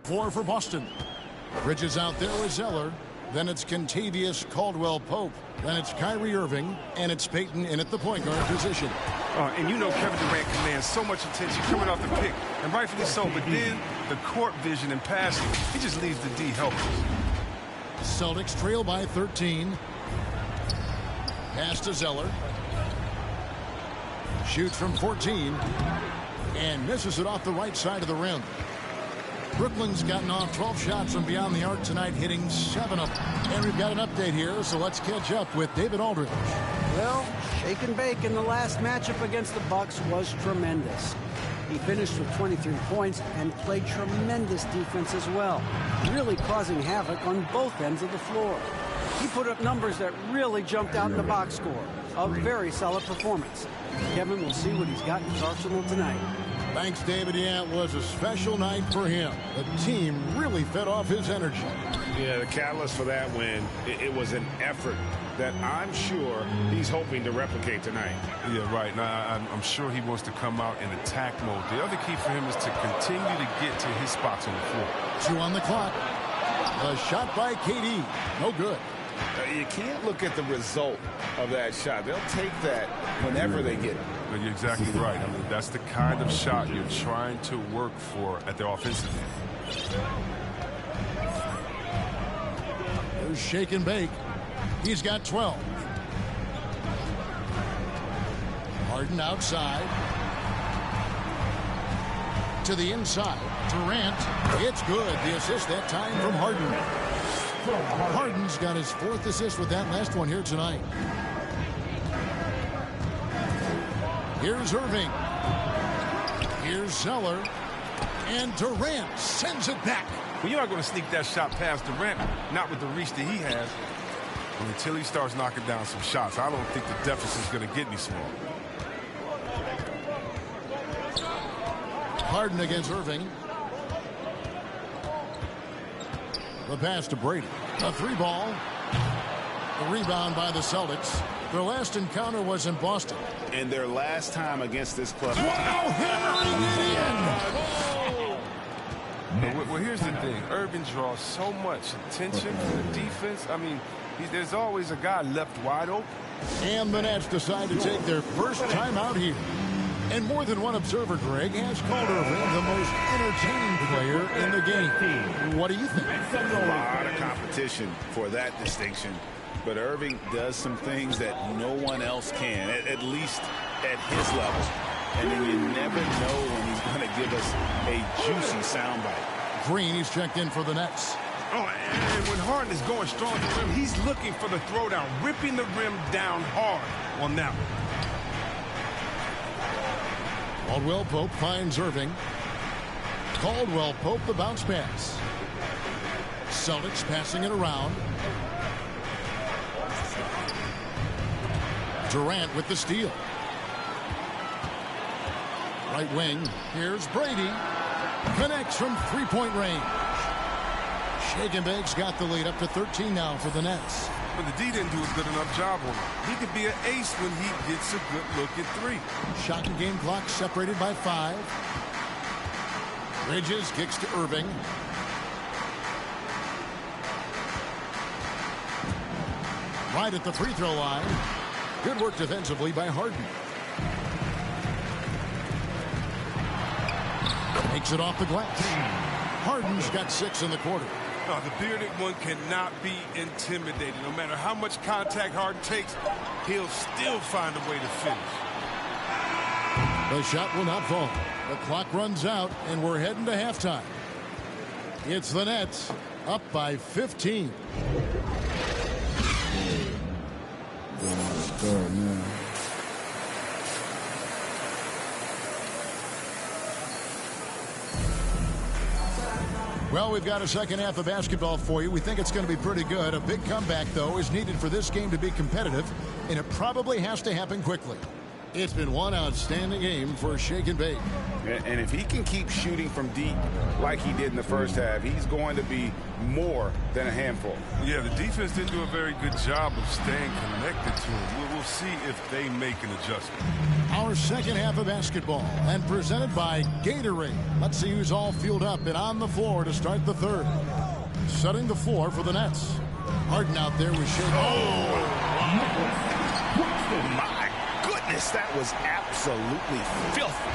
4 for Boston. Bridges out there with Zeller. Then it's Kentavious Caldwell-Pope. Then it's Kyrie Irving. And it's Peyton in at the point guard position. And you know Kevin Durant commands so much attention coming off the pick. And rightfully so. But then the court vision and passing, he just leaves the D helpless. Celtics trail by 13. Pass to Zeller. Shoots from 14. And misses it off the right side of the rim. Brooklyn's gotten off 12 shots from beyond the arc tonight, hitting 7 of them. And we've got an update here, so let's catch up with David Aldridge. Well, shake and bake in the last matchup against the Bucks was tremendous. He finished with 23 points and played tremendous defense as well, really causing havoc on both ends of the floor. He put up numbers that really jumped out in the box score. A very solid performance. Kevin will see what he's got in his arsenal tonight. Thanks, David. Yeah, it was a special night for him. The team really fed off his energy. Yeah, the catalyst for that win, it was an effort that I'm sure he's hoping to replicate tonight. Yeah, right. Now, I'm sure he wants to come out in attack mode. The other key for him is to continue to get to his spots on the floor. 2 on the clock. A shot by KD. No good. You can't look at the result of that shot. They'll take that whenever they get it. You're exactly right. I mean, that's the kind of shot you're trying to work for at the offensive end. There's shake and bake. He's got 12. Harden outside. To the inside. Durant. It's good. The assist that time from Harden. Harden's got his 4th assist with that last one here tonight. Here's Irving. Here's Zeller. And Durant sends it back. Well, you're not going to sneak that shot past Durant, not with the reach that he has. And until he starts knocking down some shots, I don't think the deficit's going to get any smaller. Harden against Irving. The pass to Brady. A 3-ball. A rebound by the Celtics. Their last encounter was in Boston. And their last time against this club. Wow, hammering it in! Well, here's the thing. Irving draws so much attention from the defense. I mean, there's always a guy left wide open. And the Nets decide to take their first time out here. And more than one observer, Greg, has called Irving the most entertaining player in the game. What do you think? A lot of competition for that distinction. But Irving does some things that no one else can, at least at his level. And then you never know when he's going to give us a juicy soundbite. Green, he's checked in for the Nets. Oh, and when Harden is going strong to the rim, he's looking for the throwdown, ripping the rim down hard on that one. Caldwell-Pope finds Irving. Caldwell-Pope, the bounce pass. Celtics passing it around. Durant with the steal. Right wing. Here's Brady. Connects from 3-point range. Shake and bake's got the lead up to 13 now for the Nets. But the D didn't do a good enough job on him. He could be an ace when he gets a good look at 3. Shot and game clock separated by 5. Bridges kicks to Irving. Right at the free throw line. Good work defensively by Harden. Takes it off the glass. Harden's got 6 in the quarter. Oh, the bearded one cannot be intimidated. No matter how much contact Harden takes, he'll still find a way to finish. The shot will not fall. The clock runs out, and we're heading to halftime. It's the Nets up by 15. Well, we've got a second half of basketball for you. We think it's going to be pretty good. A big comeback, though, is needed for this game to be competitive, and it probably has to happen quickly. It's been one outstanding game for Shake and Bake. And if he can keep shooting from deep like he did in the first half, he's going to be more than a handful. Yeah, the defense didn't do a very good job of staying connected to him. We'll see if they make an adjustment. Our second half of basketball, and presented by Gatorade. Let's see who's all fueled up and on the floor to start the third. Setting the floor for the Nets. Harden out there with Shake. My goodness, that was absolutely filthy.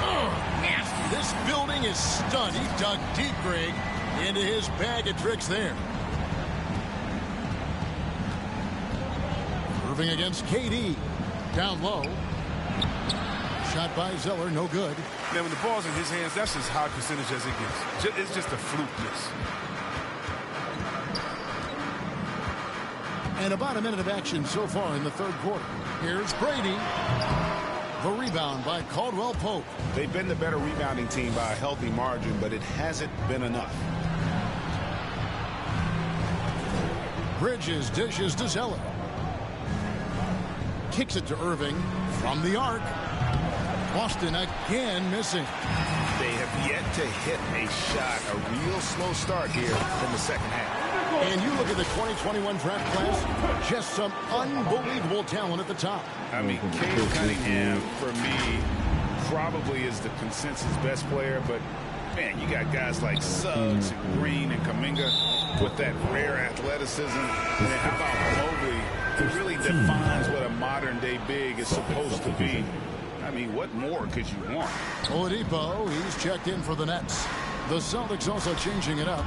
Nasty. This building is stunned. He dug deep, Greg, into his bag of tricks there. Irving against KD. Down low. Shot by Zeller, no good. Now, when the ball's in his hands, that's as high percentage as it gets. It's just a fluke miss. And about a minute of action so far in the third quarter. Here's Brady. The rebound by Caldwell Pope. They've been the better rebounding team by a healthy margin, but it hasn't been enough. Bridges dishes to Zeller. Kicks it to Irving from the arc. Boston again missing. They have yet to hit a shot, a real slow start here in the second half. And you look at the 2021 draft class, just some unbelievable talent at the top. I mean, Cade Cunningham, for me, probably is the consensus best player, but man, you got guys like Suggs, and Green, and Kuminga with that rare athleticism. And then how about Mobley, who really defines what a modern-day big is supposed to be. I mean, what more could you want? Oladipo, he's checked in for the Nets. The Celtics also changing it up.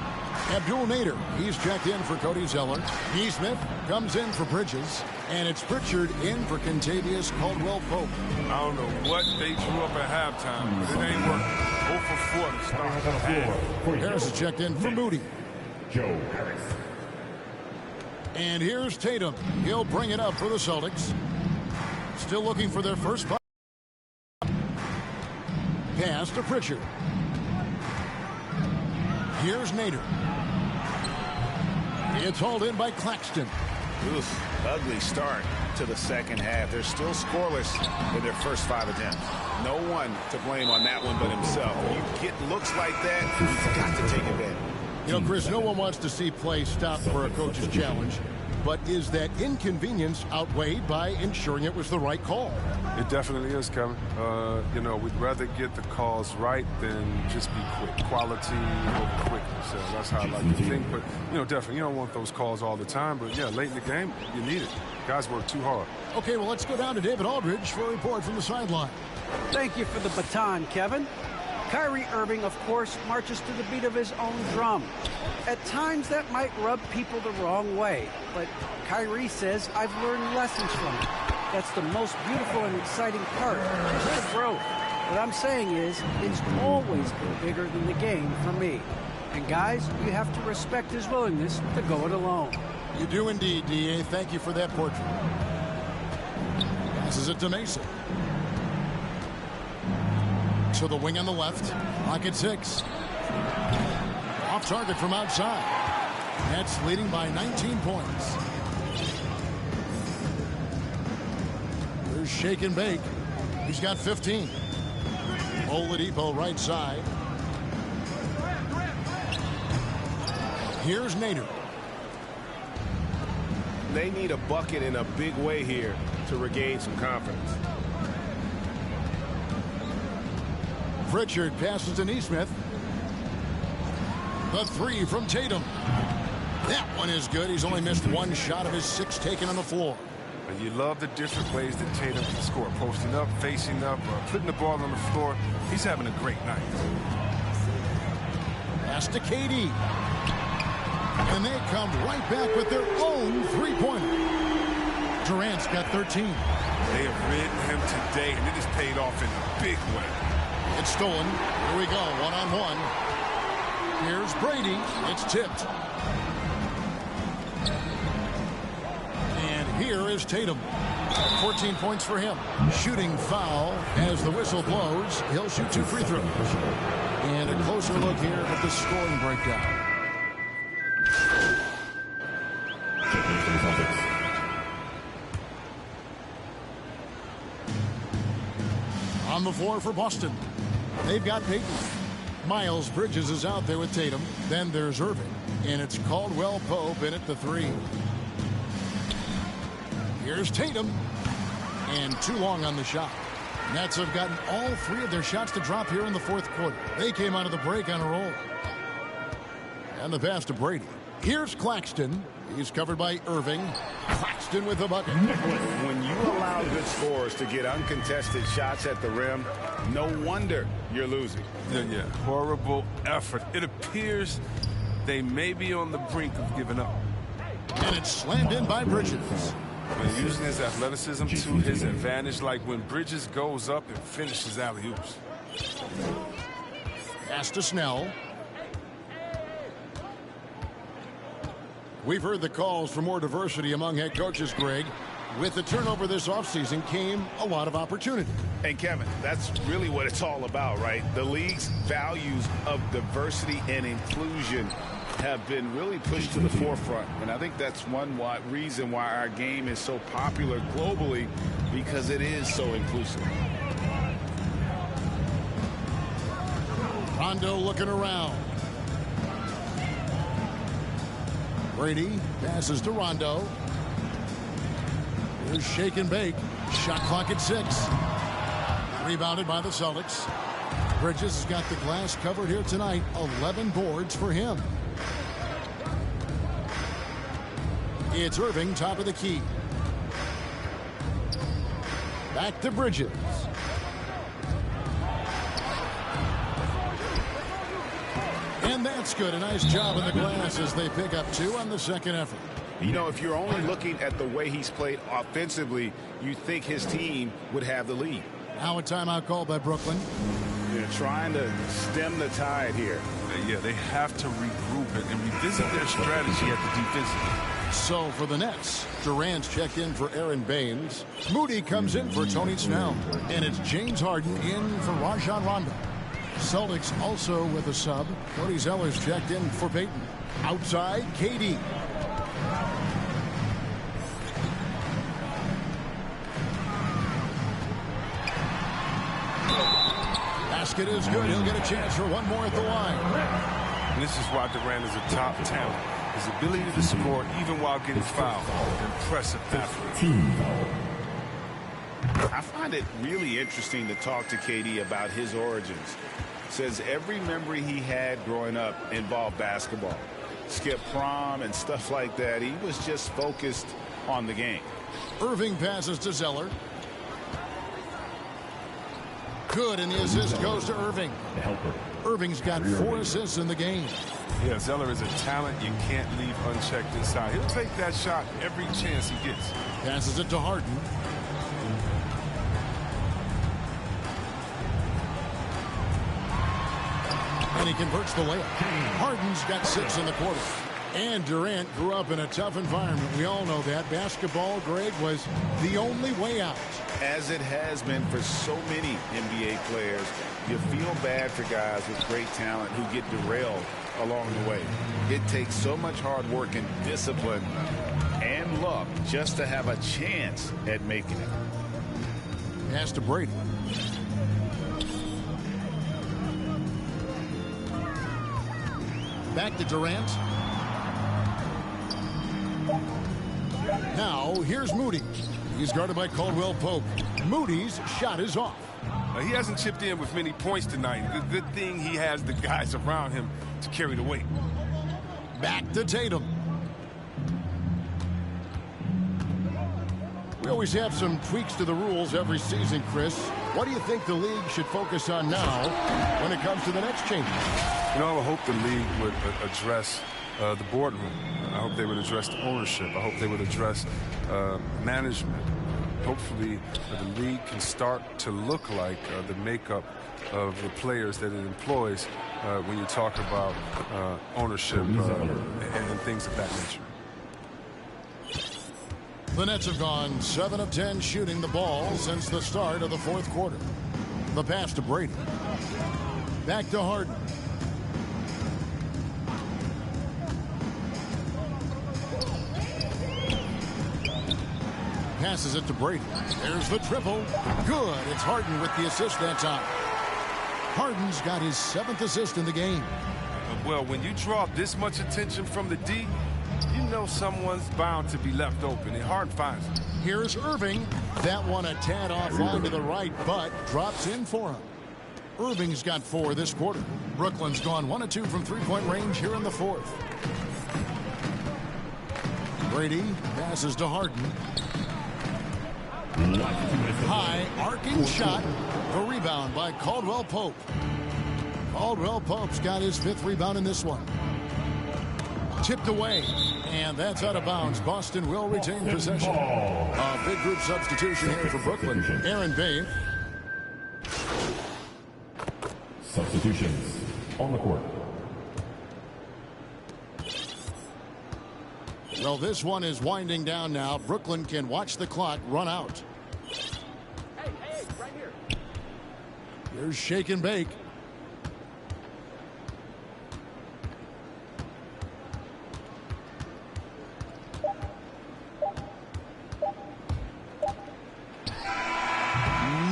Abdul Nader, he's checked in for Cody Zeller. Neesmith comes in for Bridges. And it's Pritchard in for Kentavious Caldwell-Pope. I don't know what they drew up at halftime, but it ain't working. 0 for 4 to start the half. Harris is checked in for Moody. Joe Harris. And here's Tatum. He'll bring it up for the Celtics. Still looking for their first puck. Pass to Pritchard. Here's Nader. It's hauled in by Claxton. Oof, ugly start to the second half. They're still scoreless in their first 5 attempts. No one to blame on that one but himself. When you get looks like that, you've got to take advantage. You know, Chris, no one wants to see play stop for a coach's challenge. But is that inconvenience outweighed by ensuring it was the right call? It definitely is, Kevin. You know, we'd rather get the calls right than just be quick. Quality over quickness. So that's how I like to think. But, you know, definitely, you don't want those calls all the time. But, yeah, late in the game, you need it. Guys work too hard. Okay, well, let's go down to David Aldridge for a report from the sideline. Thank you for the baton, Kevin. Kyrie Irving, of course, marches to the beat of his own drum. At times, that might rub people the wrong way. But Kyrie says, I've learned lessons from it. That's the most beautiful and exciting part. His growth. What I'm saying is, it's always been bigger than the game for me. And guys, you have to respect his willingness to go it alone. You do indeed, D.A. Thank you for that portrait. Passes it to Mason. To the wing on the left. Clock at 6. Off target from outside. Nets leading by 19 points. Here's Shake and Bake. He's got 15. Oladipo right side. Here's Nader. They need a bucket in a big way here to regain some confidence. Pritchard passes to Neesmith. The 3 from Tatum. That one is good. He's only missed 1 shot of his 6 taken on the floor. And you love the different ways that Tatum can score. Posting up, facing up, putting the ball on the floor. He's having a great night. Pass to KD. And they come right back with their own 3-pointer. Durant's got 13. They have ridden him today, and it has paid off in a big way. It's stolen. Here we go, one-on-one. Here's Brady. It's tipped. And here is Tatum. 14 points for him. Shooting foul as the whistle blows. He'll shoot 2 free throws. And a closer look here at the scoring breakdown. On the floor for Boston, they've got Payton. Miles Bridges is out there with Tatum. Then there's Irving. And it's Caldwell Pope in at the 3. Here's Tatum. And too long on the shot. Nets have gotten all 3 of their shots to drop here in the 4th quarter. They came out of the break on a roll. And the pass to Brady. Here's Claxton. He's covered by Irving. Claxton with the bucket. When you allow good scorers to get uncontested shots at the rim, no wonder you're losing. Yeah. Horrible effort. It appears they may be on the brink of giving up. And it's slammed in by Bridges. When using his athleticism to his advantage, like when Bridges goes up and finishes alley-oops. Pass to Snell. We've heard the calls for more diversity among head coaches, Greg. With the turnover this offseason came a lot of opportunity. And Kevin, that's really what it's all about, right? The league's values of diversity and inclusion have been really pushed to the forefront. And I think that's one reason why our game is so popular globally, because it is so inclusive. Rondo looking around. Brady passes to Rondo. Here's shake and bake. Shot clock at 6. Rebounded by the Celtics. Bridges has got the glass covered here tonight. 11 boards for him. It's Irving, top of the key. Back to Bridges. And that's good. A nice job in the glass as they pick up 2 on the second effort. You know, if you're only looking at the way he's played offensively, you think his team would have the lead. Now a timeout called by Brooklyn. They're trying to stem the tide here. Yeah, they have to regroup it and revisit their strategy at the defensive end. So for the Nets, Durant's checked in for Aaron Baines. Moody comes in for Tony Snell. And it's James Harden in for Rajon Rondo. Celtics also with a sub. Cody Zeller's checked in for Payton. Outside, KD. Basket is good. He'll get a chance for one more at the line. And this is why Durant is a top talent. His ability to score even while getting fouled. Impressive athlete. I find it really interesting to talk to KD about his origins. Says every memory he had growing up involved basketball. Skip prom and stuff like that. He was just focused on the game. Irving passes to Zeller. Good, and the assist goes to Irving. Irving's got 4 assists in the game. Yeah, Zeller is a talent you can't leave unchecked inside. He'll take that shot every chance he gets. Passes it to Harden. And he converts the layup. Harden's got 6 in the quarter. And Durant grew up in a tough environment. We all know that. Basketball, Greg, was the only way out. As it has been for so many NBA players, you feel bad for guys with great talent who get derailed along the way. It takes so much hard work and discipline and luck just to have a chance at making it. Pass to Brady. Back to Durant. Now, here's Moody. He's guarded by Caldwell Pope. Moody's shot is off. He hasn't chipped in with many points tonight. Good thing he has the guys around him to carry the weight. Back to Tatum. We always have some tweaks to the rules every season, Chris. What do you think the league should focus on now when it comes to the next change? You know, I hope the league would address the boardroom. I hope they would address the ownership. I hope they would address management. Hopefully, the league can start to look like the makeup of the players that it employs when you talk about ownership and things of that nature. The Nets have gone 7 of 10 shooting the ball since the start of the 4th quarter. The pass to Brady. Back to Harden. passes it to Brady. There's the triple. Good. It's Harden with the assist that time. Harden's got his 7th assist in the game. Well, when you draw this much attention from the D, you know someone's bound to be left open, and Harden finds it. Here's Irving. That one a tad offline to the right, but drops in for him. Irving's got 4 this quarter. Brooklyn's gone 1 of 2 from three-point range here in the 4th. Brady passes to Harden. High arcing shot. The rebound by Caldwell Pope. Caldwell Pope's got his 5th rebound in this one. Tipped away, and that's out of bounds. Boston will retain possession. A big group substitution here for Brooklyn. Aaron Bain. Substitutions on the court. Well, this one is winding down now. Brooklyn can watch the clock run out. Hey, right here. Here's shake and bake.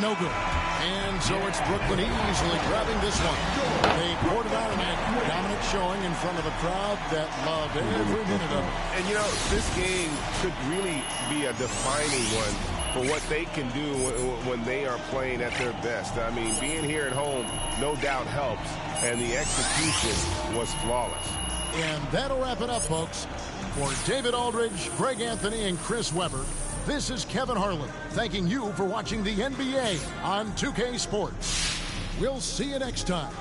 No good. And so it's Brooklyn easily grabbing this one. They poured it out tonight. Dominant showing in front of a crowd that loved every minute of it. And, you know, this game could really be a defining one for what they can do when they are playing at their best. I mean, being here at home no doubt helps, and the execution was flawless. And that'll wrap it up, folks. For David Aldridge, Greg Anthony, and Chris Webber, this is Kevin Harlan thanking you for watching the NBA on 2K Sports. We'll see you next time.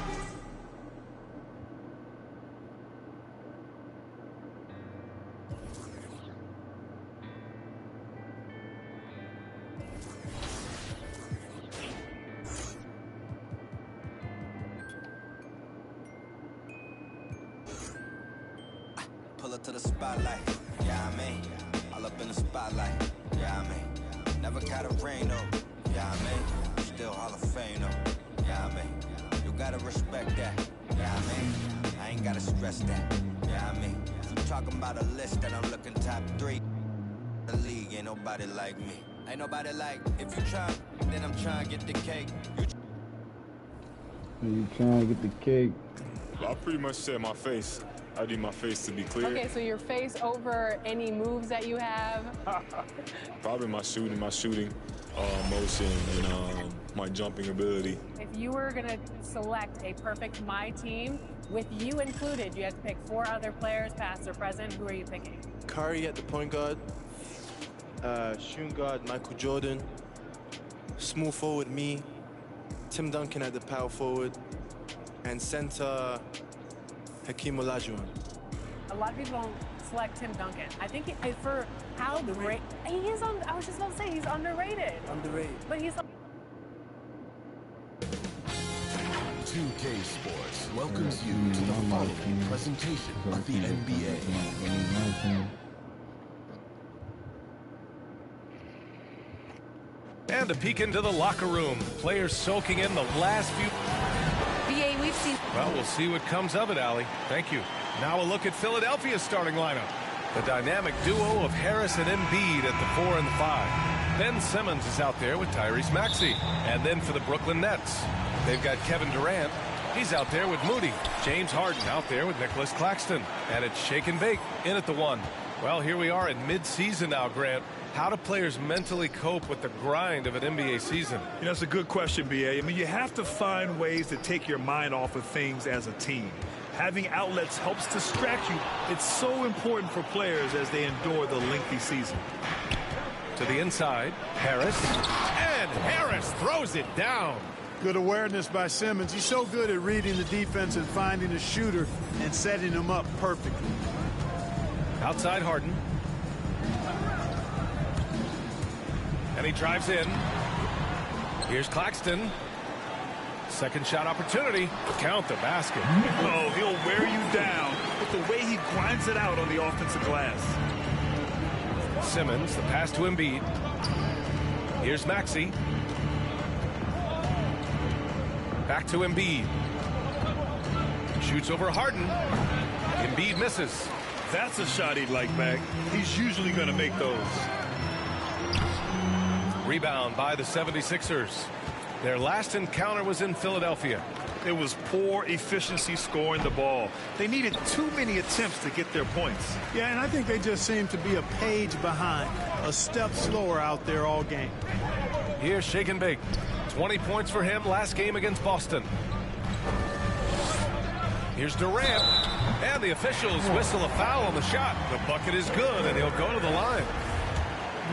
Pull up to the spotlight, yeah, I mean, all up in the spotlight, yeah, I mean, never got a ring though, yeah, I mean, still Hall of Fame though, yeah, I mean, you gotta respect that, yeah, I mean, I ain't gotta stress that, yeah, I mean, I'm talking about a list that I'm looking top 3, the league, ain't nobody like me, ain't nobody like, if you try, then I'm trying to get the cake, You trying to get the cake? I pretty much said my face. I need my face to be clear. Okay, so your face over any moves that you have? Probably my shooting motion, and my jumping ability. If you were going to select a perfect My Team, with you included, you have to pick 4 other players, past or present. Who are you picking? Curry at the point guard, shooting guard Michael Jordan, small forward me, Tim Duncan at the power forward, and center Hakeem Olajuwon. A lot of people don't select Tim Duncan. I think for how great he is, I was just about to say he's underrated. Underrated. But he's. 2K Sports welcomes you to the following presentation of the NBA. And a peek into the locker room. Players soaking in the last few. BA, we've seen. Well, we'll see what comes of it, Allie. Thank you. Now a look at Philadelphia's starting lineup. The dynamic duo of Harris and Embiid at the 4 and the 5. Ben Simmons is out there with Tyrese Maxey. And then for the Brooklyn Nets, they've got Kevin Durant. He's out there with Moody. James Harden out there with Nicholas Claxton. And it's shake and bake in at the 1. Well, here we are in mid-season now, Grant. How do players mentally cope with the grind of an NBA season? You know, that's a good question, BA. I mean, you have to find ways to take your mind off of things as a team. Having outlets helps distract you. It's so important for players as they endure the lengthy season. To the inside, Harris. And Harris throws it down. Good awareness by Simmons. He's so good at reading the defense and finding a shooter and setting him up perfectly. Outside Harden. And he drives in. Here's Claxton. Second shot opportunity. Count the basket. Oh, he'll wear you down with the way he grinds it out on the offensive glass. Simmons, the pass to Embiid. Here's Maxey. Back to Embiid. Shoots over Harden. Embiid misses. That's a shot he'd like back. He's usually going to make those. Rebound by the 76ers. Their last encounter was in Philadelphia. It was poor efficiency scoring the ball. They needed too many attempts to get their points. Yeah, and I think they just seem to be a page behind, a step slower out there all game. Here's Shake and Bake. 20 points for him last game against Boston. Here's Durant, and the officials whistle a foul on the shot. The bucket is good, and he'll go to the line.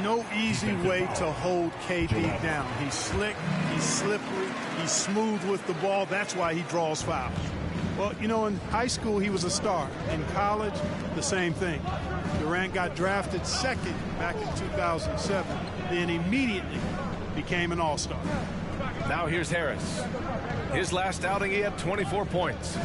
No easy way to hold KD down. He's slick, he's slippery, he's smooth with the ball. That's why he draws fouls. Well, you know, in high school, he was a star. In college, the same thing. Durant got drafted second back in 2007, then immediately became an all-star. Now here's Harris. His last outing, he had 24 points.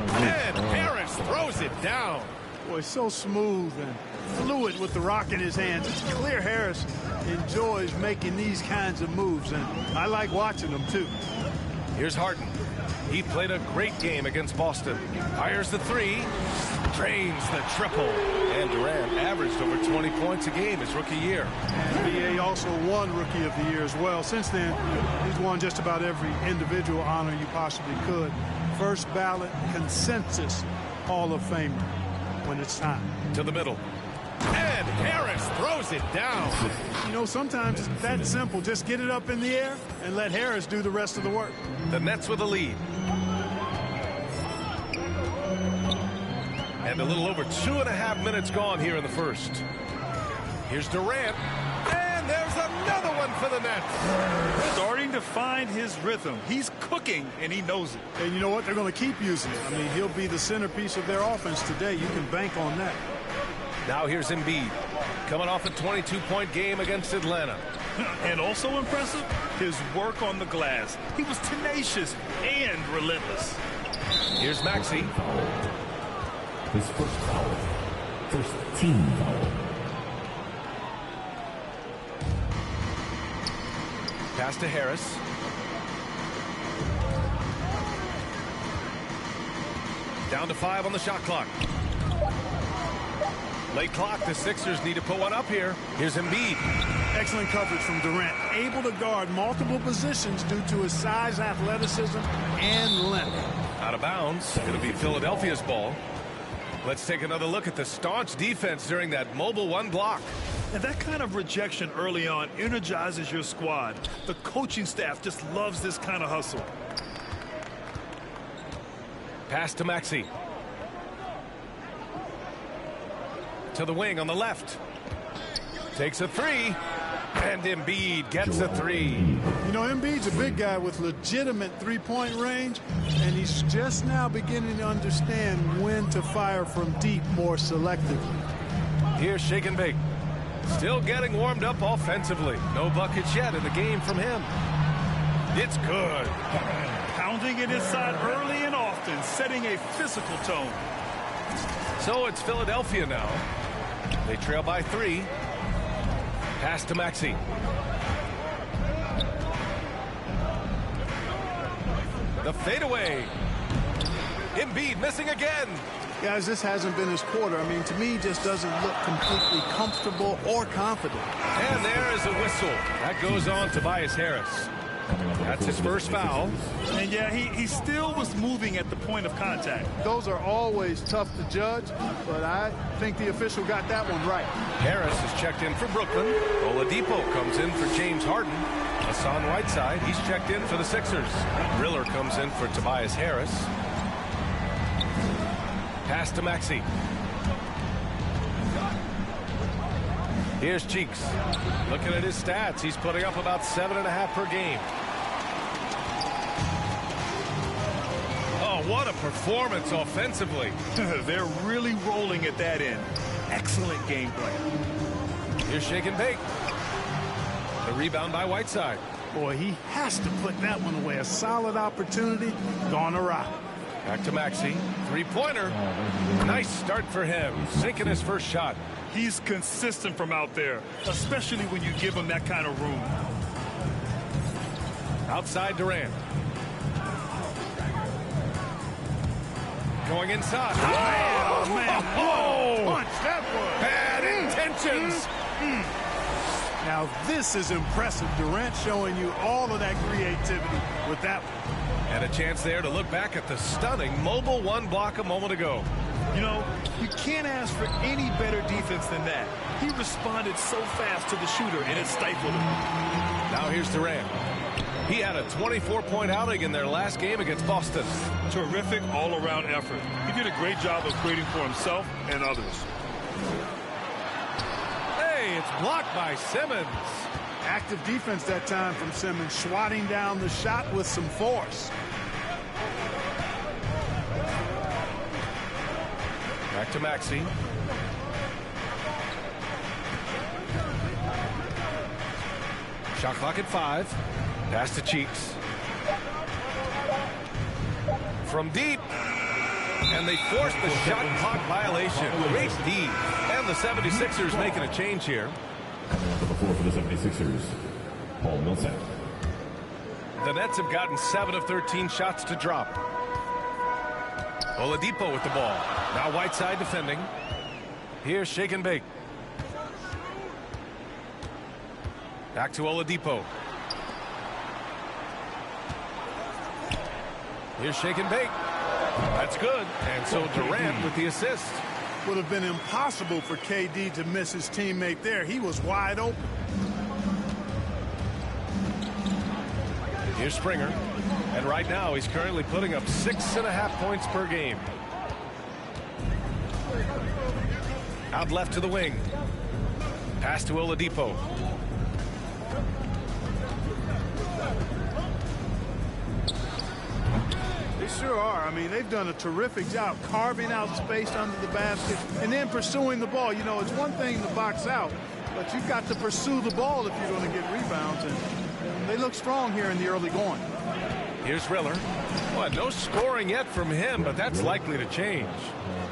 And Harris throws it down. Boy, so smooth and fluid with the rock in his hands. It's clear Harris enjoys making these kinds of moves, and I like watching them, too. Here's Harden. He played a great game against Boston. Fires the three, drains the triple. And Durant averaged over 20 points a game his rookie year. NBA also won Rookie of the Year as well. Since then, he's won just about every individual honor you possibly could. First ballot consensus Hall of Famer when it's time. To the middle. And Harris throws it down. You know, sometimes it's that simple. Just get it up in the air and let Harris do the rest of the work. The Nets with a lead. And a little over 2.5 minutes gone here in the first. Here's Durant. And there's another one for the Nets. Starting to find his rhythm. He's cooking, and he knows it. And you know what? They're going to keep using it. I mean, he'll be the centerpiece of their offense today. You can bank on that. Now here's Embiid, coming off a 22-point game against Atlanta. And also impressive, his work on the glass. He was tenacious and relentless. Here's Maxey. His first foul. First team foul. Pass to Harris. Down to 5 on the shot clock. Late clock, the Sixers need to put one up here. Here's Embiid. Excellent coverage from Durant. Able to guard multiple positions due to his size, athleticism, and length. Out of bounds. It'll be Philadelphia's ball. Let's take another look at the staunch defense during that mobile one block. And that kind of rejection early on energizes your squad. The coaching staff just loves this kind of hustle. Pass to Maxey. To the wing on the left. Takes a three. And Embiid gets a three. You know, Embiid's a big guy with legitimate three-point range, and he's just now beginning to understand when to fire from deep more selectively. Here's Shake and Bake. Still getting warmed up offensively. No buckets yet in the game from him. It's good. Pounding it inside early and often, setting a physical tone. So it's Philadelphia now. They trail by 3. Pass to Maxey. The fadeaway. Embiid missing again. Guys, this hasn't been his quarter. I mean, to me, just doesn't look completely comfortable or confident. And there is a whistle. That goes on Tobias Harris. That's his first foul. And yeah, he still was moving at the point of contact. Those are always tough to judge, but I think the official got that one right. Harris is checked in for Brooklyn. Oladipo comes in for James Harden. Hassan Whiteside, he's checked in for the Sixers. Riller comes in for Tobias Harris. Pass to Maxey. Here's Cheeks. Looking at his stats, he's putting up about 7.5 per game. Oh, what a performance offensively. They're really rolling at that end. Excellent gameplay. Here's Shake and Bake. The rebound by Whiteside. Boy, he has to put that one away. A solid opportunity gone awry. Back to Maxey. Three-pointer. Nice start for him. Sinking his first shot. He's consistent from out there, especially when you give him that kind of room. Outside Durant. Going inside. Oh, man. Oh, Punch, that was. bad intentions. Now this is impressive. Durant showing you all of that creativity with that one. And a chance there to look back at the stunning mobile one block a moment ago. You know, you can't ask for any better defense than that. He responded so fast to the shooter, and it stifled him. Now here's Durant. He had a 24-point outing in their last game against Boston. Terrific all-around effort. He did a great job of creating for himself and others. Hey, it's blocked by Simmons. Active defense that time from Simmons, swatting down the shot with some force. Back to Maxey. Shot clock at 5. Pass to Cheeks. From deep. And they force the shot clock violation. Great D. And the 76ers making a change here. Number 4 for the 76ers, Paul Millsap. The Nets have gotten 7 of 13 shots to drop. Oladipo with the ball. Now Whiteside defending. Here's shake and bake. Back to Oladipo. Here's shake and bake. That's good. And so Durant with the assist. Would have been impossible for KD to miss his teammate there. He was wide open. Here's Springer. And right now he's currently putting up 6.5 points per game. Out left to the wing. Pass to Oladipo. They sure are. I mean, they've done a terrific job carving out space under the basket and then pursuing the ball. You know, it's one thing to box out, but you've got to pursue the ball if you're going to get rebounds. And they look strong here in the early going. Here's Riller. Well, no scoring yet from him, but that's likely to change.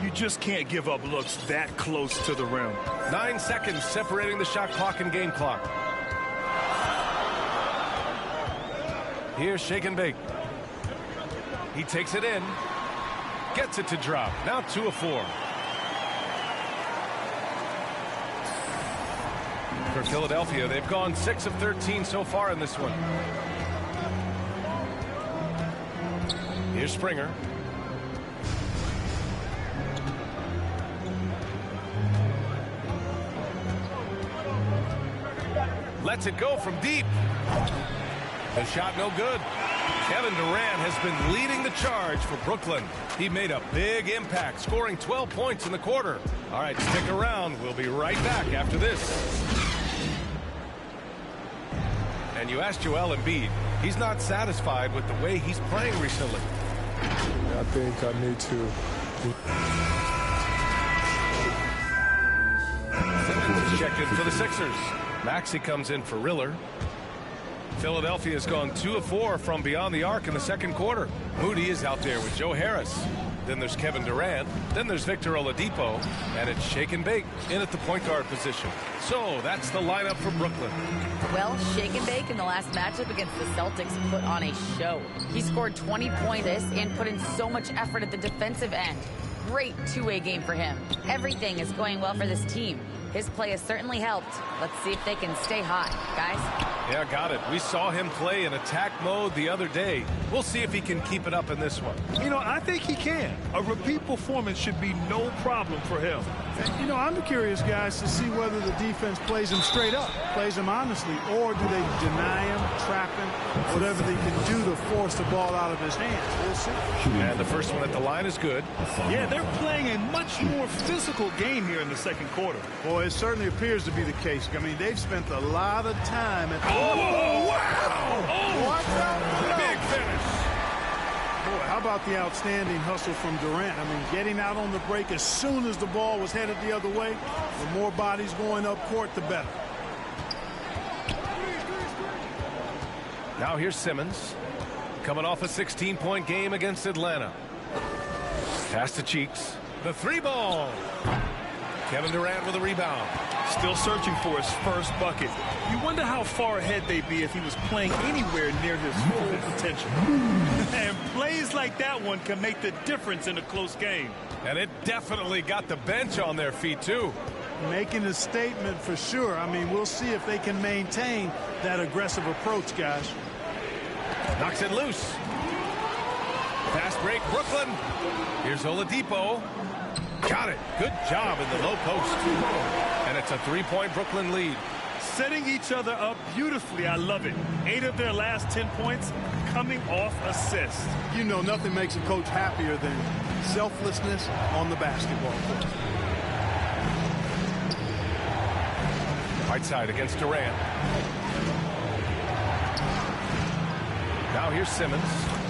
You just can't give up looks that close to the rim. 9 seconds separating the shot clock and game clock. Here's shake and bake. He takes it in. Gets it to drop. Now 2 of 4. For Philadelphia, they've gone 6 of 13 so far in this one. Here's Springer. Lets it go from deep. The shot no good. Kevin Durant has been leading the charge for Brooklyn. He made a big impact, scoring 12 points in the quarter. All right, stick around. We'll be right back after this. And you asked Joel Embiid. He's not satisfied with the way he's playing recently. I think I need to. Simmons is checked in for the Sixers. Maxey comes in for Riller. Philadelphia has gone 2 of 4 from beyond the arc in the second quarter. Moody is out there with Joe Harris. Then there's Kevin Durant. Then there's Victor Oladipo. And it's shake and bake in at the point guard position. So that's the lineup for Brooklyn. Well, shake and bake in the last matchup against the Celtics put on a show. He scored 20 points and put in so much effort at the defensive end. Great two-way game for him. Everything is going well for this team. His play has certainly helped. Let's see if they can stay hot, guys. Yeah, got it. We saw him play in attack mode the other day. We'll see if he can keep it up in this one. You know, I think he can. A repeat performance should be no problem for him. You know, I'm curious, guys, to see whether the defense plays him straight up, plays him honestly, or do they deny him, trap him, whatever they can do to force the ball out of his hands. We'll see. And the first one at the line is good. Yeah, they're playing a much more physical game here in the second quarter. Boy, it certainly appears to be the case. I mean, they've spent a lot of time at the... Oh, wow! Oh, watch out! Big finish. Boy, how about the outstanding hustle from Durant? I mean, getting out on the break as soon as the ball was headed the other way. The more bodies going up court, the better. Now here's Simmons. Coming off a 16-point game against Atlanta. Pass to Cheeks. The 3-ball. Kevin Durant with a rebound. Still searching for his first bucket. You wonder how far ahead they'd be if he was playing anywhere near his full potential. And plays like that one can make the difference in a close game. And it definitely got the bench on their feet, too. making a statement for sure. I mean, we'll see if they can maintain that aggressive approach, guys. Knocks it loose. Fast break, Brooklyn. Here's Oladipo. Got it. Good job in the low post. And it's a three-point Brooklyn lead. Setting each other up beautifully. I love it. 8 of their last 10 points coming off assists. You know, nothing makes a coach happier than selflessness on the basketball court. Whiteside against Durant. Now here's Simmons.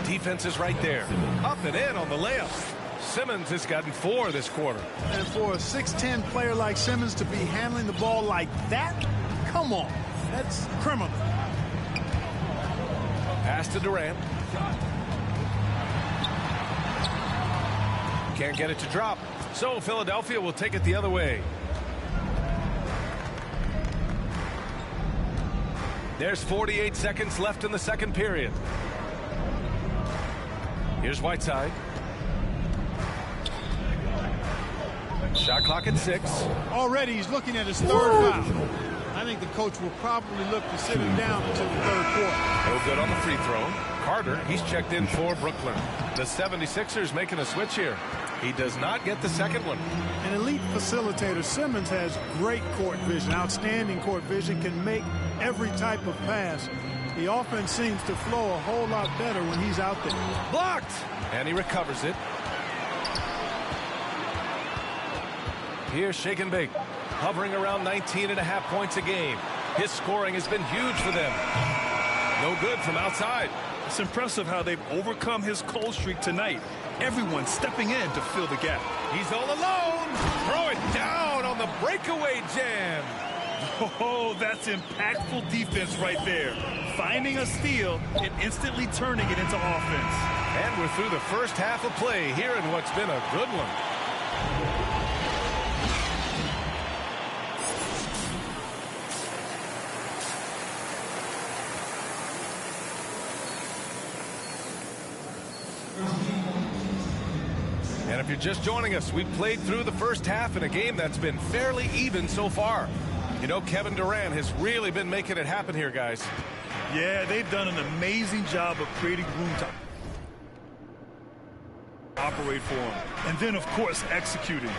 Defense is right there. Up and in on the layup. Simmons has gotten 4 this quarter. And for a 6'10 player like Simmons to be handling the ball like that, come on. That's criminal. Pass to Durant. Can't get it to drop. So Philadelphia will take it the other way. There's 48 seconds left in the second period. Here's Whiteside. Shot clock at 6. Already he's looking at his third foul. I think the coach will probably look to sit him down until the third quarter. No good on the free throw. Carter, he's checked in for Brooklyn. The 76ers making a switch here. He does not get the second one. An elite facilitator, Simmons has great court vision, outstanding court vision, can make every type of pass. The offense seems to flow a whole lot better when he's out there. Blocked! And he recovers it. Here's Shake and Bake, hovering around 19.5 points a game. His scoring has been huge for them. No good from outside. It's impressive how they've overcome his cold streak tonight. Everyone stepping in to fill the gap. He's all alone. Throw it down on the breakaway jam. Oh, that's impactful defense right there. Finding a steal and instantly turning it into offense. And we're through the first half of play here in what's been a good one. And if you're just joining us, we've played through the first half in a game that's been fairly even so far. You know, Kevin Durant has really been making it happen here, guys. Yeah, they've done an amazing job of creating room to operate for him. And then, of course, executing.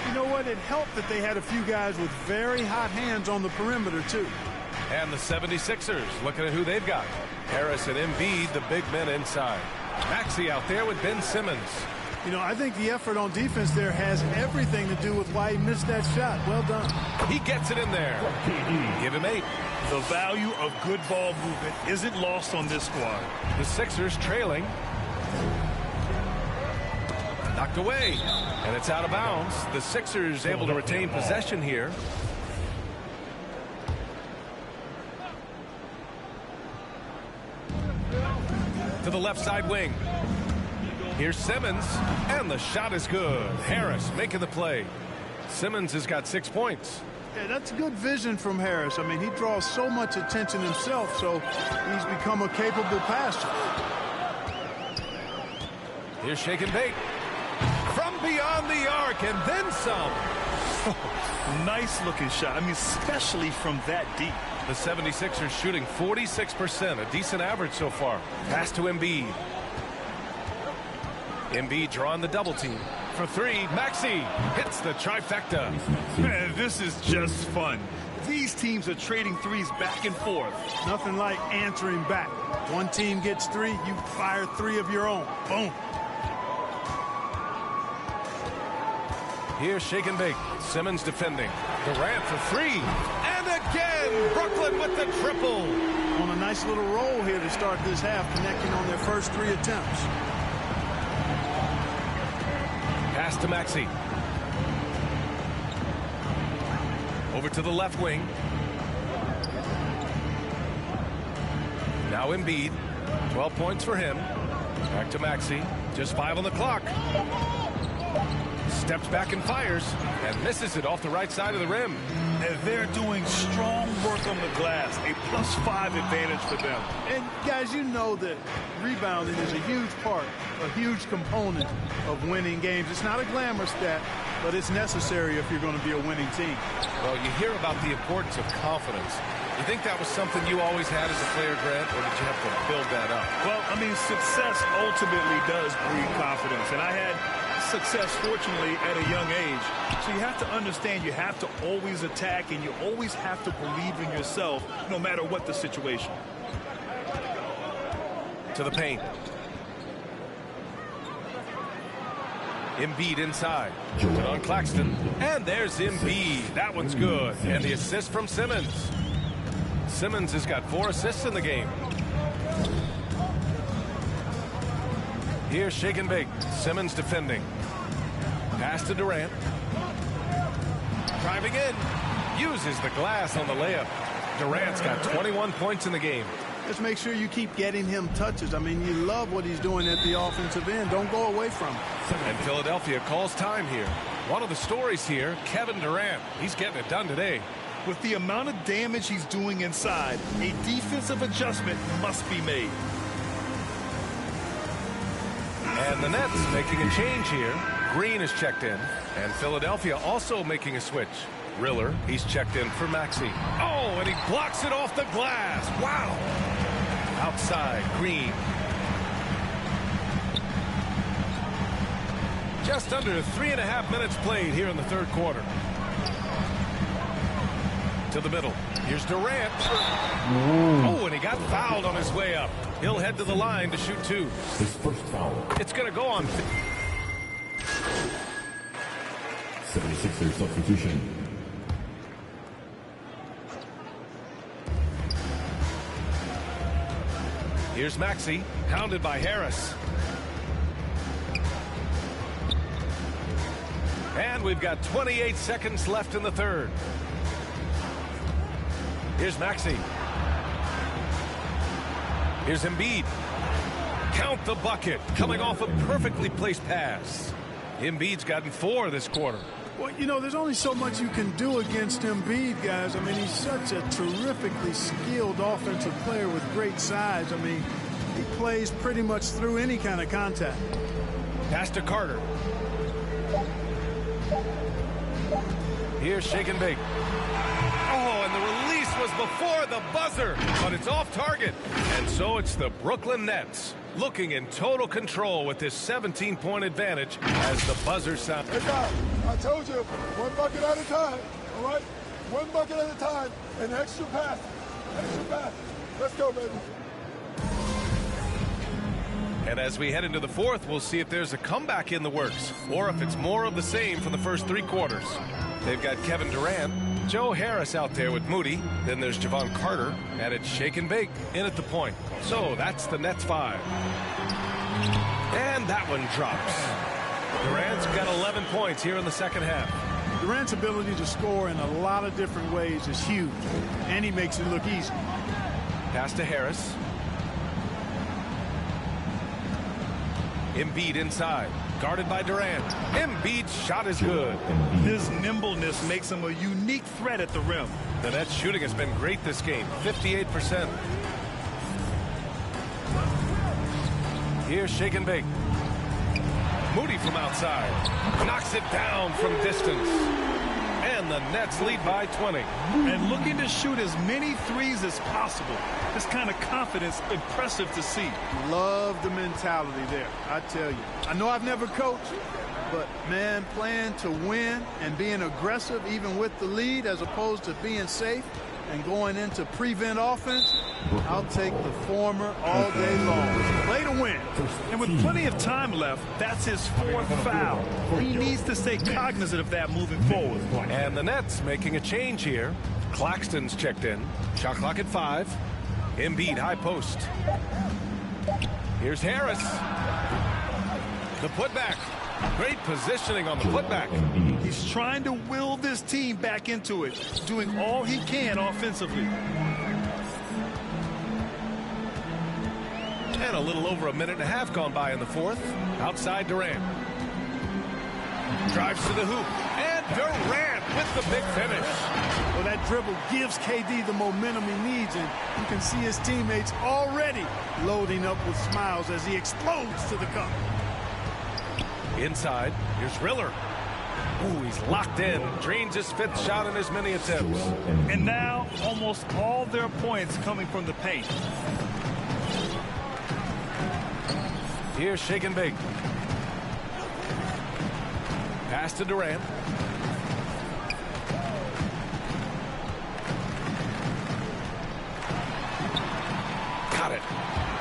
You know what? It helped that they had a few guys with very hot hands on the perimeter, too. And the 76ers, looking at who they've got. Harris and Embiid, the big men inside. Maxey out there with Ben Simmons. You know, I think the effort on defense there has everything to do with why he missed that shot. Well done. He gets it in there. Give him 8. The value of good ball movement isn't lost on this squad. The Sixers trailing. Knocked away. And it's out of bounds. The Sixers able to retain possession here. To the left side wing. Here's Simmons, and the shot is good. Harris making the play. Simmons has got 6 points. Yeah, that's good vision from Harris. I mean, he draws so much attention himself, so he's become a capable passer. Here's Shake and Bake. From beyond the arc, and then some. Nice looking shot. I mean, especially from that deep. The 76ers shooting 46%, a decent average so far. Pass to Embiid. Embiid drawing the double team. For 3, Maxey hits the trifecta. Man, this is just fun. These teams are trading threes back and forth. Nothing like answering back. One team gets 3, you fire 3 of your own. Boom. Here's Shake and Bake. Simmons defending. Durant for 3. And again, Brooklyn with the triple. On a nice little roll here to start this half, connecting on their first 3 attempts. Pass to Maxey. Over to the left wing. Now Embiid. 12 points for him. Back to Maxey. Just 5 on the clock. Steps back and fires, and misses it off the right side of the rim. And they're doing strong work on the glass. A +5 advantage for them. And guys, you know that rebounding is a huge part, a huge component of winning games. It's not a glamour stat, but it's necessary if you're going to be a winning team. Well, you hear about the importance of confidence. You think that was something you always had as a player, Grant, or did you have to build that up? Well, I mean, success ultimately does breed confidence. And I had success, fortunately, at a young age. So you have to understand you have to always attack, and you always have to believe in yourself, no matter what the situation. To the paint. Embiid inside. On Claxton. And there's Embiid. That one's good. And the assist from Simmons. Simmons has got 4 assists in the game. Here's shake and bake. Simmons defending. Pass to Durant. Driving in. Uses the glass on the layup. Durant's got 21 points in the game. Just make sure you keep getting him touches. I mean, you love what he's doing at the offensive end. Don't go away from him. And Philadelphia calls time here. One of the stories here, Kevin Durant. He's getting it done today. With the amount of damage he's doing inside, a defensive adjustment must be made. And the Nets making a change here. Green is checked in. And Philadelphia also making a switch. Riller, he's checked in for Maxey. Oh, and he blocks it off the glass. Wow. Outside, Green. Just under 3.5 minutes played here in the third quarter. To the middle. Here's Durant. Oh, and he got fouled on his way up. He'll head to the line to shoot 2. His first foul. It's going to go on. 76ers substitution. Here's Maxey, hounded by Harris. And we've got 28 seconds left in the third. Here's Maxey. Here's Embiid. Count the bucket, coming off a perfectly placed pass. Embiid's gotten 4 this quarter. Well, you know, there's only so much you can do against Embiid, guys. I mean, he's such a terrifically skilled offensive player with great size. I mean, he plays pretty much through any kind of contact. Pass to Carter. Here's shake and bake. Oh, and the release was before the buzzer, but it's off target. And so it's the Brooklyn Nets looking in total control with this 17-point advantage as the buzzer sounds. Hey, guys, I told you, one bucket at a time, all right? One bucket at a time, and extra pass. Extra pass. Let's go, baby. And as we head into the fourth, we'll see if there's a comeback in the works or if it's more of the same from the first 3 quarters. They've got Kevin Durant, Joe Harris out there with Moody. Then there's Javon Carter, and it's shake and bake in at the point. So that's the Nets 5. And that one drops. Durant's got 11 points here in the second half. Durant's ability to score in a lot of different ways is huge, and he makes it look easy. Pass to Harris. Embiid inside, guarded by Durant. Embiid's shot is good. His nimbleness makes him a unique threat at the rim. The Nets shooting has been great this game, 58%. Here's shake and bake. Moody from outside, knocks it down from distance. And the Nets lead by 20. And looking to shoot as many threes as possible. This kind of confidence, impressive to see. Love the mentality there, I tell you. I know I've never coached, but, man, playing to win and being aggressive even with the lead as opposed to being safe and going into prevent offense, I'll take the former all day long. Play to win. And with plenty of time left, that's his 4th foul. He needs to stay cognizant of that moving forward. And the Nets making a change here. Claxton's checked in. Shot clock at 5. Embiid high post. Here's Harris. The putback. Great positioning on the putback. He's trying to will this team back into it, doing all he can offensively. And a little over a minute and a half gone by in the fourth. Outside Durant. Drives to the hoop. And Durant with the big finish. Well, that dribble gives KD the momentum he needs, and you can see his teammates already loading up with smiles as he explodes to the cup. Inside, here's Riller. Ooh, he's locked in. Drains his 5th shot in as many attempts. And now, almost all their points coming from the paint. Here's Shake and Bake. Pass to Durant. Got it.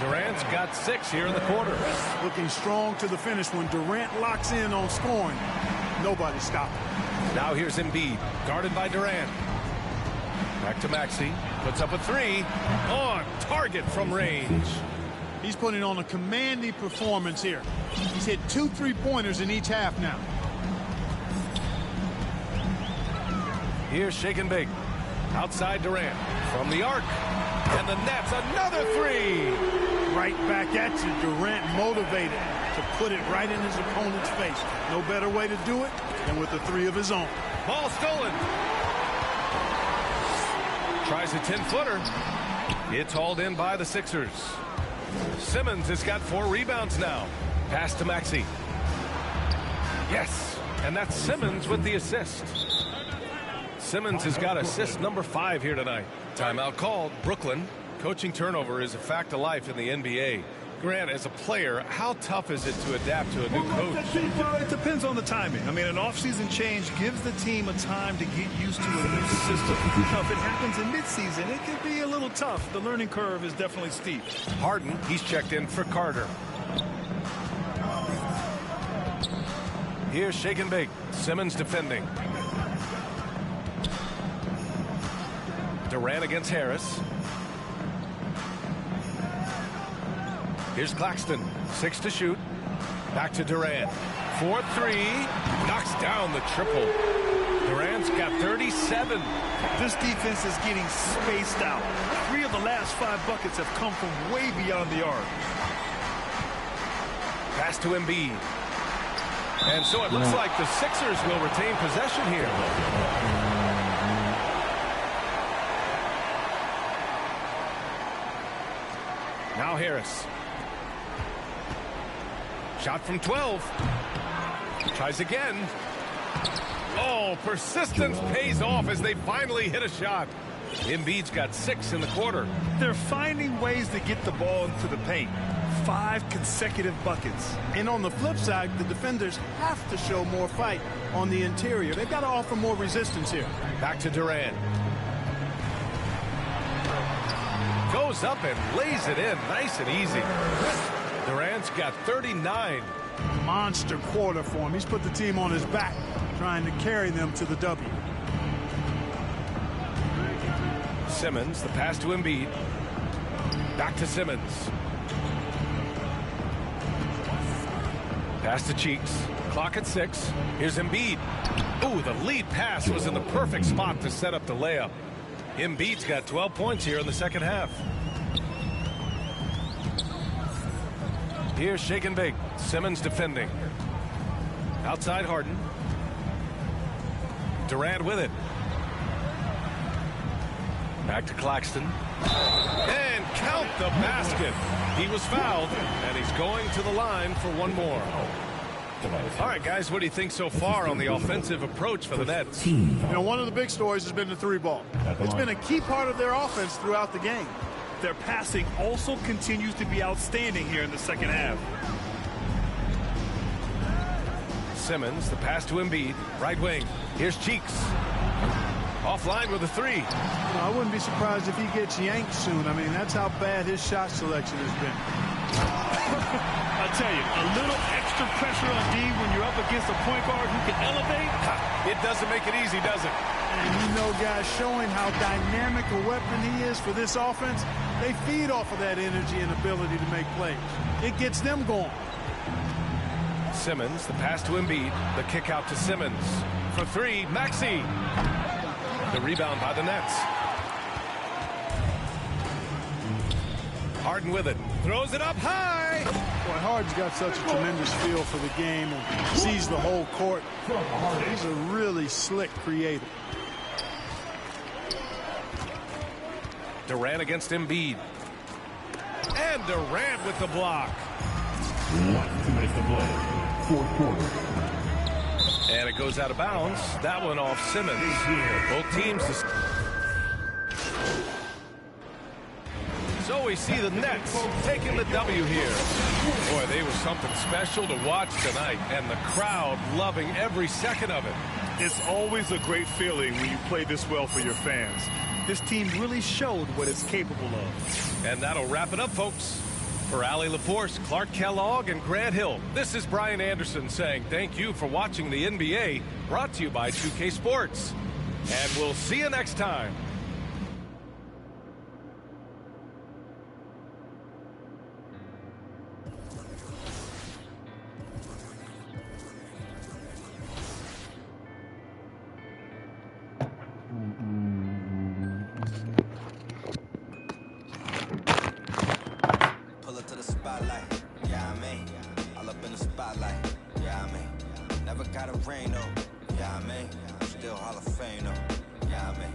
Durant's got 6 here in the quarter. Looking strong to the finish when Durant locks in on scoring. Nobody stopping. Now here's Embiid, guarded by Durant. Back to Maxey. Puts up a 3. On target from range. He's putting on a commanding performance here. He's hit 2 3-pointers in each half now. Here's Shake and Bake. Outside Durant. From the arc. And the Nets, another 3. Right back at you. Durant motivated to put it right in his opponent's face. No better way to do it than with a 3 of his own. Ball stolen. Tries a 10-footer. It's hauled in by the Sixers. Simmons has got 4 rebounds now. Pass to Maxey. Yes, and that's Simmons with the assist. Simmons has got assist number 5 here tonight. Timeout called. Brooklyn. Coaching turnover is a fact of life in the NBA. Grant, as a player, how tough is it to adapt to a new coach? Well, it depends on the timing. I mean, an offseason change gives the team a time to get used to a new system. Now, if it happens in midseason, it can be a little tough. The learning curve is definitely steep. Harden, he's checked in for Carter. Here's Shake and Bake. Simmons defending. Durant against Harris. Here's Claxton. 6 to shoot. Back to Durant. 4-3. Knocks down the triple. Durant's got 37. This defense is getting spaced out. 3 of the last 5 buckets have come from way beyond the arc. Pass to Embiid. And so it looks like the Sixers will retain possession here. Now Harris. Shot from 12. Tries again. Oh, persistence pays off as they finally hit a shot. Embiid's got 6 in the quarter. They're finding ways to get the ball into the paint. 5 consecutive buckets. And on the flip side, the defenders have to show more fight on the interior. They've got to offer more resistance here. Back to Durant. Goes up and lays it in nice and easy. Durant's got 39. Monster quarter for him. He's put the team on his back, trying to carry them to the W. Simmons, the pass to Embiid. Back to Simmons. Pass to Cheeks. Clock at 6. Here's Embiid. Ooh, the lead pass was in the perfect spot to set up the layup. Embiid's got 12 points here in the second half. Here's Shake and Bake. Simmons defending. Outside Harden. Durant with it. Back to Claxton. And count the basket. He was fouled, and he's going to the line for one more. All right, guys, what do you think so far on the offensive approach for the Nets? You know, one of the big stories has been the 3-ball. It's been a key part of their offense throughout the game. Their passing also continues to be outstanding here in the second half. Simmons, the pass to Embiid, right wing. Here's Cheeks. Offline with a 3. I wouldn't be surprised if he gets yanked soon. I mean, that's how bad his shot selection has been. I tell you, a little extra pressure on D when you're up against a point guard who can elevate. It doesn't make it easy, does it? And you know, guys, showing how dynamic a weapon he is for this offense, they feed off of that energy and ability to make plays. It gets them going. Simmons, the pass to Embiid, the kick out to Simmons. For 3, Maxey. The rebound by the Nets. Harden with it. Throws it up high. Boy, Harden's got such a tremendous feel for the game and sees the whole court. He's a really slick creator. Durant against Embiid. And Durant with the block. 1 minute to play. Fourth quarter. And it goes out of bounds. That one off Simmons. Both teams. So we see the Nets taking the W here. Boy, they were something special to watch tonight, and the crowd loving every second of it. It's always a great feeling when you play this well for your fans. This team really showed what it's capable of. And that'll wrap it up, folks. For Allie LaForce, Clark Kellogg, and Grant Hill, this is Brian Anderson saying thank you for watching the NBA, brought to you by 2K Sports. And we'll see you next time. Pull up to the spotlight, yeah, I mean. All up in the spotlight, yeah, I mean. Never got a ring, though, yeah, I mean. Still Hall of Fame, though, yeah, I mean.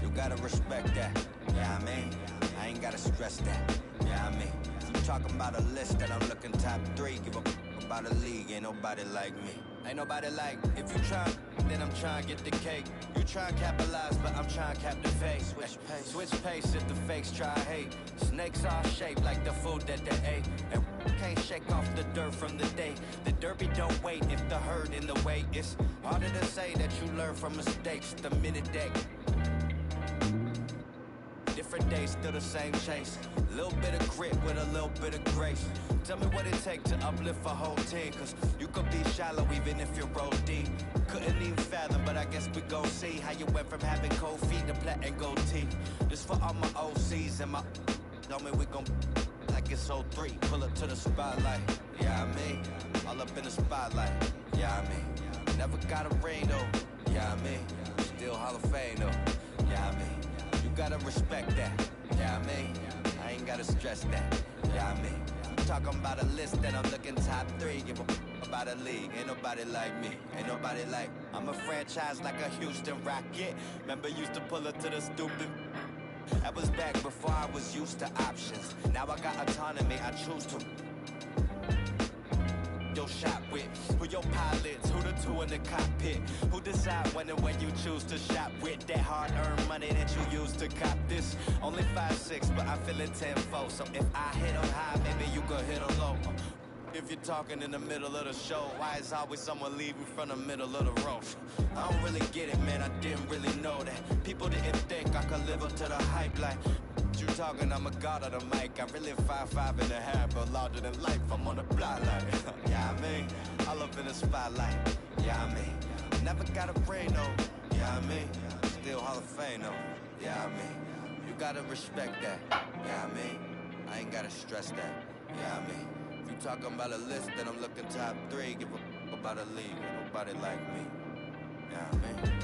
You gotta respect that, yeah, I mean. I ain't gotta stress that, yeah, I mean. You talking about a list that I'm looking top 3. Give a about a league, ain't nobody like me. Ain't nobody like, if you try, then I'm trying to get the cake. You try to capitalize, but I'm trying to captivate. Switch pace if the fakes try to hate. Snakes are shaped like the food that they ate. And can't shake off the dirt from the day. The derby don't wait if the herd in the way. It's harder to say that you learn from mistakes the minute they. Different days, still the same chase. Little bit of grit with a little bit of grace. Tell me what it takes to uplift a whole team. Cause you could be shallow even if you roll deep. Couldn't even fathom, but I guess we gon' see how you went from having cold feet to platinum gold teeth. This for all my OCs and my. Tell me we gon' like it's 03. Pull up to the spotlight, yeah, I mean. All up in the spotlight, yeah, I mean. Never got a ring though, yeah, I mean. Still Hall of Fame though, yeah, I mean. You gotta respect that, yeah, I mean. I ain't gotta stress that, yeah, I mean. Talking about a list that I'm looking top 3. Give a about a league, ain't nobody like me, ain't nobody like. I'm a franchise like a Houston Rocket. Remember used to pull up to the stupid. That was back before I was used to options. Now I got autonomy, I choose to. Your shot with, who your pilots, who the two in the cockpit, who decide when and when you choose to shop with that hard-earned money that you use to cop this. Only 5'6", but I'm feeling 10-4, so if I hit them high, maybe you could hit them low. If you're talking in the middle of the show, why is always someone leaving from the middle of the road? I don't really get it, man, I didn't really know that. People didn't think I could live up to the hype like. You talking, I'm a god of the mic. I really 5'5.5", but larger than life. I'm on the block like, yeah, I mean, all up in the spotlight, yeah, I mean, never got a brain though, yeah, I mean, still Hall of Fame though, yeah, I mean, you gotta respect that, yeah, I mean, I ain't gotta stress that, yeah, I mean, if you talking about a list, then I'm looking top 3. Give a about a league, ain't nobody like me, yeah, I mean.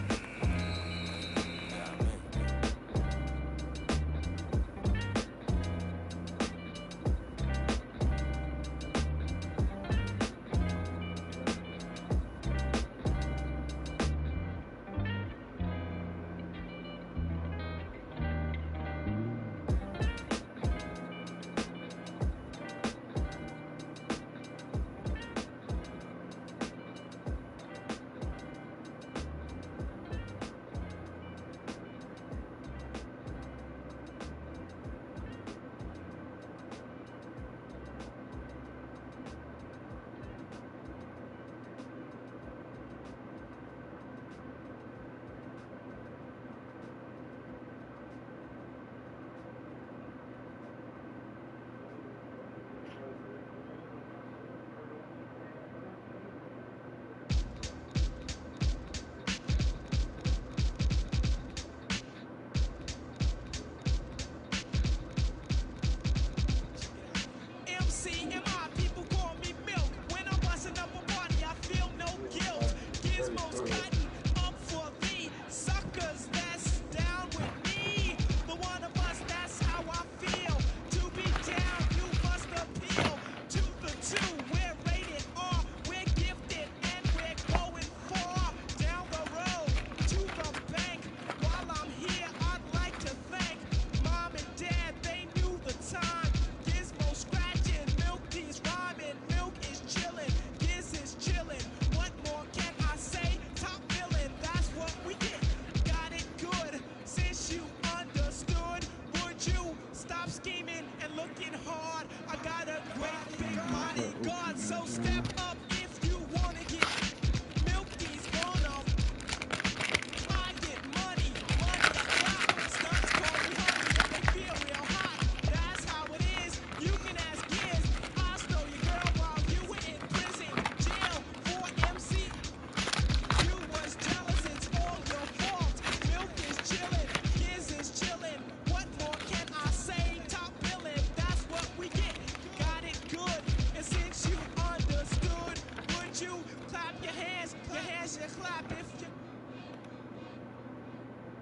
clap if you.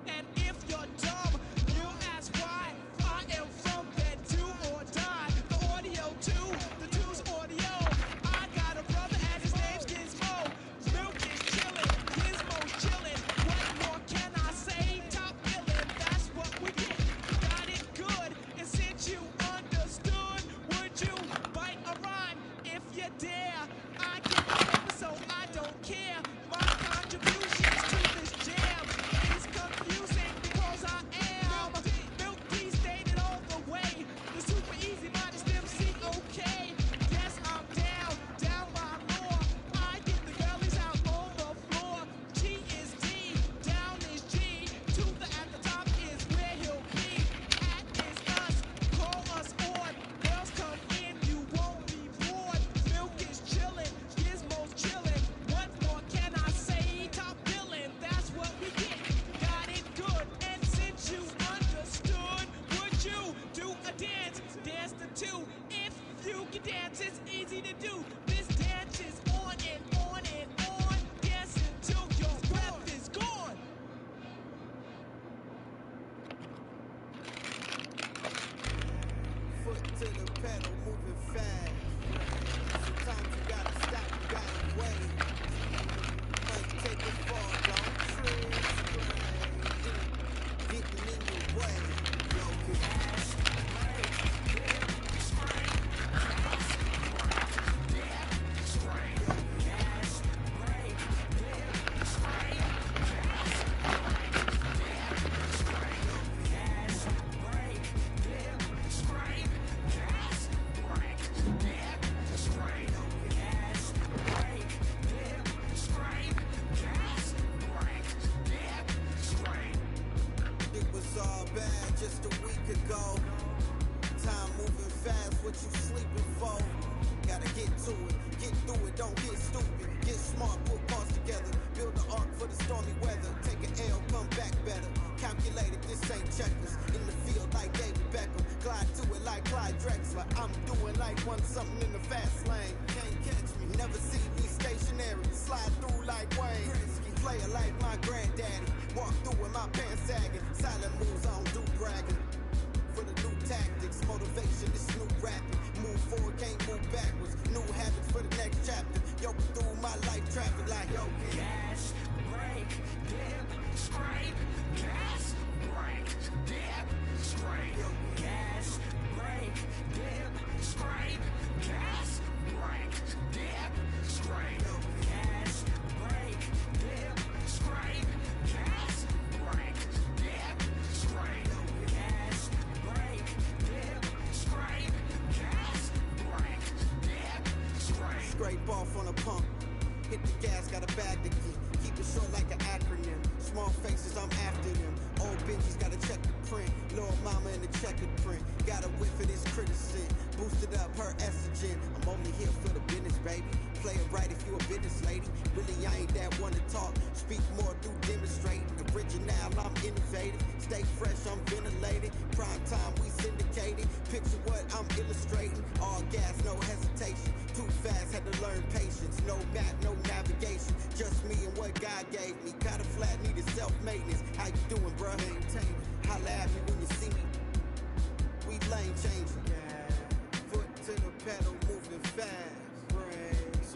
And if you're dumb, you ask why. I am from that do or die. The audio too, the two's audio. I got a brother and his name's Gizmo. Milk is chillin', Gizmo's chillin'. What more can I say? Top billin', that's what we get. Got it good, and since you understood, would you bite a rhyme if you dare? I get the paper, so I don't care. My contributions to this jam is confusing because I am Milk D stated all the way. The super easy modest MC, okay. Yes, I'm down by law. I get the girlies out on the floor. G is D, down is G. To the at the top is where he'll be. At is us, call us on. Girls come in, you won't be bored. Milk is chillin', Gizmo's chillin'. What more can I say? Top billin', that's what we get. Got it good, and since you understood, would you do a dance? Dance the two. If you can dance, it's easy to do. This dance is on and on and on. Dance until your breath is gone. Foot to the pedal, moving fast. Sometimes you gotta stop, you gotta wait. Might take a fall, don't trip. Getting in your way. Yo, it was all bad just a week ago. Time moving fast, what you sleeping for? Gotta get to it, get through it, don't get stupid. Get smart, put parts together. Build the ark for the stormy weather. Take an L, come back better. Calculated, this ain't checkers. In the field like David Beckham. Glide to it like Clyde Drexler. I'm doing like one something in the fast lane. Can't catch me, never see me stationary. Slide through like Wayne. Player like my granddaddy. Walk through with my pants sagging. Silent moves, I don't do bragging. For the new tactics, motivation, this new rapping. Move forward, can't move backwards. New habits for the next chapter. Yo, through my life traffic like yo, gas, brake, dip, scrape, gas, brake, dip, scrape, yo, gas, brake, dip, scrape, gas, brake, dip, scrape, yo, gas, brake, dip, scrape, gas, brake, dip, scrape, yo, gas, brake, dip, scrape, gas, brake, dip, scrape. Scrape off on a pump. Hit the gas, got a bag to keep. Keep it short like an acronym. Small faces, I'm after them. Old Benji's gotta check the print. Little mama in the checkered print. Got a whiff of this criticism. Boosted up her estrogen. I'm only here for the business, baby. Play it right if you a business lady. Really, I ain't that one to talk. Speak more through demonstrating. Original, I'm innovative. Stay fresh, I'm ventilated. Prime time, we syndicated. Picture what I'm illustrating. All gas, no hesitation. Too fast, had to learn patience. No map, no navigation. Just me and what God gave me. Got a flat, needed self-maintenance. How you doing, bruh? Maintain it. Holla at me when you see me. We lane changing. Foot to the pedal, moving fast.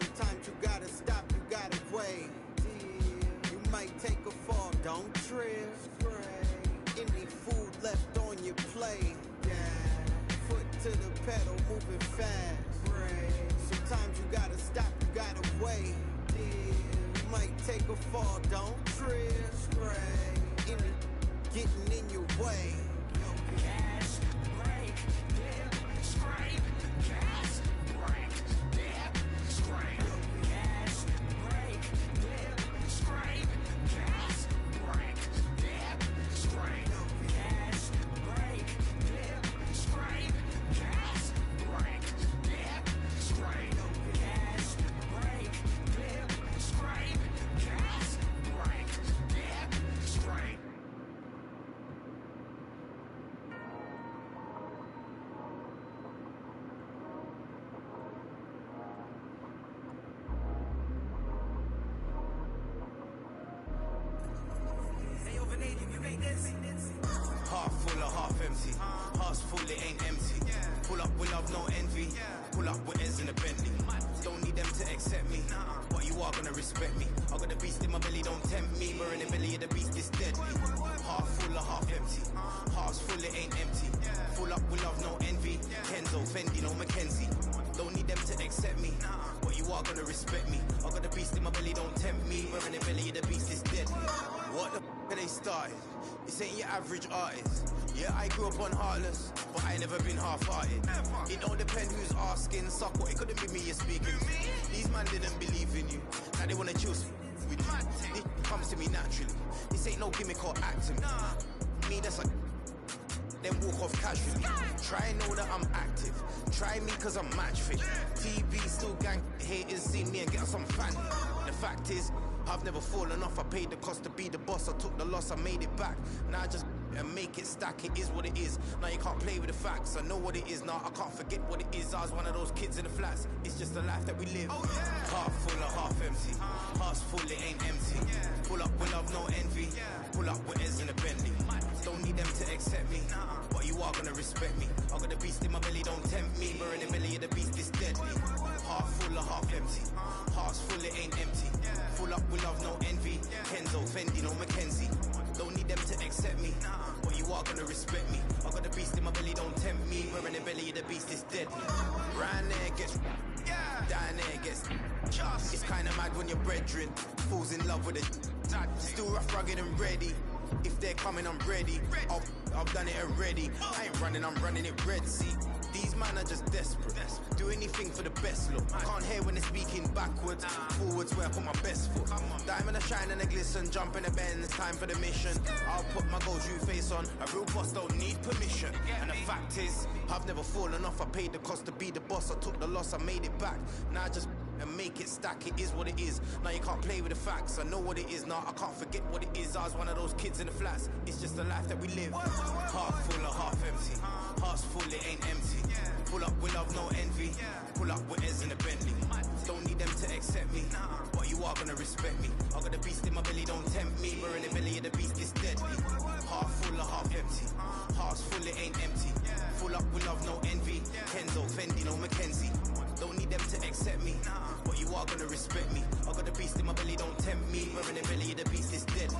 Sometimes you gotta stop, you gotta wait. You might take a fall, don't trip. Any food left on your plate. Foot to the pedal, moving fast. Sometimes you gotta stop, you gotta wait. You might take a fall, don't trip. Any getting in your way. Gas, brake, dip, scrape, gas, brake, dip, scrape, gas, brake, dip, scrape, gas, brake, dip, scrape, gas, brake, dip, scrape, gas, brake, dip, scrape, gas, brake, dip, scrape, gas, brake, dip, scrape. Half full or half empty. Heart's full, it ain't empty. Pull up with love, no envy. Pull up with ends in the Bentley. Don't need them to accept me, but you are gonna respect me. I got the beast in my belly, don't tempt me. We're in the belly of the beast, it's deadly. Half full or half empty. Heart's full, it ain't empty. Full up with love, no envy. Kenzo, Fendi, no Mackenzie. Don't need them to accept me, but you are gonna respect me. I got the beast in my belly, don't tempt me. We're in the belly of the beast, it's deadly. What the f*** are they started? This ain't your average artist. Yeah, I grew up on Heartless, but I never been half-hearted. It don't depend who's asking, suck what, it couldn't be me you're speaking to. These man didn't believe in you, now they wanna chill with you. It comes to me naturally, this ain't no gimmick or acting. Me, that's like, then walk off casually. Try know that I'm active, try me cause I'm match fit. TV still gang, haters see me and get some fan. The fact is, I've never fallen off, I paid the cost to be the boss. I took the loss, I made it back. Now I just and make it stack, it is what it is. Now you can't play with the facts, I know what it is. Now I can't forget what it is. I was one of those kids in the flats, it's just the life that we live. Half full or half empty. Heart's full, it ain't empty. Pull up with love, no envy. Pull up with ends in the Bentley. Don't need them to accept me, but you are gonna respect me. I got the beast in my belly, don't tempt me. We're in the belly of the beast, it's deadly. Half full or half empty. Heart's full, it ain't empty. Full up with love, no envy. Kenzo, Fendi, no Mackenzie. Don't need them to accept me, but you are gonna respect me. I got the beast in my belly, don't tempt me. We're in the belly of the beast, it's deadly. Round there gets, down there gets. It's kinda mad when your brethren falls in love with it. Still rough, rugged and ready. If they're coming, I'm ready. I've done it already. I ain't running, I'm running it Red Sea. These man are just desperate. Do anything for the best look. Can't hear when they're speaking backwards. Forwards where I put my best foot. Diamond a shine and a glisten. Jump in the bend, it's time for the mission. I'll put my gold shoe face on. A real boss don't need permission. And the fact is, I've never fallen off. I paid the cost to be the boss. I took the loss, I made it back. Now I just and make it stack, it is what it is. Now you can't play with the facts, I know what it is. Now I can't forget what it is. I was one of those kids in the flats, it's just the life that we live. Half full or half empty. Heart's full, it ain't empty. Pull up with love, no envy. Pull up with ends in the Bentley. Don't need them to accept me, but you are gonna respect me. I got the beast in my belly, don't tempt me. We're in the belly of the beast, it's deadly. Half full or half empty. Heart's full, it ain't empty. Full up with love, no envy. Kenzo, Fendi, no Mackenzie. Don't need them to accept me, but you are gonna respect me. I got the beast in my belly, don't tempt me. We're in the belly of the beast, it's deadly.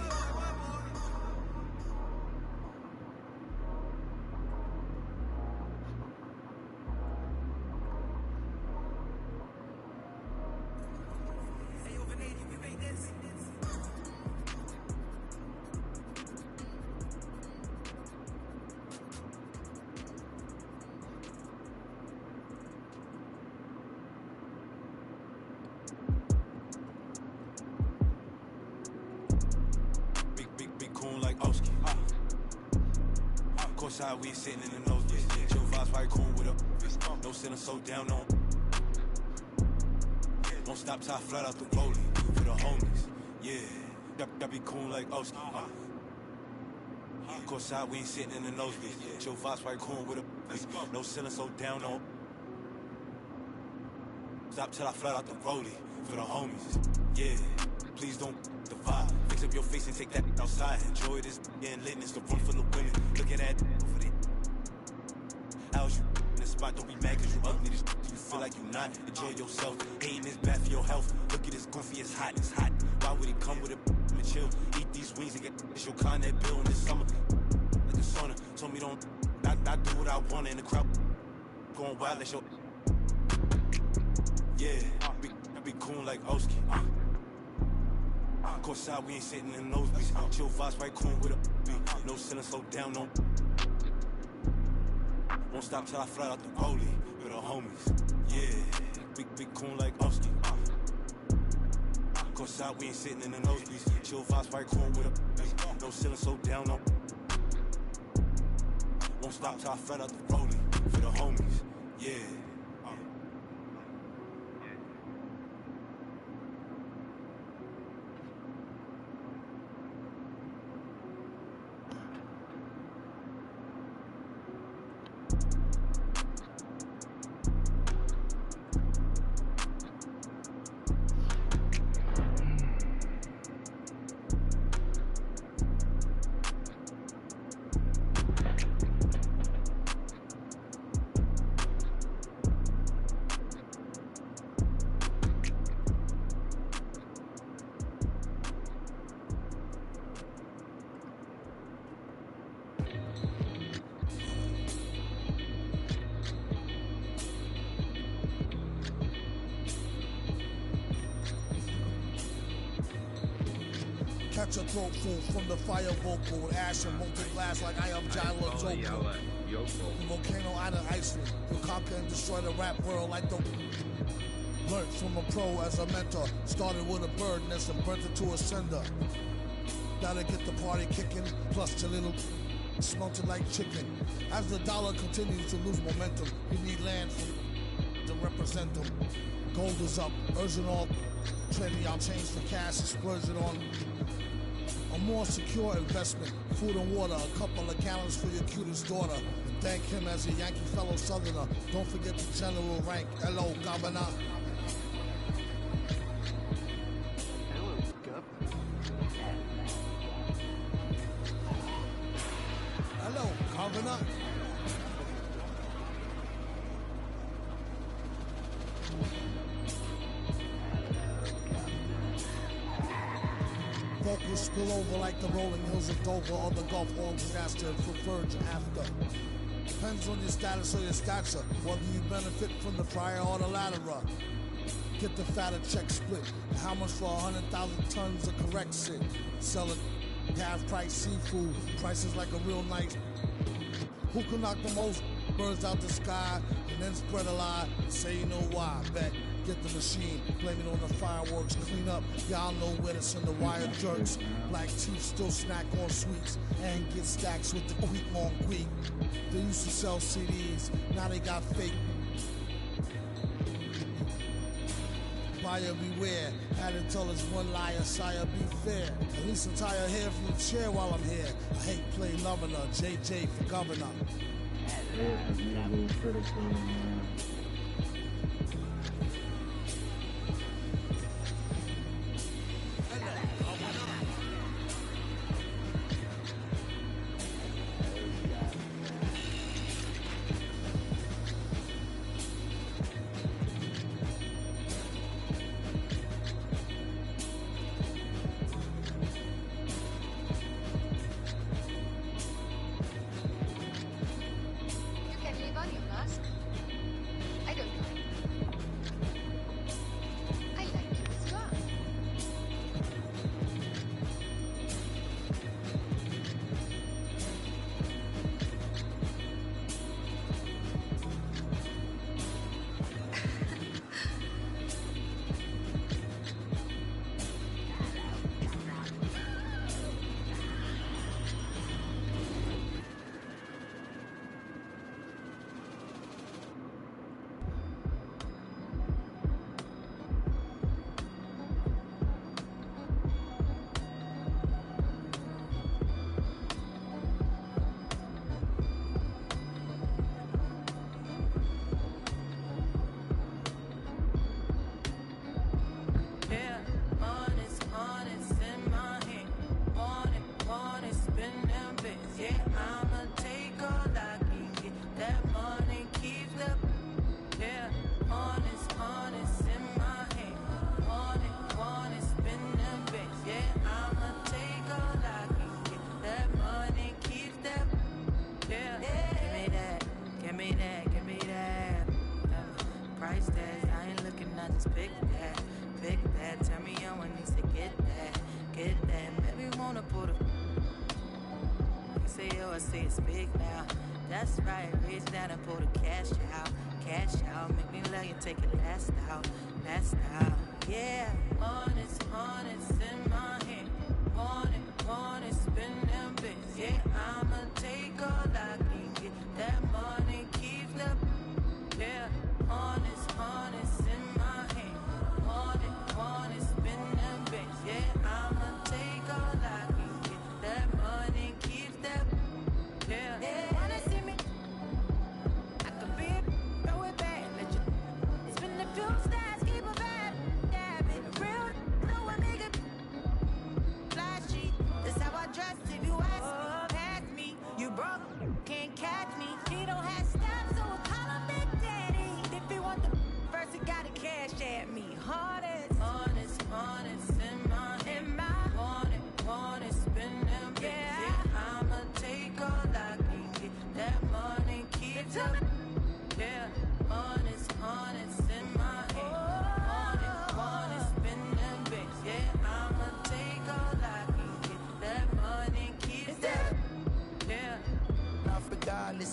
Side, we ain't sitting in the nose. Chill vibes, right cool with up. No sitting so down on. Don't stop till I flat out the rollie for the homies. Yeah, that be cool like Oski. Course side, we ain't sitting in the nosebleeds. Chill vibes, right cool with up. No sitting so down on. Stop till I flat out the rollie for the homies. Yeah, please don't divide. Fix up your face and take that outside. Enjoy this and litness, the room full of women. Look at that. How's you in the spot? Don't be mad cause you ugly. This you feel like you not. Enjoy yourself. Hating is bad for your health. Look at this goofy, it's hot, it's hot. Why would it come with a chill? Eat these wings and get this your Connet bill in the summer. Like a sauna. Told me don't I do what I want in the crowd. Going wild, let's show. Yeah, be cool like Oski. Course side, we ain't sitting in the nosebleeds. Chill vibes, right cool with a no sitting so down on. Won't stop till I flat out the rollie with the homies. Yeah, big cool like Oski. Course side, we ain't sitting in the nosebleeds. Chill vibes, right cool with a no sitting so down on. Won't stop till I flat out the rollie for the homies. Yeah. cut your throat full from the fire vocal. Ash and molten glass like I am Jalo Joko. The volcano out of Iceland. You'll conquer and destroy the rap world like the... Learned from a pro as a mentor. Started with a bird nest and burnt it to a cinder. Gotta get the party kicking. Plus your little... smelted like chicken. As the dollar continues to lose momentum, you need land to represent them. Gold is up, urging all trading y'all change for cash and splurging on a more secure investment. Food and water, a couple of gallons for your cutest daughter. Thank him as a Yankee fellow Southerner. Don't forget the general rank. Hello, Governor. Hello, Governor. Vocals spill over like the rolling hills of Dover or the Gulf War disaster for Virgin after. Depends on your status or your stature, whether you benefit from the prior or the latter. Get the fatter check split. How much for 100,000 tons of correct shit? Sell it half price seafood, prices like a real nice. Who can knock the most birds out the sky and then spread a lie? Say you know why, bet. Get the machine, blame it on the fireworks, clean up. Y'all know where to send the wire jerks. Black teeth still snack on sweets and get stacks with the quick on quick. They used to sell CDs, now they got fake. Buyer beware, had to tell us one liar, sire be fair. At least I'm tired hair from the chair while I'm here. I hate play loving her, JJ for governor.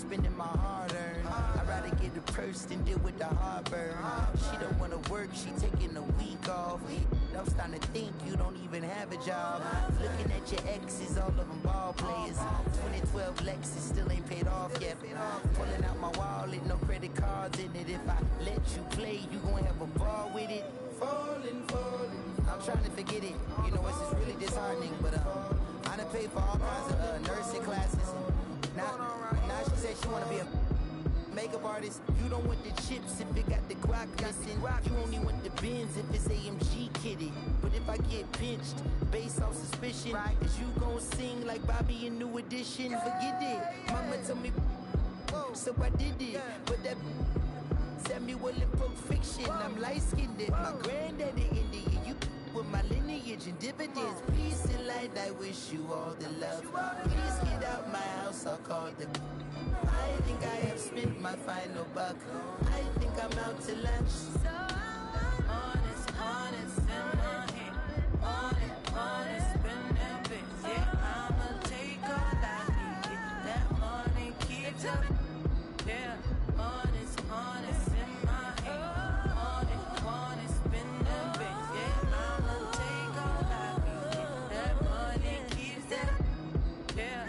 spending my hard-earned. I'd rather get a purse than deal with the heartburn. She don't wanna work, she taking a week off. I'm starting to think you don't even have a job. Looking at your exes, all of them ball players. 2012 Lexus still ain't paid off yet. Pulling out my wallet, no credit cards in it. If I let you play, you gon' have a ball with it. Falling. I'm trying to forget it. You know, it's just really disheartening. But I done paid for all kinds of nursing classes. Now she said she wanna be a makeup artist. You don't want the chips if it got the guac missing. You only want the Benz if it's AMG kitted. But if I get pinched based on suspicion, is you gon' sing like Bobby in New Edition? Forget it. Mama told me, so I did it. But that Samuel in Pulp Fiction, I'm light-skinned. My granddaddy Indian, you with my lineage and dividends. Peace and light, I wish you all the love. Please get out my house, I'll call the. I think I have spent my final buck. I think I'm out to lunch. So honest in my head. Honest, spend that bitch. Yeah, I'ma take all I need. That money keeps up. Yeah, honest in my head. Honest, spend that bitch. Yeah, I'ma take all I need. That money keeps up. Yeah.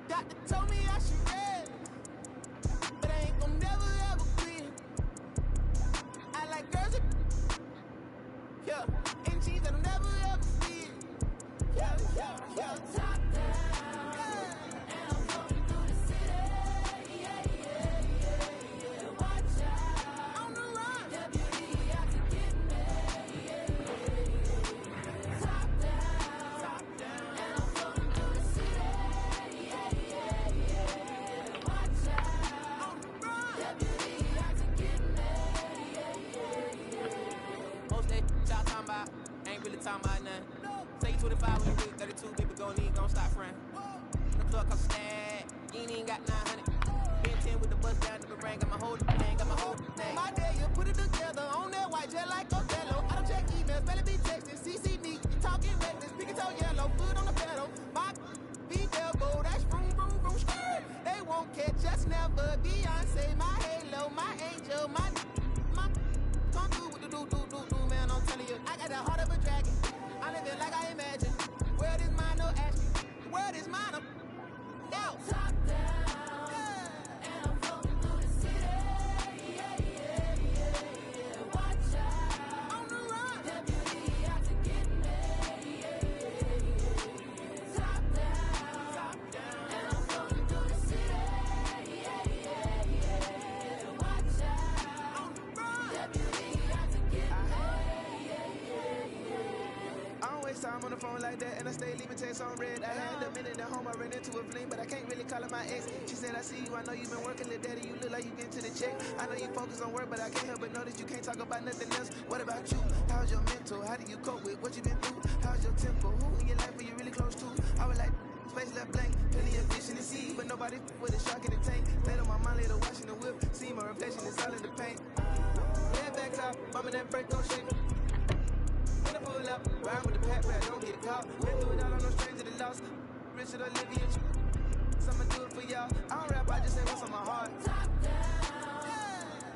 Doctor told me I should rest, but I ain't gon' never ever quit. I like girls that, yeah, and jeans that'll never ever fit. Yeah. Top down, and I'm walking through the city. Yeah. Watch out, on the run. Deputy out to get me. Top down, and I'm walking through the city. Most that y'all talking about ain't really talking about nothing. Say you 25 when you really 32, baby, gon' stop frontin'. The club cost a stack, you ain't even got 900. Been 10 with the bus down to the brain, got my whole thing. My day, you put it together on that white jet like Othello. I don't check emails, better be texting, CC me, you talking reckless, pinky toe yellow, foot on the pedal. My be elbow, that's vroom, skirt. They won't catch us never. Beyonce, my halo, my angel, my come through with the do, man, I'm telling you. I got the heart of a dragon. I live it like I imagine. World is mine, no action. The world is mine, I'm out. Top down, and I'm floating through the city. Yeah. Watch out, on the run. Deputy out to get me. Top down, and I'm floating through the city. Yeah. Watch out, on the run. Deputy out to get me. I don't waste time on the phone like that, and I stay leaving texts on red. I had a minute at home, I ran into a fling, but I can't really call it my ex. She said, I see you, I know you've been working, little daddy, you look like you getting to the check. I know you focus on work, but I can't help but notice you can't talk about nothing else. What about you? How's your mental? How do you cope with what you been through? How's your tempo? Who in your life are you really close to? I was like, space left blank, plenty of vision to see, but nobody with a shark in the tank. Laid on my mind, later washing the whip, see my reflection is all in the paint. Head back top, bumping that brake, don't shake. When I pull up, ride with the pack, don't get caught. Been through it all on no stranger that lost. Richard Olivia, so I'ma do it for y'all. I don't rap, I just say what's on my heart. Top down,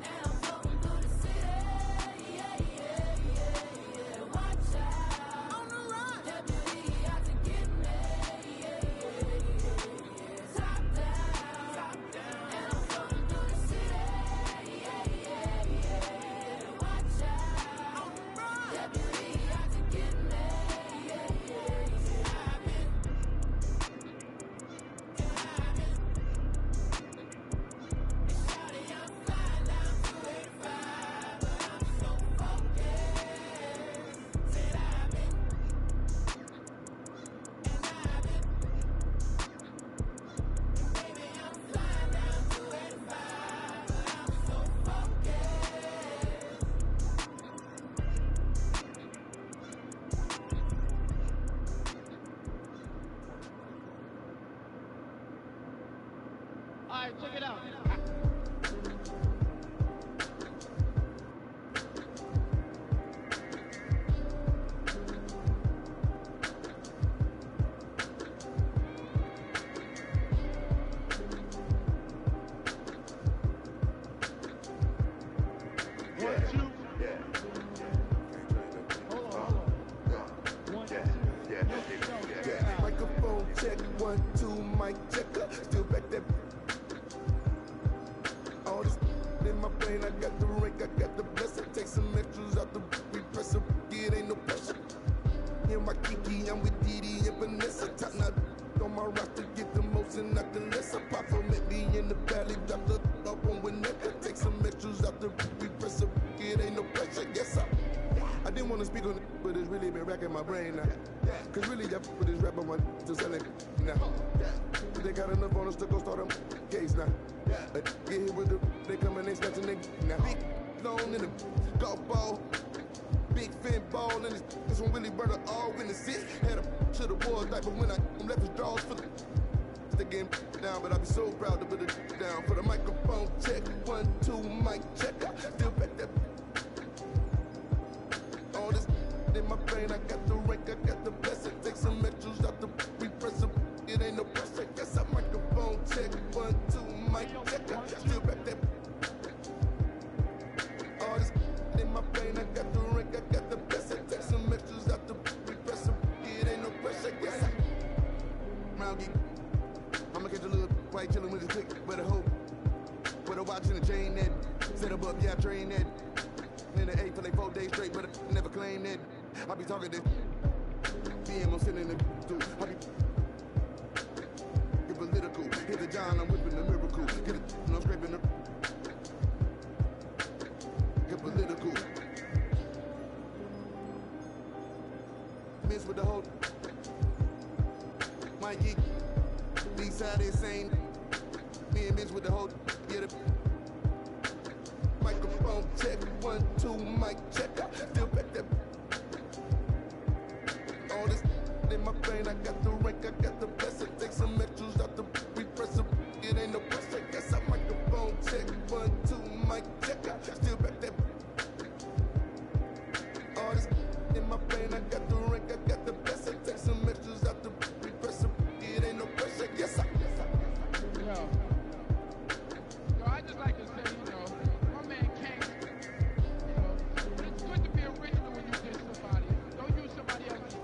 and I'm floating through the city. Yeah. Watch out, on the run. Deputy out to get me. Top down, and I'm floating through the city. Yeah. Watch out, on the run. Deputy out to get me. Shawty, right, check it out. Microphone check, 1, 2, mic checker. Still back that. All this in my brain, I got the rank, I got the blessing. Take some extras out the repressor, it ain't no pressure. In my Kiki, I'm with Didi and Vanessa. Top knot on my roster, get the most and not the lesser. Pop on me in the valley, drop the up on whenever. Take some extras out the repressor, it ain't no pressure. Yes, I didn't want to speak on it, but it's really been racking my brain now. Cause really, I put this rap on my to sell it now. They got enough on us to go start a case now. Get hit with the, they come and they snatching they now. Big long in the golf ball, big fin ball, and this one really burned all in the six. Had a to the wall type, but when I left his draws for the they getting down, but I be so proud to put it down. For the microphone check, 1, 2, mic check. Still back that. All this in my brain, I got the rank, I got the blessing. Take some extras out the repressor, it ain't no pressure. Guess I microphone check, 1, 2, mic check. Still back that. All this in my brain, I got the rank, I got the blessing. Take some extras out the repressor, it ain't no pressure. Guess I round geek. I'ma catch a little white chillin' with his click, with a hope, with a watch and a chain that set up, yeah, I train that. In the 8 for like 4 days straight, but I never claim that. I be talking this. DM, I'm sitting in the dude. I be get political. Hit the John, I'm whipping the miracle. Get it, I'm scraping the. Get political. Miss with the whole. My geek. These side insane. Me and miss with the whole. Get it. Microphone check, 1, 2, mic check. Still back that. All this in my brain, I got the rank, I got the blessing. Take some extras out the repressor, it ain't no pressure. Guess I microphone check, 1, 2, mic check. Still back that. All this in my brain, I got the rank, I got the blessing. Take some extras out the repressor, it ain't no pressure. Yes, I. Yo, I just like to say, you know, my man King, you know, it's good to be original when you diss somebody. Don't use somebody else.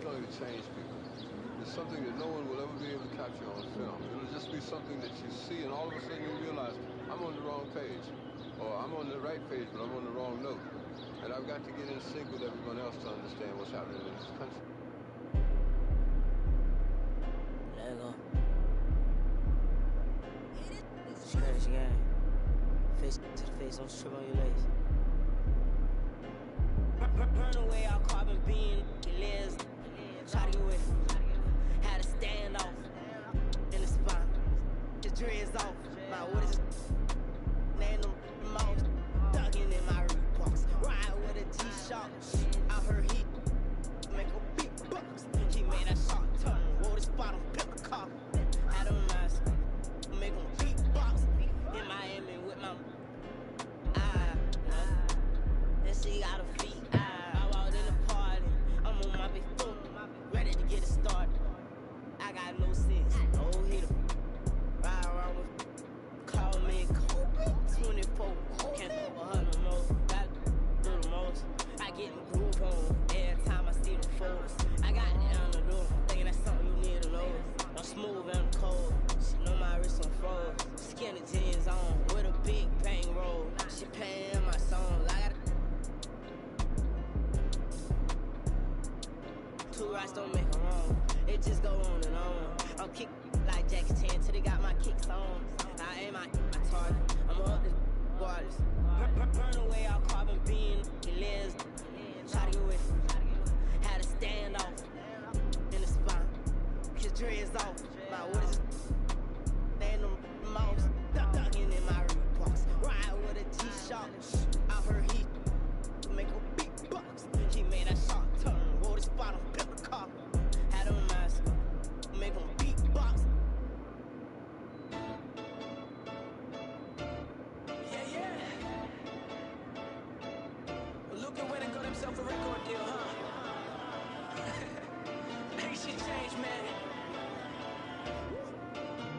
Going to change people. It's something that no one will ever be able to capture on film. It'll just be something that you see and all of a sudden you realize, I'm on the wrong page. Or I'm on the right page, but I'm on the wrong note. And I've got to get in sync with everyone else to understand what's happening in this country. Lego. Scratch game. Face to the face, don't trip on your legs. Burn away all carbon beam, lens. Try to get with it. Had to stand off in the spot. The dreads off. My what is man them mouths dugging in my Reeboks. Ride with a T-shirt. I heard he make a big bucks. He made a shot turn. Wore the spot on pepper car. Had a mask. Make him beatbox. In Miami with my and she got a feet. I walked in the party. two rights don't make a wrong. It just go on and on. I'll kick like Jackie Chan till they got my kicks on. I aim my target. I'm up the waters. Burn away all carbon being lens. Try to get with it. Had to stand off in the spot. His dreads off. My what is stand them mouse. Ducking in my box. Ride with a G-Shock. I heard he make a big box. He made that shot turn. Roll the spot on pepper car. Had him mask. Make him beatbox. Yeah. Well, Luka went and got himself a record deal, huh? Ain't shit changed, man.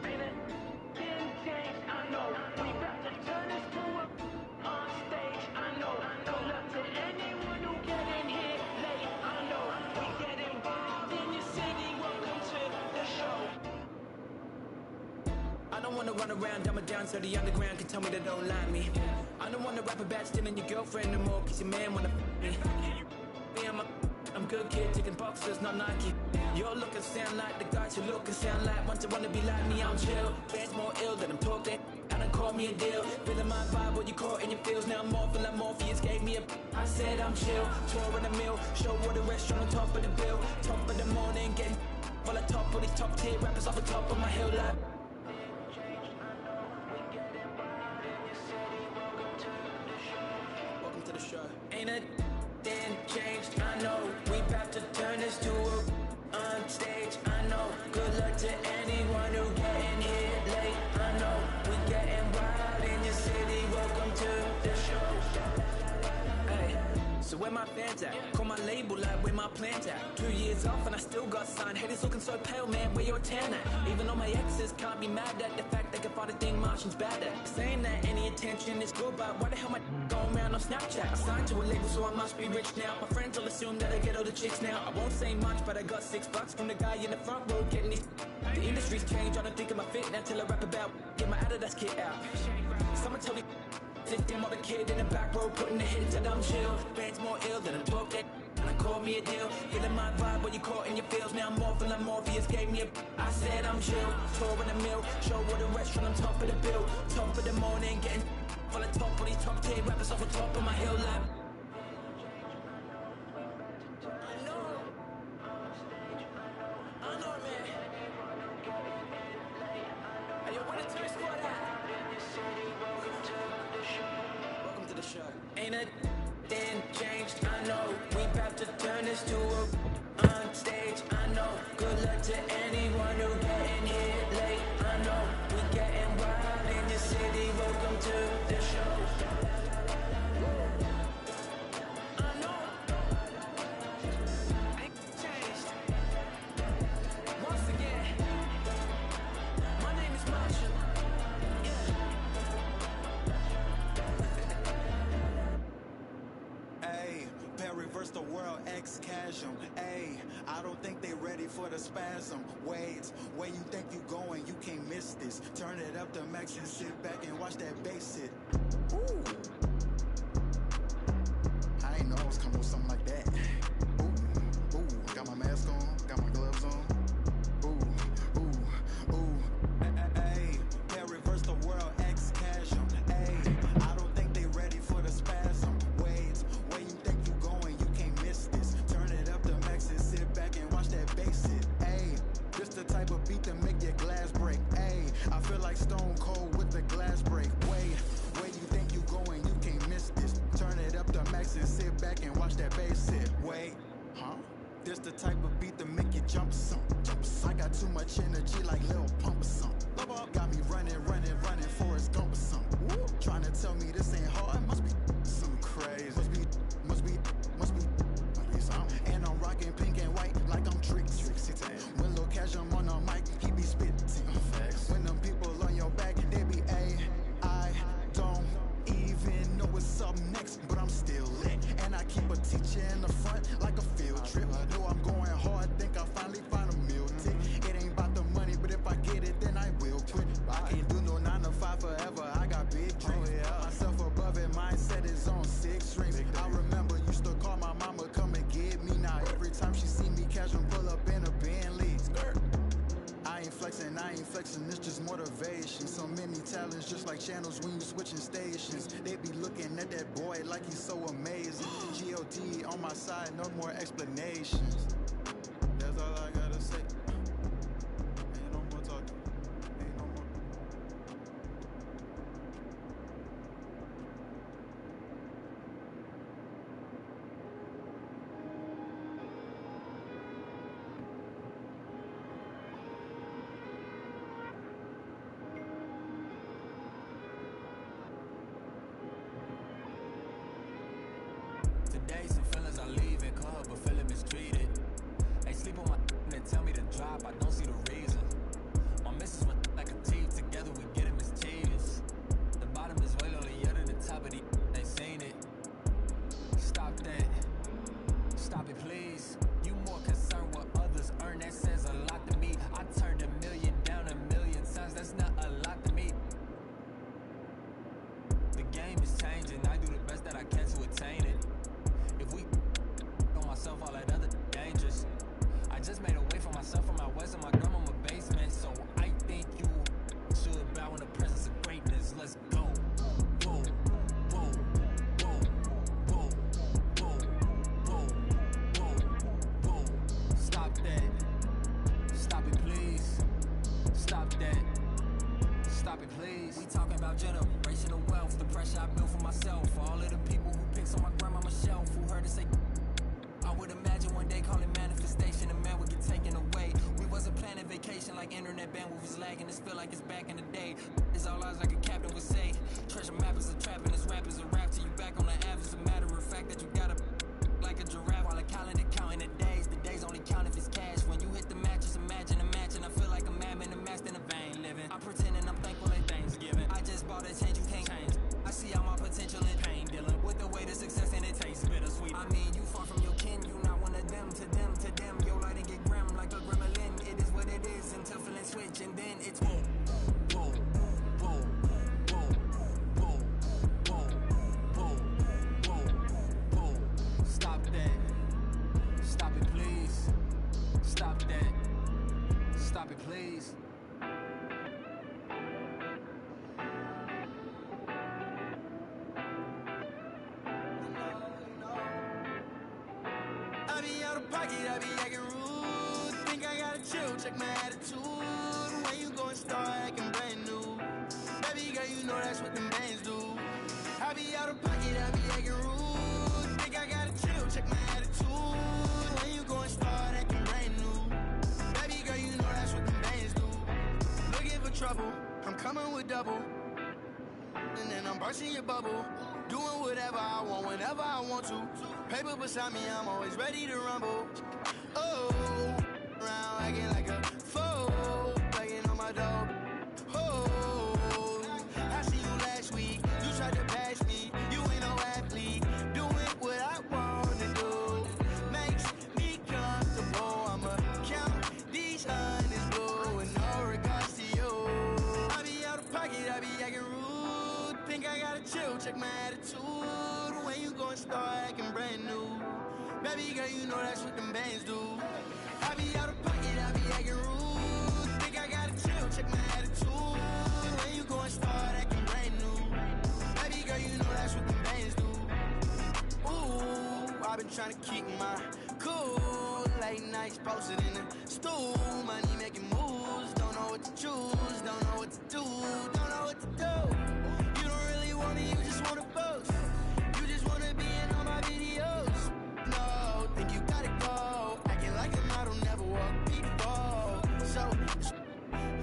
Ain't it? Didn't change, I know. We about to turn this to a on stage, I know. Good luck to anyone who get in here late, I know. We get involved in your city, welcome to the show. I don't wanna run around, dumb it down so the underground can tell me they don't like me. I don't wanna rap about stealing your girlfriend no more, cause your man wanna me. I'm good kid, taking boxers, not Nike. You're looking sound like the guys who look and sound like once they wanna be like me, I'm chill. Fans more ill than I'm talking, and I call me a deal. Feeling my vibe, what you caught in your feels. Now I'm more feel like Morpheus gave me a I said I'm chill, tour in the mill. Show what the restaurant on top of the bill. Top of the morning, getting while I top of these top tier rappers off the top of my hill like. Welcome to the show. Ain't a thing changed, I know. We about to turn this to a on stage, I know. Good luck to anyone who getting here late, I know. We getting wild in your city, welcome to the show. Hey, so where my fans at? Call my label like where my plans at. 2 years off and I still got signed. Haters looking so pale, man, where your tan at? Even though my exes can't be mad at the fact they can find a thing Martian's bad at. Saying that any attention is good, but why the hell am I going around on Snapchat? I signed to a label, so I must be rich now. My friends all assume that I get all the chicks now. I won't say much, but I got $6 from the guy in the front row getting these. The industry's changed, I don't think of my fit now till I rap about get my Adidas kit out. Someone tell me sit them on the kid in the back row putting the hits that I'm chill. Fans more ill than I'm talking, and I call me a deal. Feeling my vibe, what you caught in your feels. Now I'm more feeling like Morpheus gave me a I said I'm chill, tour in the mill. Show what the restaurant on top of the bill. Top of the morning, getting on the top of these top tier rappers off the top of my hill like. I know, man. Hey, yo, where the Terry squad at? Welcome to the show. Ain't a thing changed, I know. We about to turn this to a on stage, I know. Good luck to anyone who getting here late, I know. We getting wild in your city, welcome to the show. I know. Ain't changed. Once again, my name is Marshall. Ayy, pair reverse the world, ex-chasm. Ayy, I don't think they ready for the spasm. Wait, where you think you going, you can't miss this. Turn it up to max and sit back and watch that bass hit. Ooh. I ain't know I was coming with something like that. Ooh, ooh, got my mask on, got my gloves on. Ooh, ooh, ooh. Ayy, pair reverse the world, ex-chasm. Ayy, I don't think they ready for the spasm. Wait, where you think you going, you can't miss this. Turn it up to max and sit back and watch that bass hit. Ayy, this the type of beat that make your glass break. Ayy, I feel like Stone Cold with the glass break. Wait, where you think you going, you can't miss this. Turn it up to max and sit back and watch that bass hit. Wait, huh? This the type of beat that make you jump or something. I got too much energy like Lil Pump or something. Got me running, Forrest Gump or something. Trying to tell me this ain't hard, must be some crazy. Must be something. And I'm rocking pink and white like I'm Trixie. When Lil Cash I'm on the mic, he be spitting. When them people on your back, they be I don't even know what's up next, but I'm still lit. And I keep a teacher in the front like a field trip. Know I'm going hard, think I finally find a meal tick. It ain't about the money, but if I get it, then I will quit. I can't do no 9 to 5 forever, I got big dreams. Myself above it, mindset flexing, it's just motivation. So many talents, just like channels when you switching stations. They be looking at that boy like he's so amazing. G.O.D. on my side, no more explanations. That's all I gotta say. Ain't no more talking. Ain't no more. Today some feelings I leave in club but feeling mistreated. They sleep on my and tell me to drop, I don't see the reason. My missus went like a teeth, together we get it mischievous. The bottom is way lonelier than the top of the ain't seen it. Stop that, stop it please. You more concerned what others earn, that says a lot to me. I turned $1 million down 1,000,000 times, that's not a lot to me. The game is changing, I do the best that I can to attain it. If we on myself, all that other dangerous. I just made a way for myself from my west and my grandmama basement. So I think you should bow in the presence of greatness. Let's go. Whoa, whoa, whoa, whoa, whoa, whoa, whoa, whoa. Stop that. Stop it, please. Stop that. Stop it, please. We talking about generational wealth, the pressure I built for myself, for all of the people who picks on my grandmama's shelf, who heard her say, I would imagine one day call it manifestation, a man would get taken away. We wasn't planning vacation like internet bandwidth was lagging. This feel like it's back in the day. It's all eyes like a captain would say. Treasure map is a trap and this rap is a rap till you back on the app. It's a matter of fact that you gotta like a giraffe while a calendar counting the days. The days only count if it's cash. When you hit the match, just imagine a match and I feel like a madman amassed in a vain living. I'm pretending I'm thankful at Thanksgiving. I just bought a change you can't change. I see all my potential in pain dealing with the way to success and it tastes bittersweet. I mean, you far from your kin, you not one of them. To them, to them, your light and get grim like a gremlin. It is what it is until feeling switch and then it's whoa, whoa, whoa, whoa, whoa, whoa, whoa, whoa, whoa. Stop that. Stop it, please. Stop that. Stop it, please. I be out of pocket, I be acting rude. Think I gotta chill, check my attitude. When you gon' start acting brand new, baby girl, you know that's what them bands do. I be out of pocket, I be acting rude. Think I gotta chill, check my attitude. When you gon' start acting brand new, baby girl, you know that's what them bands do. Looking for trouble, I'm coming with double. And then I'm bursting your bubble. Doing whatever I want, whenever I want to. Paper beside me, I'm always ready to rumble. Oh, around acting like a fool, begging on my dope. Oh, I see you last week. You tried to pass me. You ain't no athlete. Doing what I want to do makes me comfortable. I'ma count these hundreds blue with no regards to you. I be out of pocket, I be acting rude. Think I gotta chill, check my attitude. When you gon' start acting brand new, baby girl, you know that's what them bands do. I be out of pocket, I be acting rude. Think I gotta chill, check my attitude. When you gon' start acting brand new, baby girl, you know that's what them bands do. Ooh, I've been trying to keep my cool. Late nights posted in the stool. Money making moves, don't know what to choose, don't know what to do, don't know what to do. You don't really want me, you just wanna boast. You just wanna be in all my videos. No, think you gotta go. Acting like a model, never walk people. So,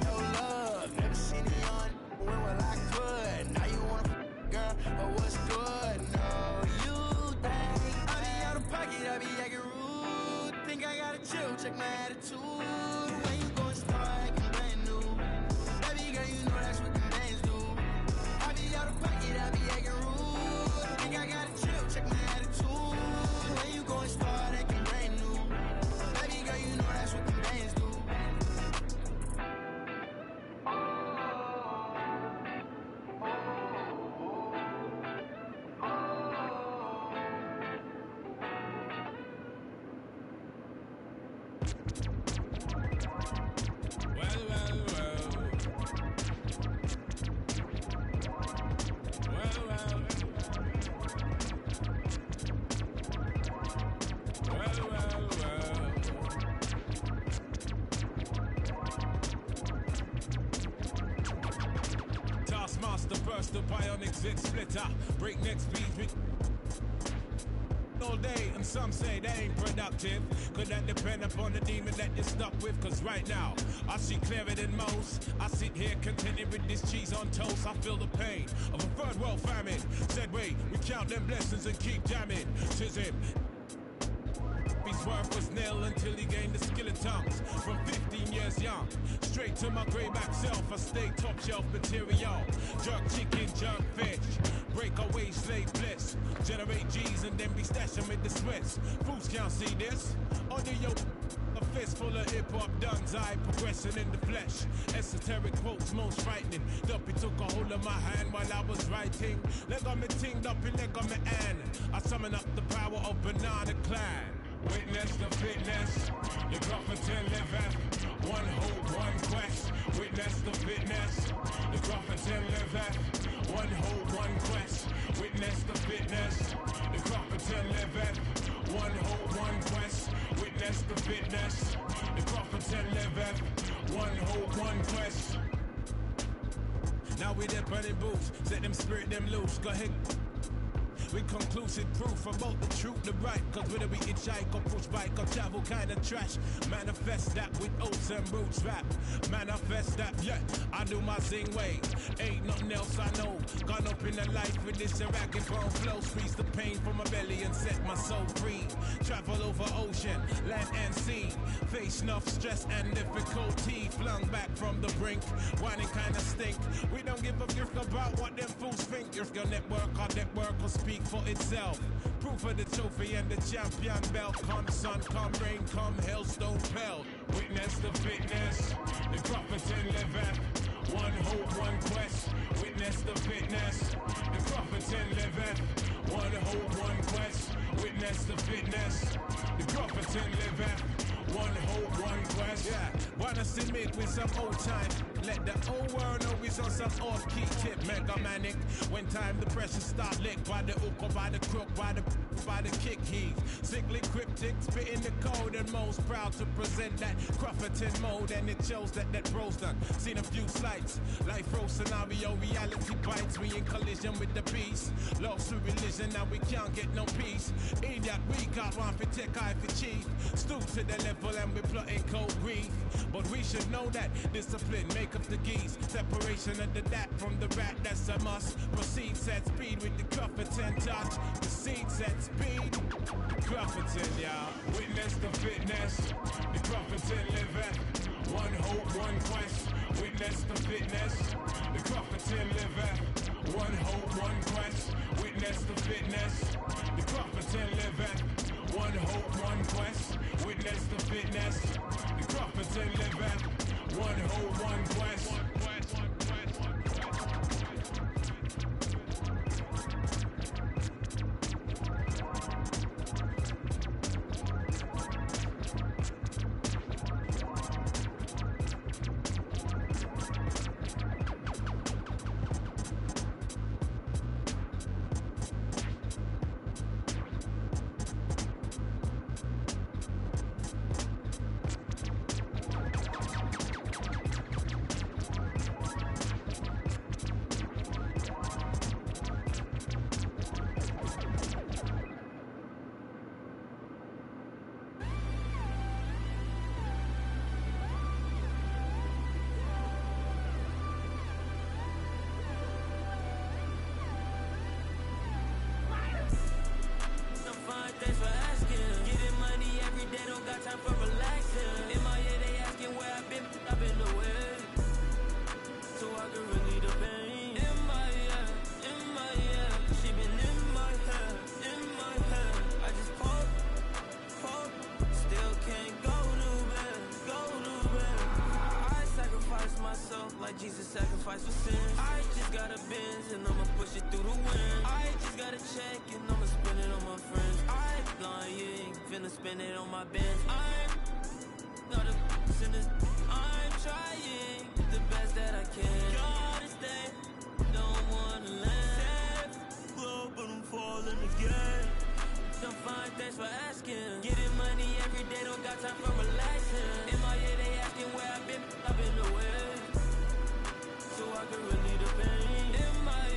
no love, never seen it on. When will I could? Now you wanna girl, but what's good? No, you think I be out of pocket, I be acting rude. Think I gotta chill, check my attitude. When you gon' start acting brand new, baby girl, you know that's what the bands do. I be out of pocket, I be acting rude. Think I gotta chill, check my attitude. When you gon' start acting brand new, baby girl, you know that's what the bands do. Well, well, well. the bionic zit splitter. Breakneck speed with all day, and some say they ain't productive. Could that depend upon the demon that you're stuck with? Cause right now, I see clearer than most. I sit here contented with this cheese on toast. I feel the pain of a third world famine. Said wait, we count them blessings and keep jamming. Tis him. His worth was nil until he gained the skill of tongues. From 15 years young, straight to my greyback self, I stay top shelf material. Jerk chicken, jerk fish, break away slave bliss. Generate G's and then be stashing with the Swiss. Fools can't see this. Under your a fist full of hip-hop duns, I progressing in the flesh. Esoteric quotes most frightening. Duppy took a hold of my hand while I was writing. Leg on me ting, Duppy leg on me hand. I summon up the power of Banana Clan. Witness the fitness, the Grafferton liveth. One hope, one quest. Witness the fitness, the Grafferton liveth. One hope, one quest. Witness the fitness, the Grafferton liveth. One hope, one quest. Witness the fitness, the Grafferton liveth. One hope, one quest. Now we there burning boots, set them spirit them loose. Go ahead. With conclusive proof about the truth, the right. Cause whether we hitchhike or push bike or travel kind of trash, manifest that with oats and roots rap. Manifest that, yeah, I do my zing way. Ain't nothing else I know. Gone up in the life with this ragged bone flow. Squeeze the pain from my belly and set my soul free. Travel over ocean, land and sea. Face enough stress and difficulty. Flung back from the brink, whining kind of stink. We don't give a gift about what them fools think. If your network will speak for itself. Proof of the trophy and the champion belt. Come sun, come rain, come hailstone pelt. Witness the fitness, the Grafferton liveth. One hope, one quest. Witness the fitness, the Grafferton liveth. One hope, one quest. Witness the fitness, the Grafferton liveth. One hope, one quest. Yeah, wanna submit with some old time. Let the old world know we's on some off-key tip. Mega manic. When time the pressure start lick by the hook or by the crook, by the kick heave. Sickly cryptic, spitting the code and most proud to present that Grafferton mode. And it shows that bros done. Seen a few slights. Life row scenario, reality bites. We in collision with the beast. Lost to religion, now we can't get no peace. Idiot, we got one for tech, eye for chief. Stoop to the level and we plotting cold grief. But we should know that discipline make up the geese. Separation of the dat from the rat, that's a must. Proceed, set speed with the Grafferton touch. Proceed, set speed. Grafferton, y'all. Witness the fitness, the Grafferton liveth. One hope, one quest. Witness the fitness, the Grafferton liveth. One hope, one quest. Witness the fitness, the Grafferton liveth. One hope, one quest. Witness the fitness, the Grafferton liveth. One hope, one quest. Jesus sacrificed for sin. I just got a Benz and I'ma push it through the wind. I just got a check and I'ma spend it on my friends. I'm lying, finna spend it on my Benz. I'm not a sinner. I'm trying the best that I can. Gotta stay, don't wanna land. Low, but I'm falling again. I'm fine, thanks for asking. Getting money every day, don't got time for relaxing. In my ear, they asking where I've been the way. So I can relieve the pain. In my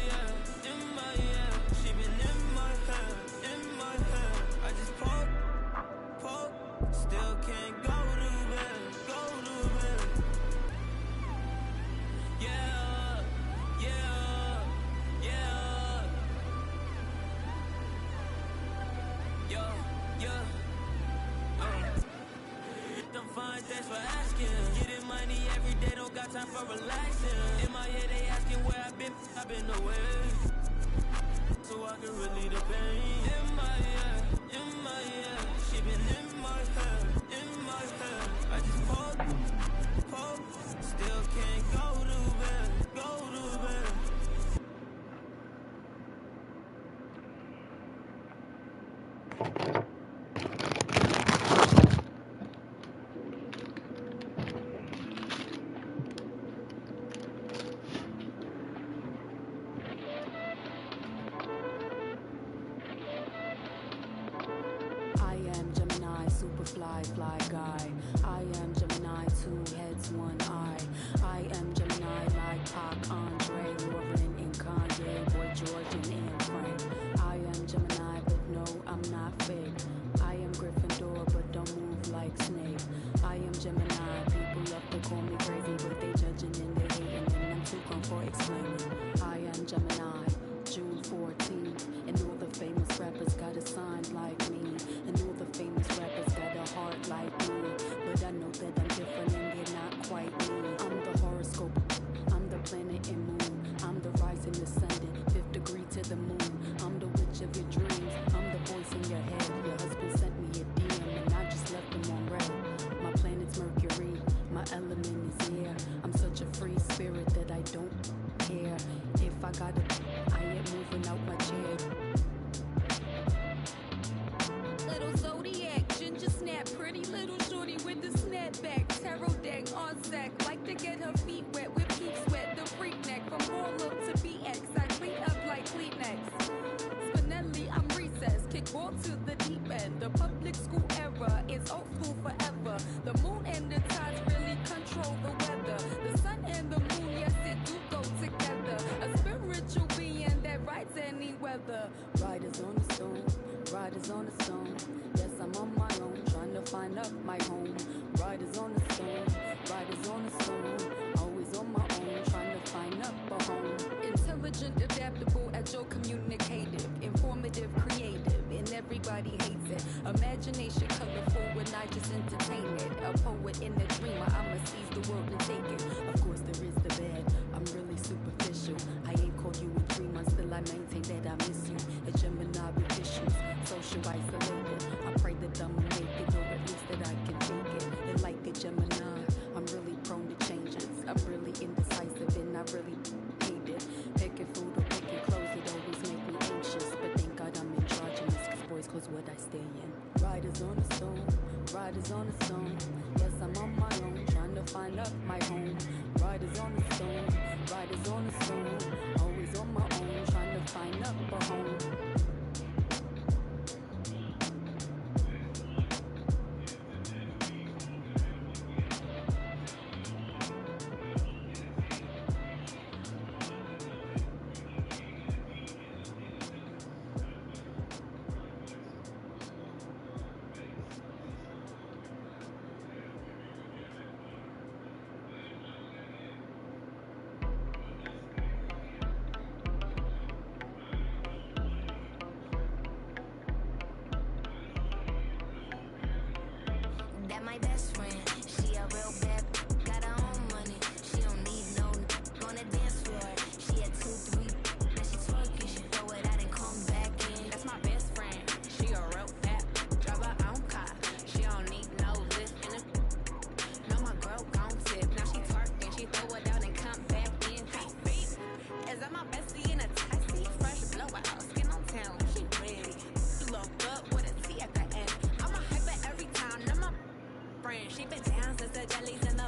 for asking. Getting money every day, don't got time for relaxing. In my head, they asking where I've been away. So I can relieve the pain. In my head, she been in my head. I just pop, still can't go to bed. I am Gemini, super fly guy. I am Gemini, 2 heads, 1 eye. I am Gemini like Pac, Andre, Lauren, and Kanye, Boy George, and Anne Frank. I am Gemini, but no, I'm not fake. I am Gryffindor, but don't move like Snape. I am Gemini, people love to call me crazy, but they judging and they hating, and I'm too gone for explaining. I am Gemini, June 14th, and all the famous rappers got a sign like me, and all the famous rappers got a heart like me, but I know that I'm different and they're not quite me. I'm the horoscope, I'm the planet and moon, I'm the rise and the sun, 5th degree to the moon, I'm the witch of your dreams, I'm the voice in your head. Your husband sent me a DM and I just left him on red. My planet's Mercury, my element is air. I'm such a free spirit that I don't care if I gotta. I ain't moving out my chair. Little zodiac, ginger snap, pretty little shorty with the snapback, tarot deck on sack, like to get her feet wet with peep sweat, the freak neck from Harlem to BX. I clean up like Kleenex. Spinelli, I'm recessed, kick ball to the deep end. The public school era is old school forever. The moon and the tides really control the weather. The sun and the moon, yes, it do go together. A spiritual being that rides any weather. Riders on the stone, riders on the stone. Yes, I'm on my own, trying to find up my home. Riders on the stone, riders on the stone. Always on my own, trying to find up a home. Intelligent, adaptable, agile, communicative, informative, creative, and everybody hates it. Imagination colorful when I just entertain it. A poet and a dreamer, I'ma seize the world and take it. Of course there is the bad, I'm really superficial. I ain't called you in 3 months, still I maintain that I miss you. A Gemini with issues, social isolated. I pray that I'ma make it, or at least that I can take it. And like a Gemini, I'm really prone to changes. I'm really indecisive and I really hate it. Picking food or picking clothes, it always make me anxious. But thank God I'm androgynous, cause boys close what I stay in. Riders on the stone, riders on the stone. Yes, I'm on my own, trying to find up my home. Riders on the stone, riders on the stone. Always on my own, trying to find up a home. That my best friend, she a real bad, got her own money. She don't need no on the dance floor. She had 2, 3, now she twerking. She throw it out and come back in. That's my best friend, she a real bad, drive her own car. She don't need no lift in it. No, my girl gon' tip. Now she twerking, she throw it out and come back in. Hey, babe, is that my bestie in a taxi? Fresh blowout, skin on town, she ready. Look up with a T at the end. I'm a hyper every time, now my friend. She been down since the jellies in the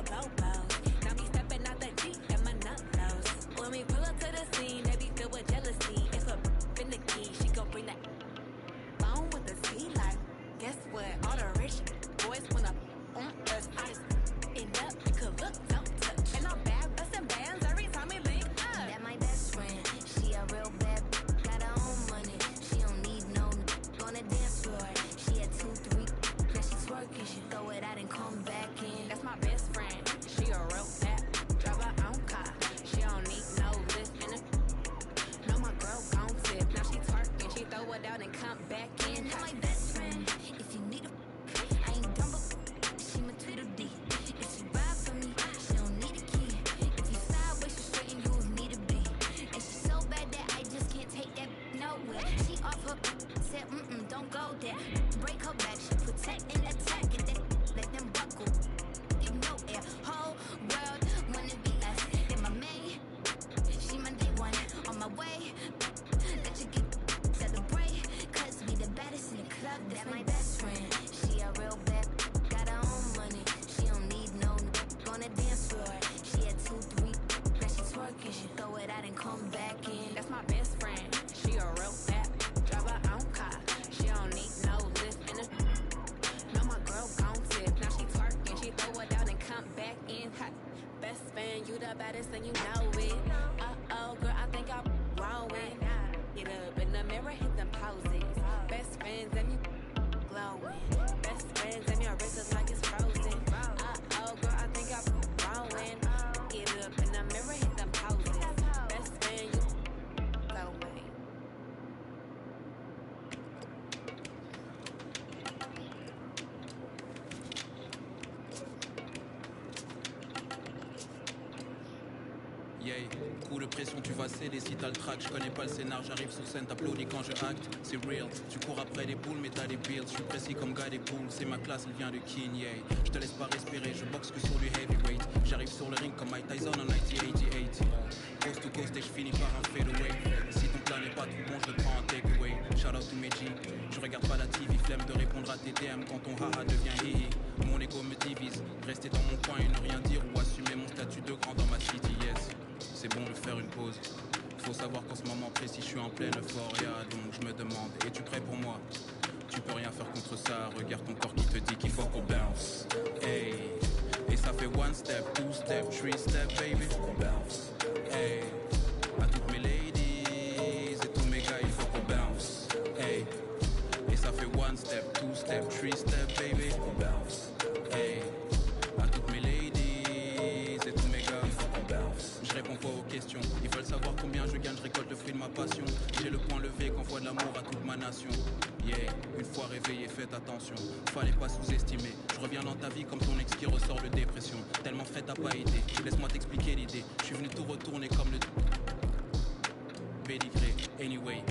there. Break her back, she protect and attack, and then let them buckle. Give no air. Whole world wanna be us. They my maid, she my day one. On my way, let you get celebrate, cause we the baddest in the club. That's my best friend. She a real bad, got her own money. She don't need no on the dance floor. She had 2, 3, now she twerking. She throw it out and come back in. That's my best friend. She a real bad, drive her own car. She don't need no lift in the. No, my girl gon' tip. Now she twerking. She throw it out and come back in. Hot. Best friend, you the baddest and you know it. Uh-oh, girl, I think I'm wrong with. Get up in the mirror, hit them poses. Best friends and you glowing. Best friends and your wrist is like it's frozen. Uh-oh, girl, I think I'm wrong with. Get up in the mirror, hit them poses. Best friend, you glowing. Yeah, coup de pression, tu vas céder si t'as le track. Je connais pas le scénar, j'arrive sur scène, t'applaudis quand je acte. C'est real, tu cours après des boules, mais t'as des bills. Je suis précis comme gars des poules, c'est ma classe, elle vient de King, yeah. Je te laisse pas respirer, je boxe que sur du heavyweight. J'arrive sur le ring comme Mike Tyson en 1988. Coast to coast et je finis par un fadeaway. Si ton plan n'est pas tout bon, je le prends en takeaway. Shout out to mes G, je regarde pas la TV, flemme de répondre à tes DM quand ton haha devient hihi. Mon ego me divise, rester dans mon coin et ne rien dire ou assumer mon statut de grand dans ma city, yes. C'est bon de faire une pause. Faut savoir qu'en ce moment précis, je suis en pleine euphoria. Donc je me demande, es-tu prêt pour moi? Tu peux rien faire contre ça. Regarde ton corps qui te dit qu'il faut qu'on bounce. Hey. Et ça fait 1 step, 2 step, 3 step, baby. Faut qu'on bounce. Hey. À toutes mes ladies et tous mes gars, il faut qu'on bounce. Hey. Et ça fait 1 step, 2 step, 3 step, baby. Faut qu'on bounce. Hey. À toutes mes ladies et tous mes gars, il faut qu'on bounce. Je réponds pas aux questions. Ils veulent savoir combien je gagne, je récolte le fruit de ma passion. J'ai le point levé qu'envoie de l'amour à toute ma nation. Yeah, une fois réveillé, faites attention. Fallait pas sous-estimer. Je reviens dans ta vie comme ton ex qui ressort de dépression. Tellement frais t'as pas été. Laisse-moi t'expliquer l'idée. Je suis venu tout retourner comme le pédigré. Anyway.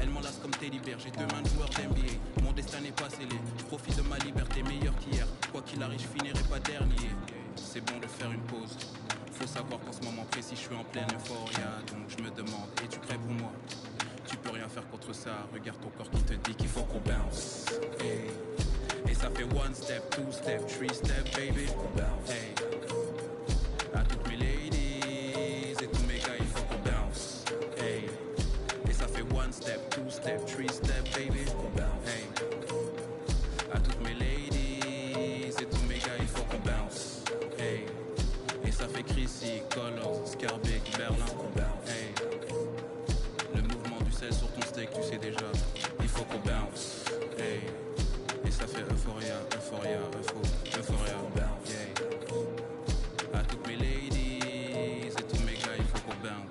Elle m'enlace comme Teddy Bear, j'ai 2 mains de joueur d'NBA. Mon destin n'est pas scellé, je profite de ma liberté meilleure qu'hier. Quoi qu'il arrive, je finirai pas dernier. C'est bon de faire une pause. Faut savoir qu'en ce moment précis, je suis en pleine euphoria. Donc je me demande, es-tu prêt pour moi? Tu peux rien faire contre ça, regarde ton corps qui te dit qu'il faut qu'on bounce. Hey. Et ça fait 1 step, 2 step, 3 step, baby. Hey. À toutes mes ladies et tous mes gars, il faut qu'on bounce. Hey. Et ça fait 1 step, 2 step, 3 step, baby. Hey. À toutes mes ladies et tous mes gars, il faut qu'on bounce. Hey. Et ça fait Chrissy, Colors, Scarbeck, Berlin. Hey. Le mouvement du sel sur ton steak, tu sais déjà. Il faut qu'on bounce. Hey. Et ça fait euphoria, euphoria, euphoria. Yeah. À toutes mes ladies et tous mes gars, il faut qu'on bounce.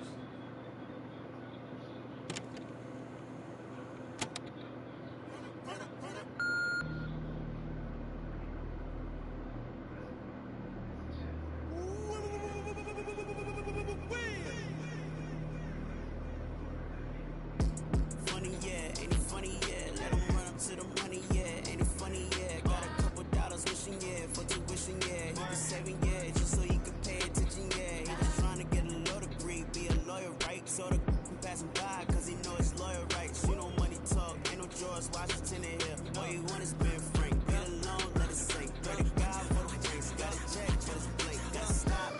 Funny, yeah, ain't it funny, yeah. Let him run up to the money, yeah. Ain't it funny, yeah. Got a couple dollars wishing, yeah. For tuition, yeah. He was saving, yeah. Just so he could pay attention, yeah. He was trying to get a law degree, be a lawyer, right? So the pass him by, cause he know it's lawyer rights. You know money talk, ain't no George Washington in here. All you want is Ben Frank. Get alone, let it sink. Pray to God for the drinks. Got a check, but it's blank. Gotta stop.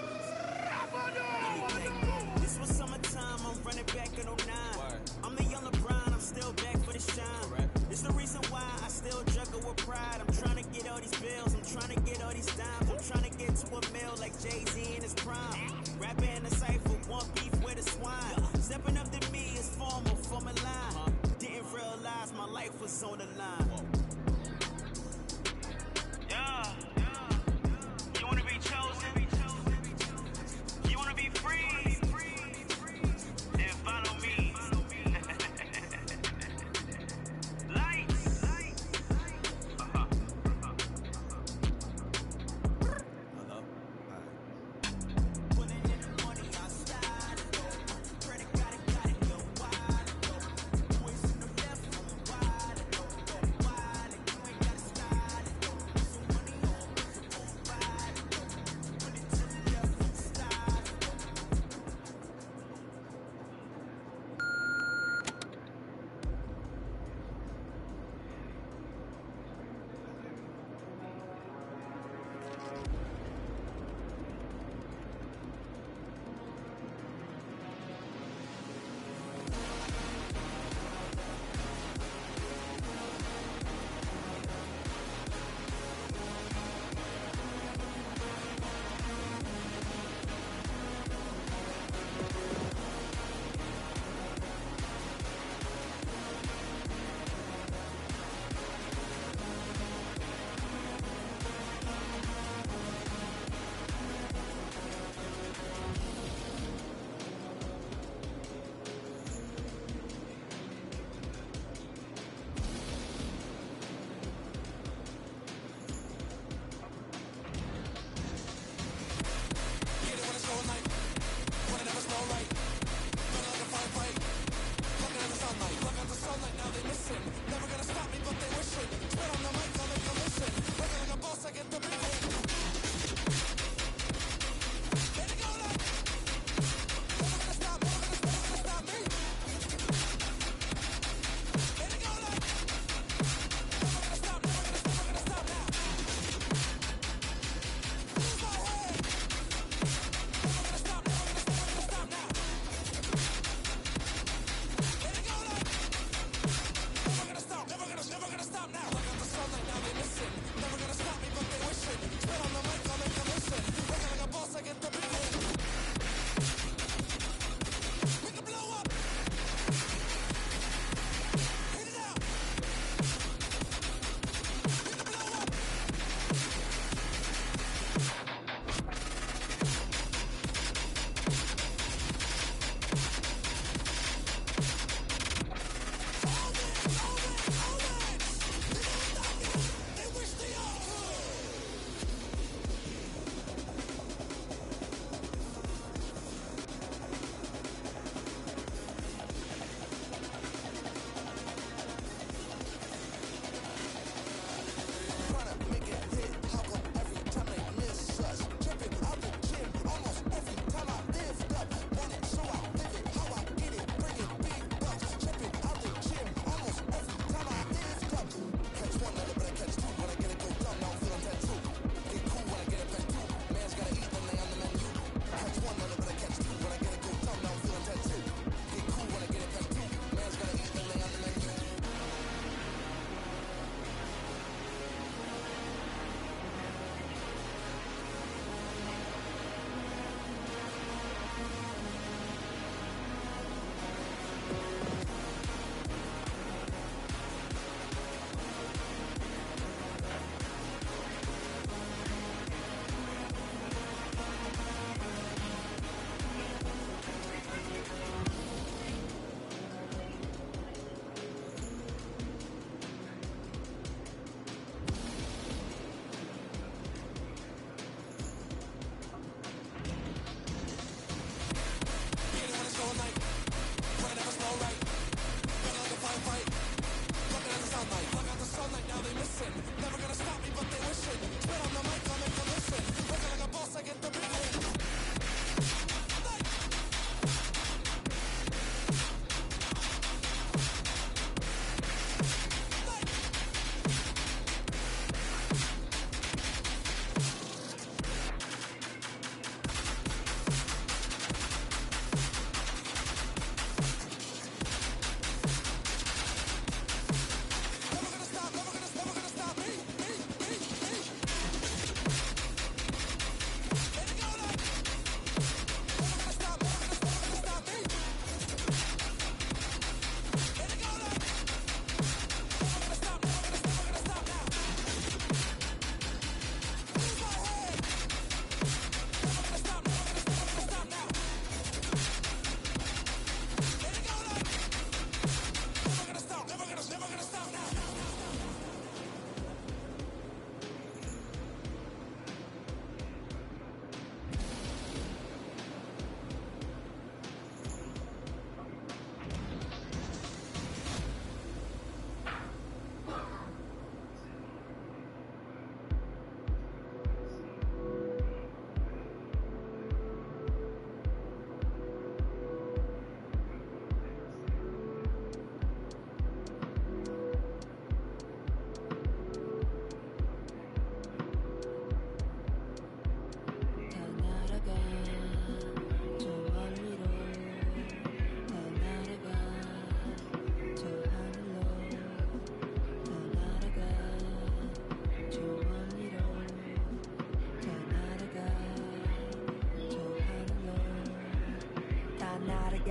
Let me think. This was summertime, I'm running back in 09. I'm the young LeBron, I'm still back for the shine. It's the reason why I still juggle with pride. I'm trying to get all these bills, I'm trying to get all these dimes. I'm trying to get to a mill like Jay-Z in his prime. Rapping in the cypher, one beef with a swine. Stepping up to me is formal, forming line. Didn't realize my life was on the line. Yeah. You wanna be chosen? You wanna be free? Then follow me.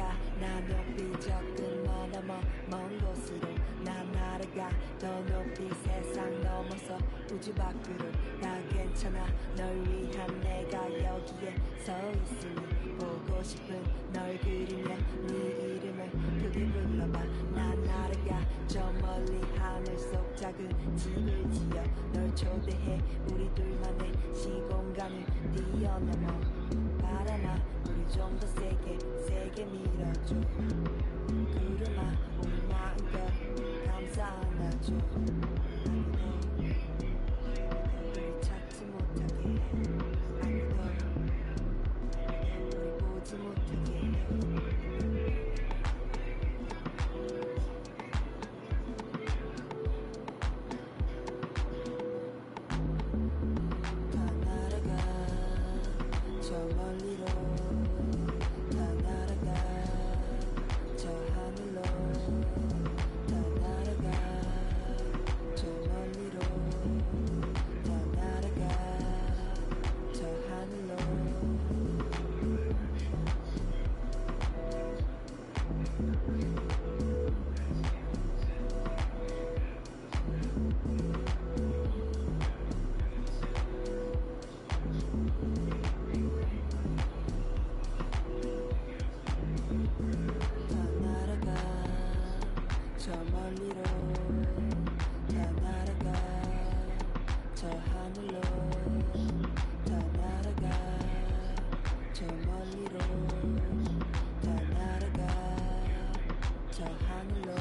날아가 나 높이 저 끝만 넘어 먼 곳으로 나 날아가 더 높이 세상 넘어서 우주 밖으로 나 괜찮아 널 위한 내가 여기에 서 있으니 보고 싶은 널 그리며 네 이름을 크게 불러봐 나 날아가 저 멀리 하늘 속 작은 집을 지어 널 초대해 우리 둘만의 시공간을 뛰어넘어 바람아 우리 좀 더 세게 밀어줘 구름아 우리 마음껏 감사 안아줘 우리 찾지 못하게 아무도 우리 보지 못하게 다 날아가 저 멀리로 다 날아가 저 하늘로 다 날아가 저 멀리로 다 날아가 저 하늘로 다 날아가 저 멀리로 다 날아가 저 하늘로 다 날아가 저 멀리로 다 날아가 저 하늘로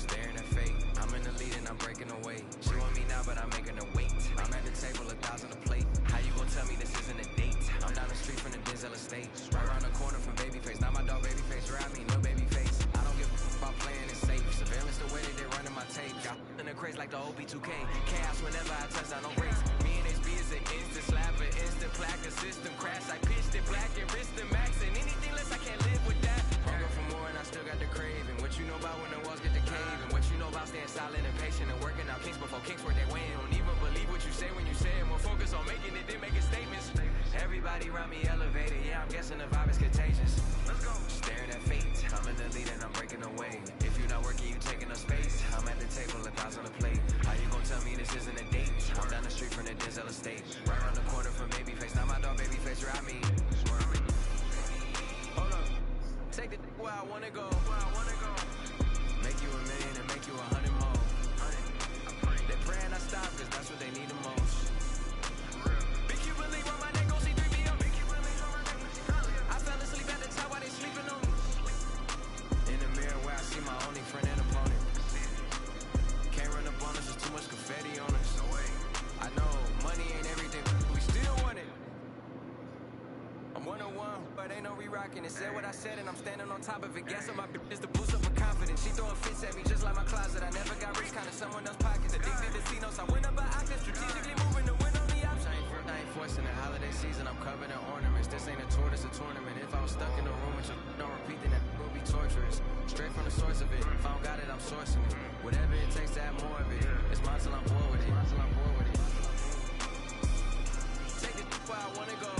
Staring at fate, I'm in the lead and I'm breaking away. She want me now, but I'm making her wait. I'm at the table, 1,000 a plate. How you gon' tell me this isn't a date? I'm down the street from the Denzel estate, right around the corner from Babyface. Now my dog Babyface ride me, no Babyface. I don't give a f about playing it safe. Surveillance the way that they running my tape. Got in the craze like the OB2K. Chaos whenever I touch down, no breaks. Me and HB is an instant slap, an instant plaque, a system crash. I pitched it black and wrist and max, and anything less I can't live with that. Hunger for more and I still got the craving. What you know about when the walls get the cave, and what you know about staying silent and patient and working out kinks before kinks work their way. Don't even believe what you say when you say it. More focus on making it than making statements. Everybody around me elevated, yeah, I'm guessing the vibe is contagious. Let's go. Staring at fate, I'm in the lead and I'm breaking away. If you're not working, you taking up space. I'm at the table, 1,000 a plate. How you gon' tell me this isn't a date? I'm down the street from the Denzel estate, right around the corner from Babyface. Now my dog Babyface ride me. Hold up, take the where I wanna go. Make you a million and make you 100 more. They praying I stop, cause that's what they need the most. Big Cuban link round my neck, go see 3BO. I fell asleep at the top while they sleeping on me. In the mirror where I see my only friend and opponent. Can't run up on us, there's too much confetti on us. I know, money ain't everything, we still want it. I'm 101, but ain't no re-rocking it. Said what I said and I'm standing on top of it. Guess on my is the boost up my confidence. She throwing fits at me just like my closet. I never got rich, kinda someone else's pockets. Addicted to C-notes, I went up an octave. Strategically moving to win on the option. I ain't forcing the holiday season, I'm covered in ornaments. This ain't a tour, this a tournament. If I was stuck in a room with you, don't repeat, then that will be torturous. Straight from the source of it. If I don't got it, I'm sourcing it. Whatever it takes to have more of it. It's mine till I'm bored with it. Take it where I wanna go.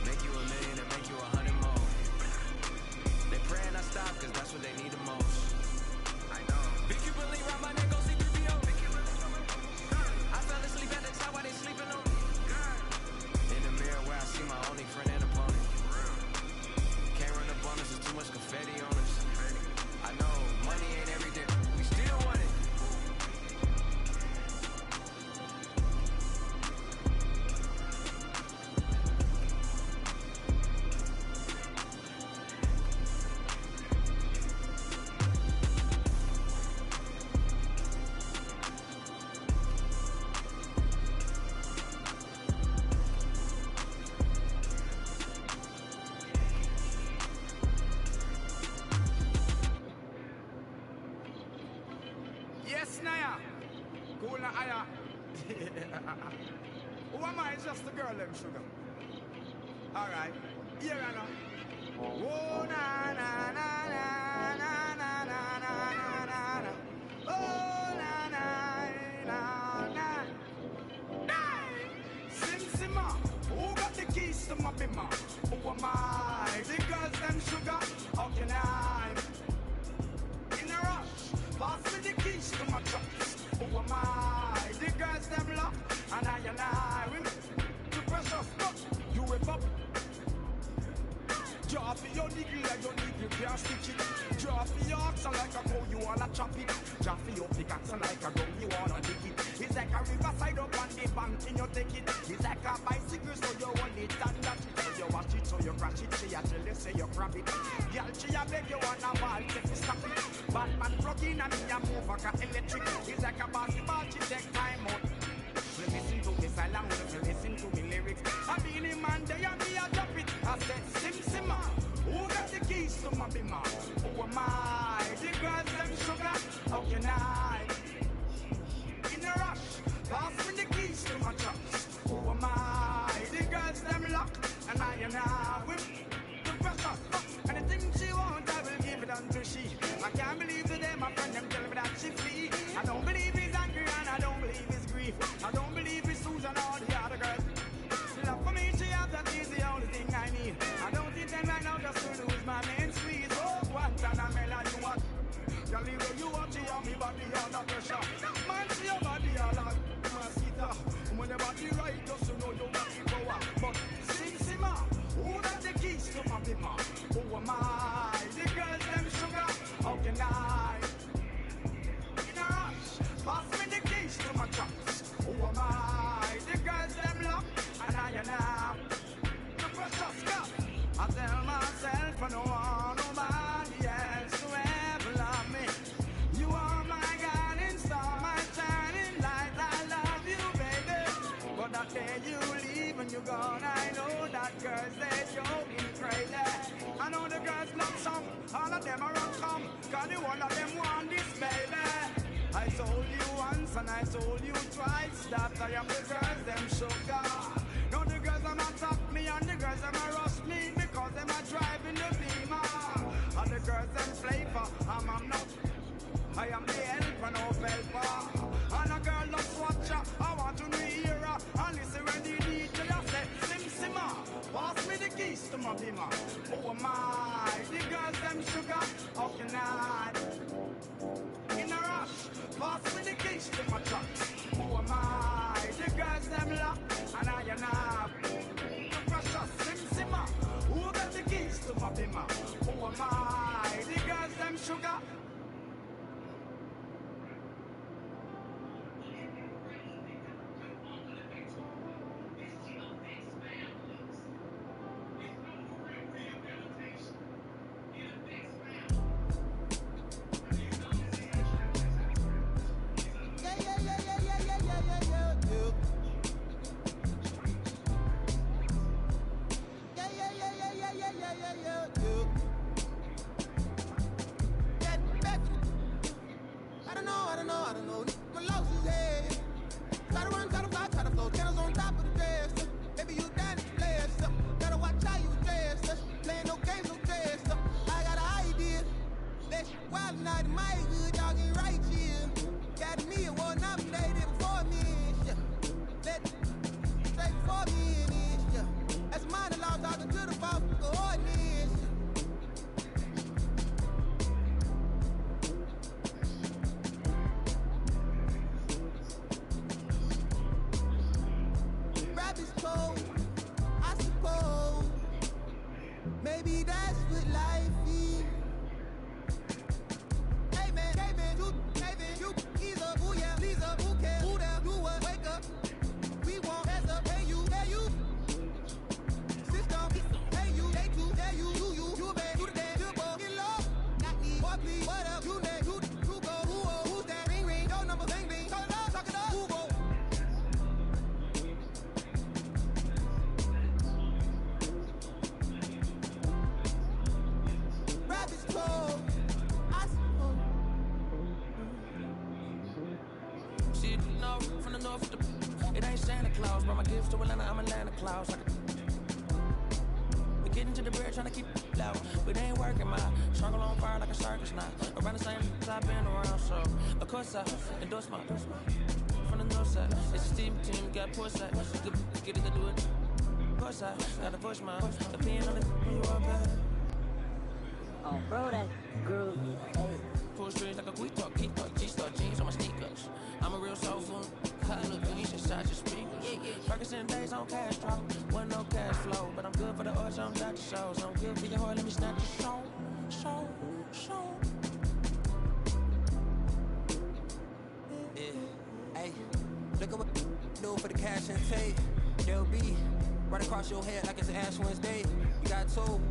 Make you a million and make you 100 more. They praying I stop, cause that's what they need the most. I know. Big Cuban link round my neck, go see 3BO. I fell asleep at the top while they sleeping on me. In the Yes, Naya. Cool na aya. Who am I? It's just the girl, them sugar. Alright. Here I know. Oh, na na na na na na na na na na. Oh, na na na na. Sim Simma, who got the keys to my bimmer? Who am I? The girls, them sugar. How can I? In a rush, pass me the keys to my trucks. Who am I? The girls, them lock. And I, the precious fuck. You whip up. Draw for your niggle like your niggle can't stitch it. Draw for your oxen like a cow, you wanna chop it. Draw for your pickaxe like a gun, you wanna dig it. It's like a riverside up on the bank and you take it. It's like a bicycle, so you hold it and that it. So you watch it, so you crash it. She a tell you, say you grab it. Girl, she a beg you wanna ball, take you stop it. Bad man plug in and me a move like a electric. It's like a basketball, she take time out. You listen to me song, you listen to me lyrics. I been in man, they and me a drop it. I said, Sim Simma, who got the keys to my bimmer? Who am I? The girls, them sugar, how can I? In a rush, pass me the keys to my trucks. Who am I? The girls, them lock, and I with the precious fuck. Anything she wants, I will give it unto she. I can't believe today my friend them tell me that she flee. I don't believe he's angry and I don't believe he's grief. I don't believe it's Susan or the other girls. Love for me, she has that is the only thing I need. I don't intend right now just to lose my main squeeze. Oh, Guantanamela, you what? Girl, you watch it on me body under pressure. Man, see your body all like Masita. When the body right, just to know you got the power. But Sim Simma, who got the keys to my bimmer? Who am I? The girls, them sugar, how can I? In a rush, pass me the keys to my trucks. Who am I? The girls, them lock, and I the precious cup. I tell myself I don't want nobody else to ever love me. You are my guiding star, my shining light. I love you, baby. But that day you leave and you're gone, I know that girls, they drove me crazy. I know the girls love some, all of them are on come, cause the one of them want this, baby. I told you once and I told you twice that I am the girls, them sugar. No, the girls them attack me and the girls them rush me because them are driving the beamer. And the girls them flavor, I'm not. I am the helper, no helper. And a girl loves watcher, I want to hear her. And listen when the DJ say, Sim Simma, pass me the keys to my bimmer. Who am I? The girls them sugar, how can I? In a rush, pass me the keys to my trucks. Who am I? The girls them lock, and I the precious Sim Simma. Who got the keys to my bimmer? Who am I? The girls them sugar. I don't know. My loss is head. Try to run, try to fly, try to flow. Tennis on top of the dresser. Baby, you down to play stuff. Gotta watch how you dress up. Playing no games, no dress up. I got an idea. That shit wild night in my hood, y'all get right here. Got me and one nominated before me and shit. Let straight before me and shit. That's mine, the law talking to the boss, coordinates. Cold, I suppose. Maybe that's what life is. Hey man, see it, no, from the north to the... It ain't Santa Claus, brought my gifts to Atlanta, I'm Atlanta Claus. We getting to the bread, trying to keep it loud, but it ain't working, my circle on fire like a circus now. Around the same I've been around, so of course I endorse my from the north side. It's a steam team, got poor side. Good get it to do it. Poor side, gotta push my opinion on it. You are bad. Oh, bro, that groovy. Hey. Pull strings like a quick talk, keep talk, G-star jeans on my sneakers. I'm a real soulful, hot look good, you should shot your speakers. Ferguson days on cash drop, wasn't no cash flow, but I'm good for the arts, I'm got the shows. I'm good for your heart, let me snatch your show. Yeah, hey, look at what do for the cash and tape. They'll be right across your head like it's Ash Wednesday. You got told,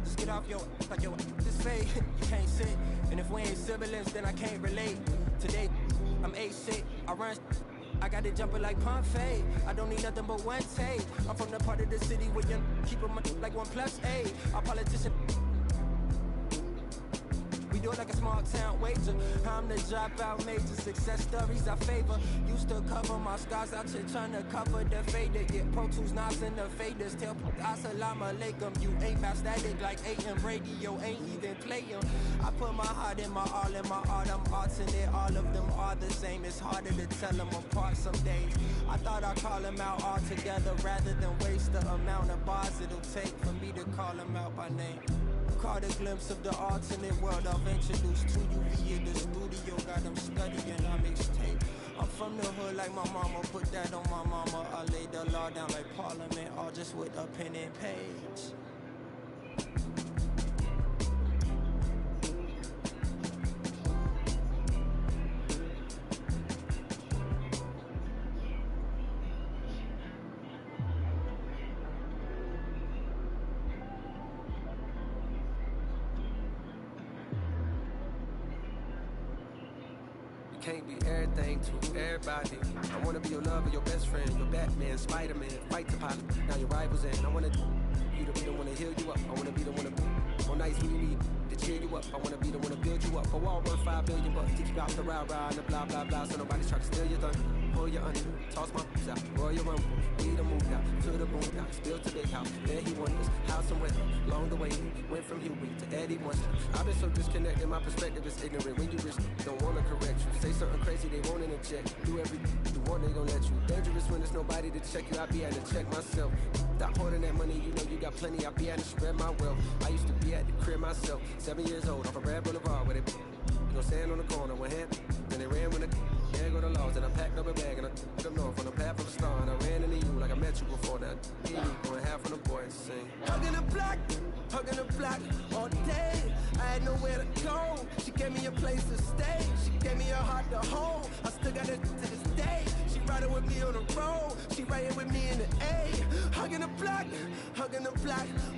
just get off your like your this fade. You can't sit, and if we ain't siblings, then I can't relate. Today, I'm 8'6", I run. I got it jumping like Pompeii. I don't need nothing but one take. I'm from the part of the city where you keep 'em like 1+8. Our politician. We do it like a small town wager. I'm the dropout major. Success stories I favor. Used to cover my scars out here trying to cover the fader. Get Pro Tools knobs in the faders. Tell Assalamu alaikum. You ain't bout static like AM radio. Ain't even playing. I put my heart in my all in my art. I'm alternate. All of them are the same. It's harder to tell them apart some days. I thought I'd call them out all together rather than waste the amount of bars it'll take for me to call them out by name. Caught a glimpse of the alternate world I've introduced to you via the studio. Got them studying our mixtape. I'm from the hood like my mama, put that on my mama. I laid the law down like Parliament, all just with a pen and page. Can't be everything to everybody. I wanna be your lover, your best friend, your Batman, Spider-Man, fight the pilot. Now your rivals in. I wanna be the one to heal you up. I wanna be the one to on nights when you need to cheer you up. I wanna be the one to build you up. A wall worth $5 billion bucks. Keep you out the rah-rah and the blah blah blah. So nobody's trying to steal your thunder. Pull your under, toss my boots out, roll your rumble. Lead a move out to the boondocks, built a big house. There he wonders how some weather along the way. Went from Huey to Eddie Munster. I've been so disconnected, my perspective is ignorant. When you risk, don't wanna correct you. Say something crazy, they won't interject. Do everything you want, they don't let you. Dangerous when there's nobody to check you. I be at to check myself. Stop hoarding that money, you know you got plenty. I be at to spread my wealth. I used to be at the crib myself, 7 years old, off a Brad Boulevard where they stand on the corner, one hand. Then they ran when there go the laws, and I packed up a bag and I took them north on the path of a star. And I ran into you like I met you before. Now going half on the boy and sing. Hugging the block all day. I had nowhere to go. She gave me a place to stay. She gave me a heart to hold. I still got it to this day. She riding with me on the road. She riding with me in the A. Hugging the block,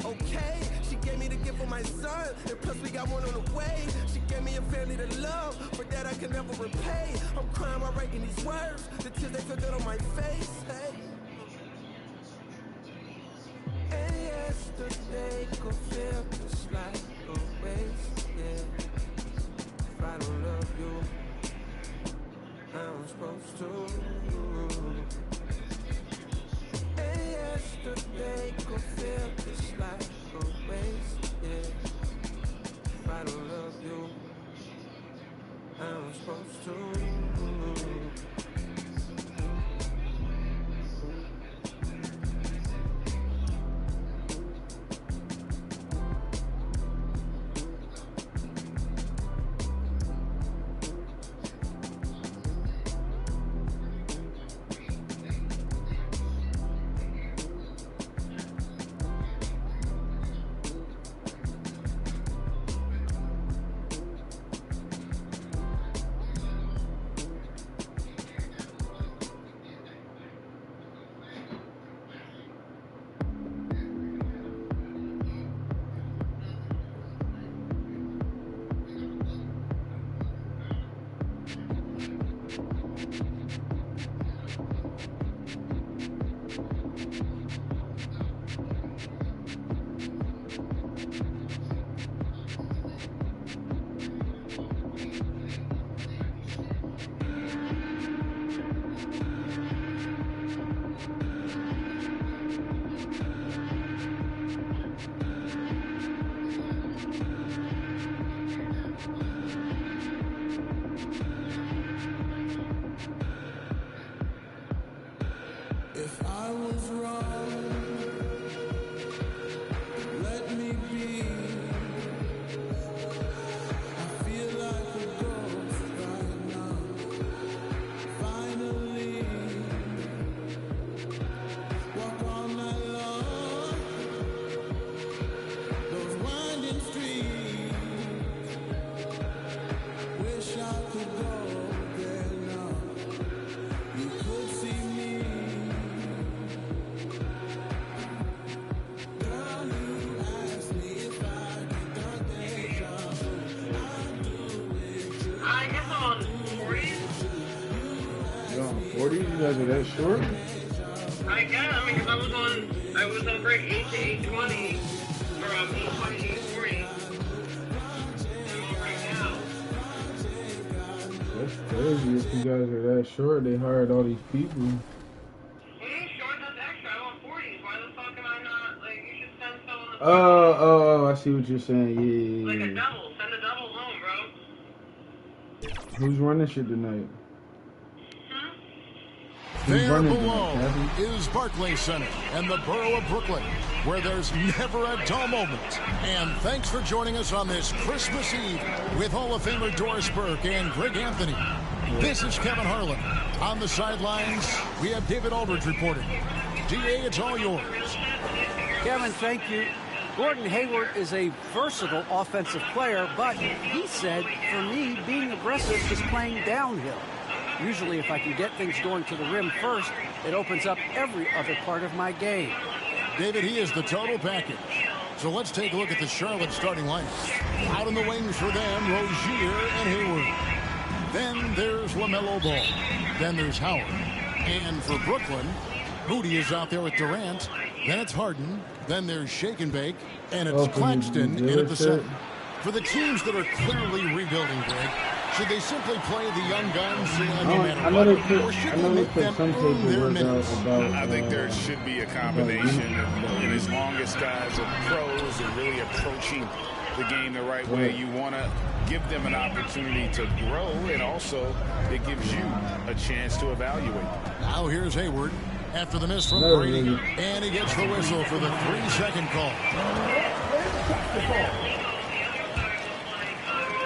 okay. She gave me the gift for my son, and plus we got one on the way. She gave me a family to love, for that I can never repay. I'm crying while writing these words. The tears they feel good on my face. Hey. And yesterday could feel just like a waste, yeah. If I don't love you, I'm supposed to. And yesterday could feel just like a waste, yeah. If I don't love you, I'm supposed to. 40? You guys are that short? I guess. I mean, because I was on break 8 to 8:20, or 8:20 to 8:40. That's crazy. If you guys are that short, they hired all these people. Oh, I see what you're saying. Yeah. Like a double. Send a double home, bro. Who's running shit tonight? There below is Barclays Center and the borough of Brooklyn, where there's never a dull moment. And thanks for joining us on this Christmas Eve with Hall of Famer Doris Burke and Greg Anthony. This is Kevin Harlan. On the sidelines, we have David Aldridge reporting. DA, it's all yours. Kevin, thank you. Gordon Hayward is a versatile offensive player, but he said, for me, being aggressive is playing downhill. Usually, if I can get things going to the rim first, it opens up every other part of my game. David, he is the total package. So let's take a look at the Charlotte starting lineup. Out in the wings for them, Rozier and Hayward. Then there's LaMelo Ball. Then there's Howard. And for Brooklyn, Moody is out there with Durant. Then it's Harden. Then there's Shake and Bake. And it's Claxton in at the center. For the teams that are clearly rebuilding, Greg, should they simply play the young guns no matter what? Or should they make them earn their minutes? I think there should be a combination. And as long as guys are pros and really approaching the game the right way, you want to give them an opportunity to grow, and also it gives you a chance to evaluate. Now here's Hayward after the miss from Brady, and he gets the whistle for the 3-second call.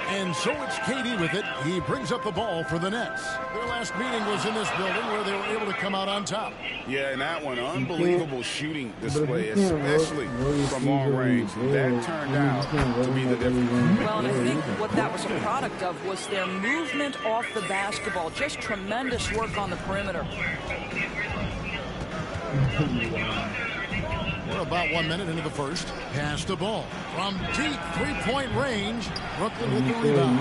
And so it's KD with it. He brings up the ball for the Nets. Their last meeting was in this building where they were able to come out on top. Yeah, and that one, unbelievable shooting display, especially from long range. That turned out to be the difference. Well, and I think what that was a product of was their movement off the basketball. Just tremendous work on the perimeter. We're about 1 minute into the first. Pass the ball from deep three-point range. Brooklyn with the rebound.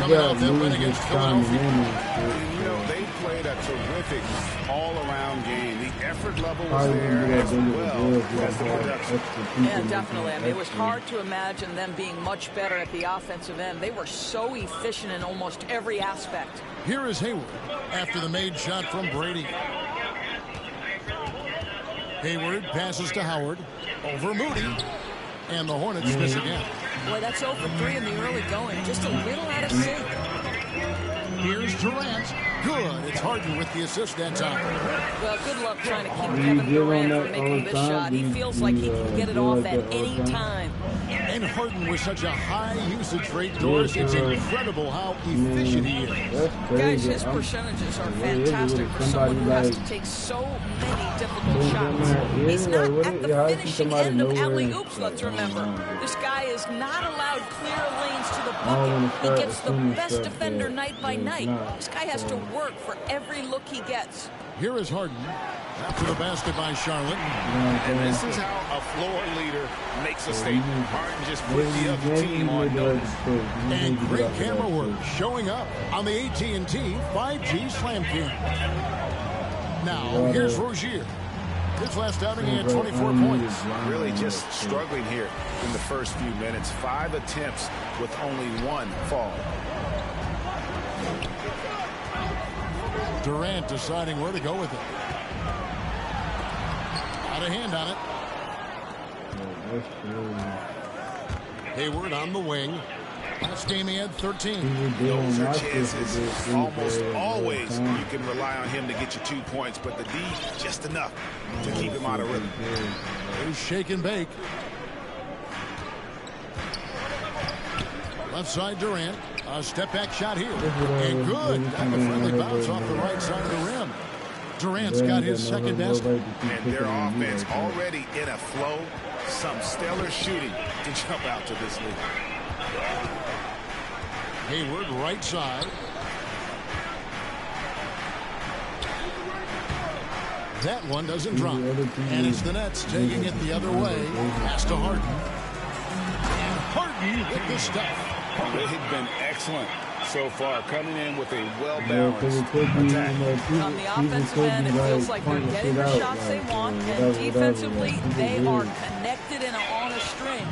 Coming off that win against Philadelphia. You know, they played a terrific all-around game. The effort level was there as well as the production. Yeah, definitely. I mean, it was hard to imagine them being much better at the offensive end. They were so efficient in almost every aspect. Here is Hayward after the made shot from Brady. Hayward passes to Howard over Moody, and the Hornets miss again. Boy, that's 0 for 3 in the early going. Just a little out of sync. Here's Durant. Good. It's Harden with the assist that time. Well, good luck trying to keep Kevin Durant from making this shot. He feels like he can get it off at any time. And Harden with such a high usage rate, Doris, it's incredible how efficient he is. Guys, his percentages are fantastic for someone who has to take so many difficult shots. He's not at the finishing end of alley-oops, let's remember. This guy is not allowed clear lanes to the bucket. He gets the best defender night by night. This guy has to work for every look he gets. Here is Harden after the basket by Charlotte. And this is how a floor leader makes a statement. Harden just put the other team on notice. And great camera work showing up on the AT&T 5G Slam Cam. Now, here's Rozier. His last outing, he had 24 points. Really just struggling here in the first few minutes. 5 attempts with only 1 fall. Durant deciding where to go with it. Out of hand on it. Hayward on the wing. Last game he had 13. Those are chances. Almost always you can rely on him to get you 2 points, but the D just enough to keep him out of rhythm. Here's Shake and Bake. Left side Durant. A step back shot here. And good. And a friendly bounce off the right side of the rim. Durant's got his second basket. And their offense already in a flow. Some stellar shooting to jump out to this lead. Hayward right side. That one doesn't drop. And it's the Nets taking it the other way. Pass to Harden. And Harden with the stuff. They've been excellent so far, coming in with a well-balanced attack. On the offensive end, it feels like they're getting the shots they want, and defensively, they are connected and on a string.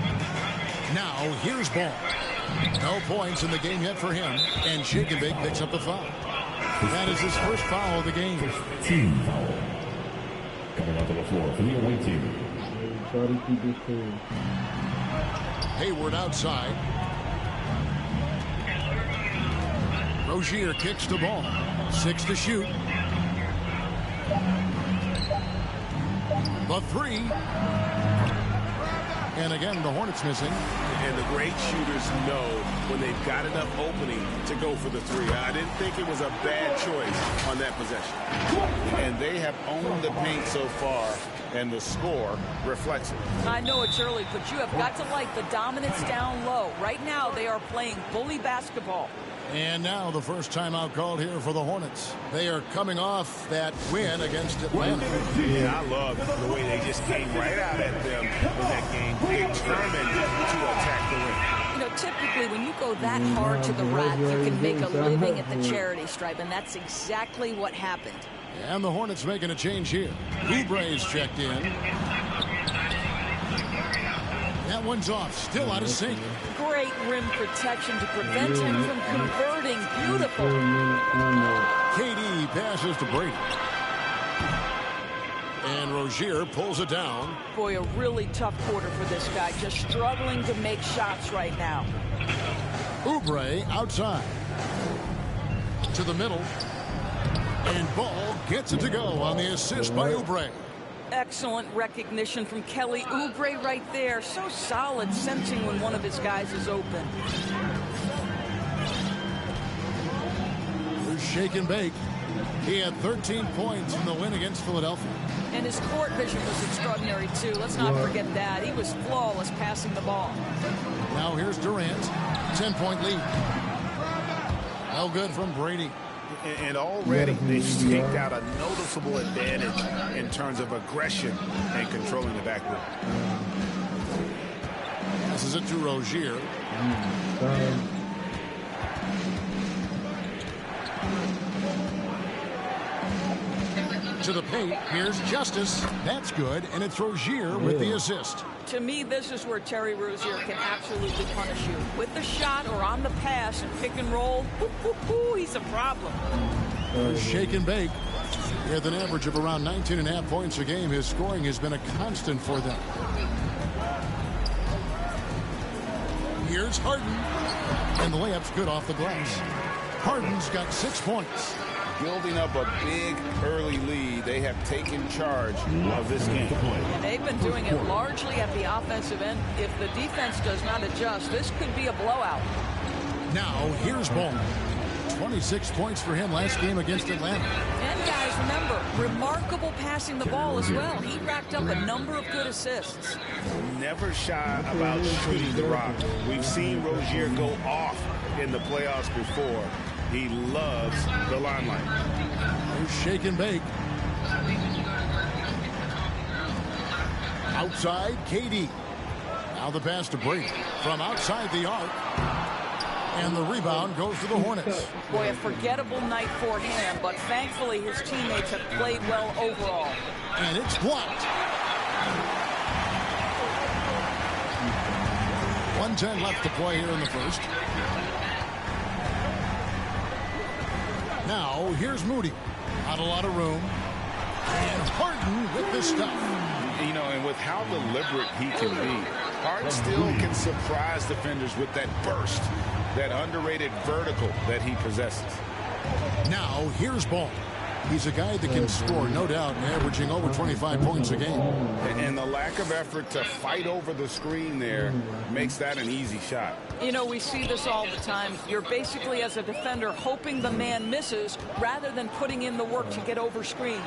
Now, here's Ball. No points in the game yet for him, and Shake and Bake picks up the foul. That is his first foul of the game. Team foul. Coming onto the floor for the away team. Try to keep it cool. Hayward outside. Rozier kicks the ball. 6 to shoot. The 3. And again, the Hornets missing. And the great shooters know when they've got enough opening to go for the 3. I didn't think it was a bad choice on that possession. And they have owned the paint so far, and the score reflects it. I know it's early, but you have got to like the dominance down low. Right now, they are playing bully basketball. And now the first timeout called here for the Hornets. They are coming off that win against Atlanta. Yeah, I love the way they just came right out at them in that game, determined to attack the rim. You know, typically when you go that hard to the rack, you can make a living at the charity stripe, and that's exactly what happened. And the Hornets making a change here. Oubre's checked in. That one's off, still out of sync. Great rim protection to prevent him from converting. Beautiful. KD passes to Brady. And Rozier pulls it down. Boy, a really tough quarter for this guy. Just struggling to make shots right now. Oubre outside. To the middle. And Ball gets it to go on the assist by Oubre. Excellent recognition from Kelly Oubre right there. So solid, sensing when one of his guys is open. Here's Shake and Bake. He had 13 points in the win against Philadelphia. And his court vision was extraordinary, too. Let's not forget that. He was flawless passing the ball. Now here's Durant. 10-point lead. No good from Brady. And already they staked out a noticeable advantage in terms of aggression and controlling the backcourt. Passes it to Rozier. To the paint. Here's Justice. That's good. And it's Rozier with the assist. To me, this is where Terry Rozier can absolutely punish you. With the shot or on the pass and pick and roll, he's a problem. Shake and Bake. With an average of around 19.5 points a game, his scoring has been a constant for them. Here's Harden. And the layup's good off the glass. Harden's got 6 points. Building up a big early lead, they have taken charge of this game. They've been doing it largely at the offensive end. If the defense does not adjust, this could be a blowout. Now, here's Ball. 26 points for him last game against Atlanta. And guys, remember, remarkable passing the ball as well. He racked up a number of good assists. Never shy about shooting the rock. We've seen Rozier go off in the playoffs before. He loves the limelight. Here's Shake and Bake. Outside, KD. Now the pass to Brady. From outside the arc. And the rebound goes to the Hornets. Boy, a forgettable night for him, but thankfully his teammates have played well overall. And it's blocked. 1:10 left to play here in the first. Now, here's Moody. Not a lot of room. And Harden with the stuff. You know, and with how deliberate he can be, Harden still can surprise defenders with that burst, that underrated vertical that he possesses. Now, here's Ball. He's a guy that can score, no doubt, averaging over 25 points a game. And the lack of effort to fight over the screen there makes that an easy shot. You know, we see this all the time. You're basically, as a defender, hoping the man misses rather than putting in the work to get over screens.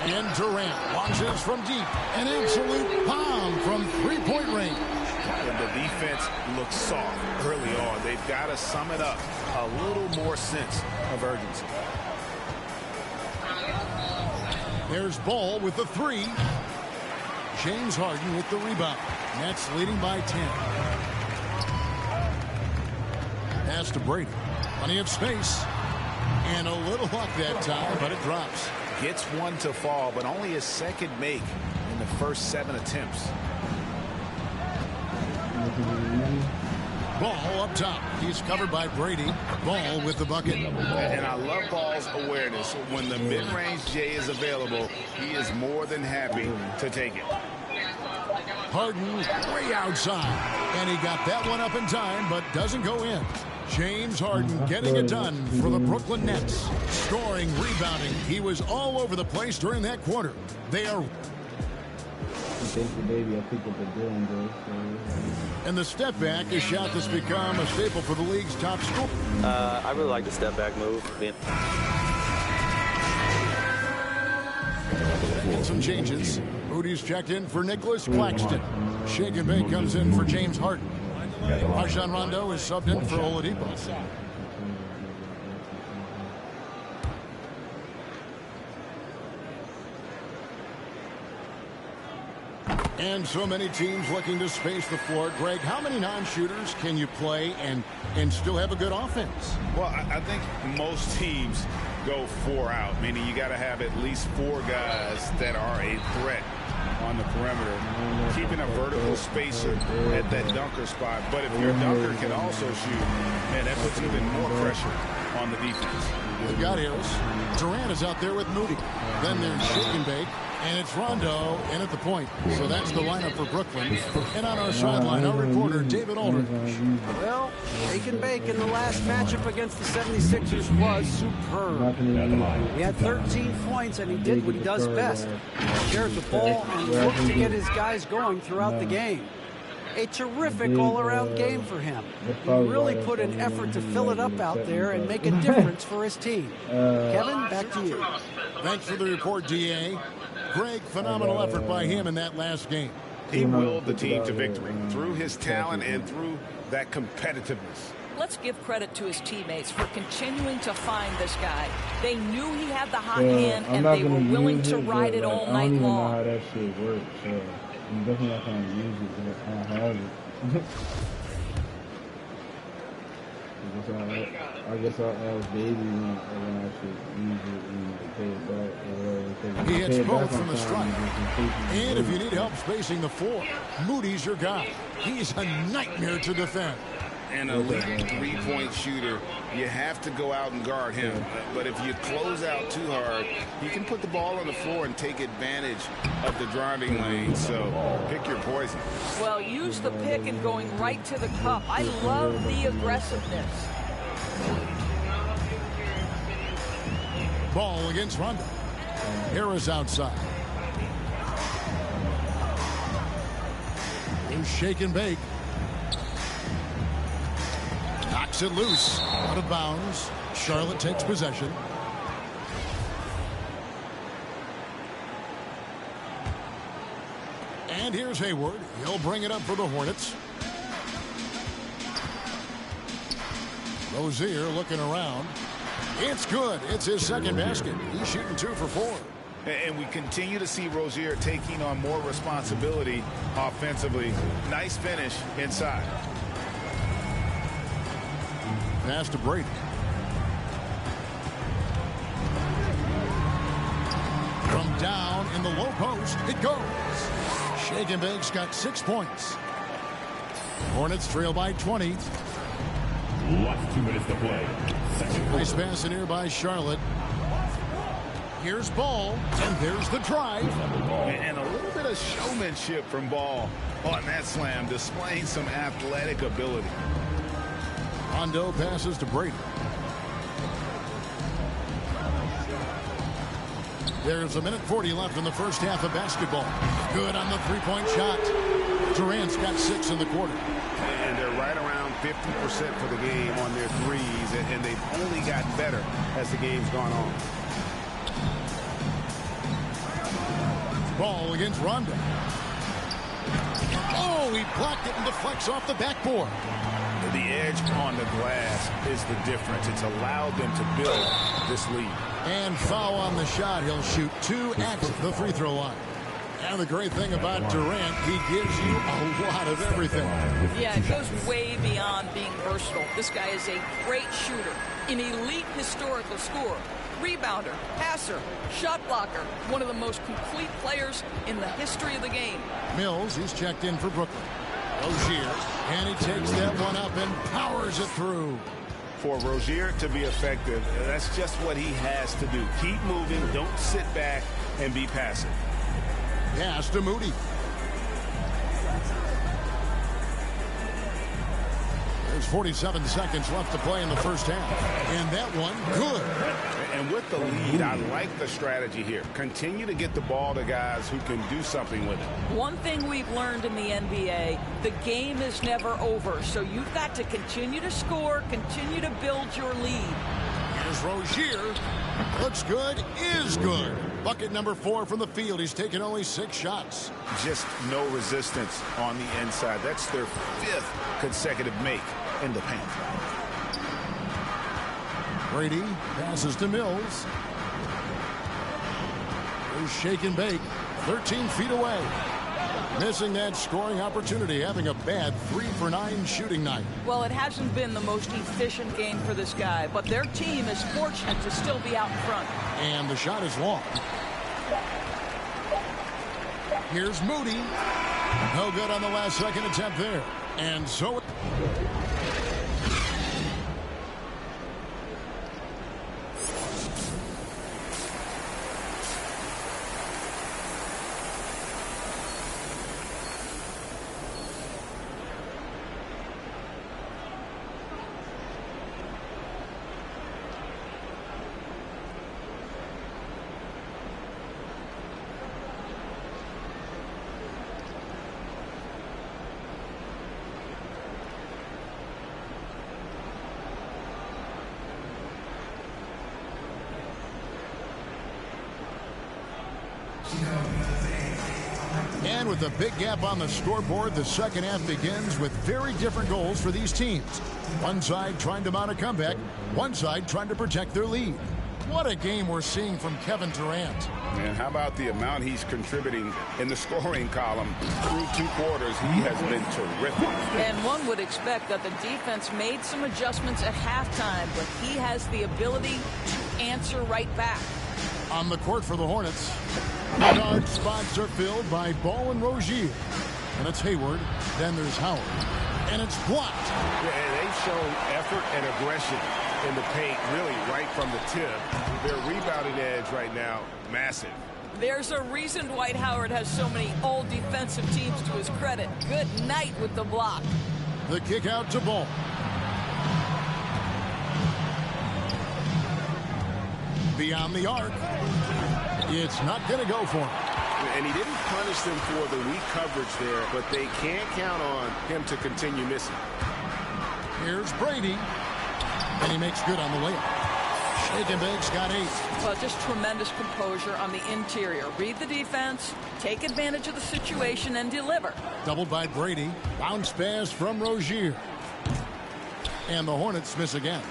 And Durant launches from deep. An absolute bomb from three-point range. And the defense looks soft early on. They've got to sum it up. A little more sense of urgency. There's Ball with the three. James Harden with the rebound. Nets leading by 10. Pass to Brady. Plenty of space. And a little luck that time, but it drops. Gets one to fall, but only his second make in the first 7 attempts. Ball up top. He's covered by Brady. Ball with the bucket. And I love Ball's awareness. When the mid-range J is available, he is more than happy to take it. Harden way outside. And he got that one up in time, but doesn't go in. James Harden getting it done for the Brooklyn Nets. Scoring, rebounding. He was all over the place during that quarter. They are... And the step back, a shot that's become a staple for the league's top scorer. I really like the step back move. And some changes. Moody's checked in for Nicholas Claxton. Shake and Bake comes in for James Harden. Rajon Rondo is subbed in for Oladipo. And so many teams looking to space the floor. Greg, how many non-shooters can you play and still have a good offense? Well, I think most teams go 4 out, meaning you got to have at least 4 guys that are a threat on the perimeter, keeping a vertical spacer at that dunker spot. But if your dunker can also shoot, man, that puts even more pressure on the defense. We've got Harris. Durant is out there with Moody. Then there's Shake and Bake. And it's Rondo in at the point. So that's the lineup for Brooklyn. And on our sideline, our reporter, David Aldridge. Well, Shake and Bake in the last matchup against the 76ers was superb. He had 13 points, and he did what he does best. Shared the ball and looked to get his guys going throughout the game. A terrific all-around game for him. He really put an effort to fill it up out there and make a difference for his team. Kevin, back to you. Thanks for the report, DA. Greg, phenomenal effort by him in that last game. He willed the team to victory through his talent and through that competitiveness. Let's give credit to his teammates for continuing to find this guy. They knew he had the hot hand, and they were willing to ride it all night long. I don't even know how that shit works, so I'm definitely not going to use it because I don't have it. I guess I'll ask Baby when I should use it and pay it back or whatever. He hits both from the strike. And if you need help spacing the floor, Moody's your guy. He's a nightmare to defend. An elite three-point shooter, you have to go out and guard him. But if you close out too hard, he can put the ball on the floor and take advantage of the driving lane. So pick your poison. Well, use the pick and going right to the cup. I love the aggressiveness. Ball against Rondo. Harris outside. Here's Shake and Bake. Knocks it loose. Out of bounds. Charlotte takes possession. And here's Hayward. He'll bring it up for the Hornets. Rozier looking around. It's good. It's his second basket. He's shooting 2 for 4. And we continue to see Rozier taking on more responsibility offensively. Nice finish inside. Pass to Brady. From down in the low post, it goes. Shake and Bake's got 6 points. Hornets trail by 20. Last 2 minutes to play. Nice pass in here by Charlotte. Here's Ball, and there's the drive. And a little bit of showmanship from Ball on that slam, displaying some athletic ability. Rondo passes to Brady. There's 1:40 left in the first half of basketball. Good on the three-point shot. Durant's got 6 in the quarter. And they're right around 50% for the game on their threes, and they've only gotten better as the game's gone on. Ball against Rondo. Oh, he blocked it and deflects off the backboard. The edge on the glass is the difference. It's allowed them to build this lead. And foul on the shot. He'll shoot 2 at the free throw line. And the great thing about Durant, he gives you a lot of everything. Yeah, it goes way beyond being versatile. This guy is a great shooter, an elite historical scorer, rebounder, passer, shot blocker, one of the most complete players in the history of the game. Mills, he's checked in for Brooklyn. Rozier, and he takes that one up and powers it through. For Rozier to be effective, that's just what he has to do. Keep moving, don't sit back and be passive. Pass to Moody. There's 47 seconds left to play in the first half. And that one, good. And with the lead, I like the strategy here. Continue to get the ball to guys who can do something with it. One thing we've learned in the NBA, the game is never over. So you've got to continue to score, continue to build your lead. Here's Rozier. Looks good, is good. Bucket number 4 from the field. He's taken only 6 shots. Just no resistance on the inside. That's their 5th consecutive make in the paint. Brady passes to Mills. There's shake and bake. 13 feet away. Missing that scoring opportunity, having a bad 3-for-9 shooting night. Well, it hasn't been the most efficient game for this guy, but their team is fortunate to still be out in front. And the shot is long. Here's Moody. No good on the last second attempt there. And so... And with a big gap on the scoreboard, the second half begins with very different goals for these teams. One side trying to mount a comeback, one side trying to protect their lead. What a game we're seeing from Kevin Durant. And how about the amount he's contributing in the scoring column through 2 quarters? He has been terrific. And one would expect that the defense made some adjustments at halftime, but he has the ability to answer right back. On the court for the Hornets, the guard spots are filled by Ball and Rozier. And it's Hayward, then there's Howard. And it's blocked. Yeah, and they've shown effort and aggression in the paint, really right from the tip. Their rebounding edge right now, massive. There's a reason Dwight Howard has so many all-defensive teams to his credit. Good night with the block. The kick out to Ball. Beyond the arc. It's not going to go for him. And he didn't punish them for the weak coverage there, but they can't count on him to continue missing. Here's Brady. And he makes good on the layup. Shake and bake's got 8. Well, just tremendous composure on the interior. Read the defense, take advantage of the situation, and deliver. Doubled by Brady. Bounce pass from Rozier. And the Hornets miss again.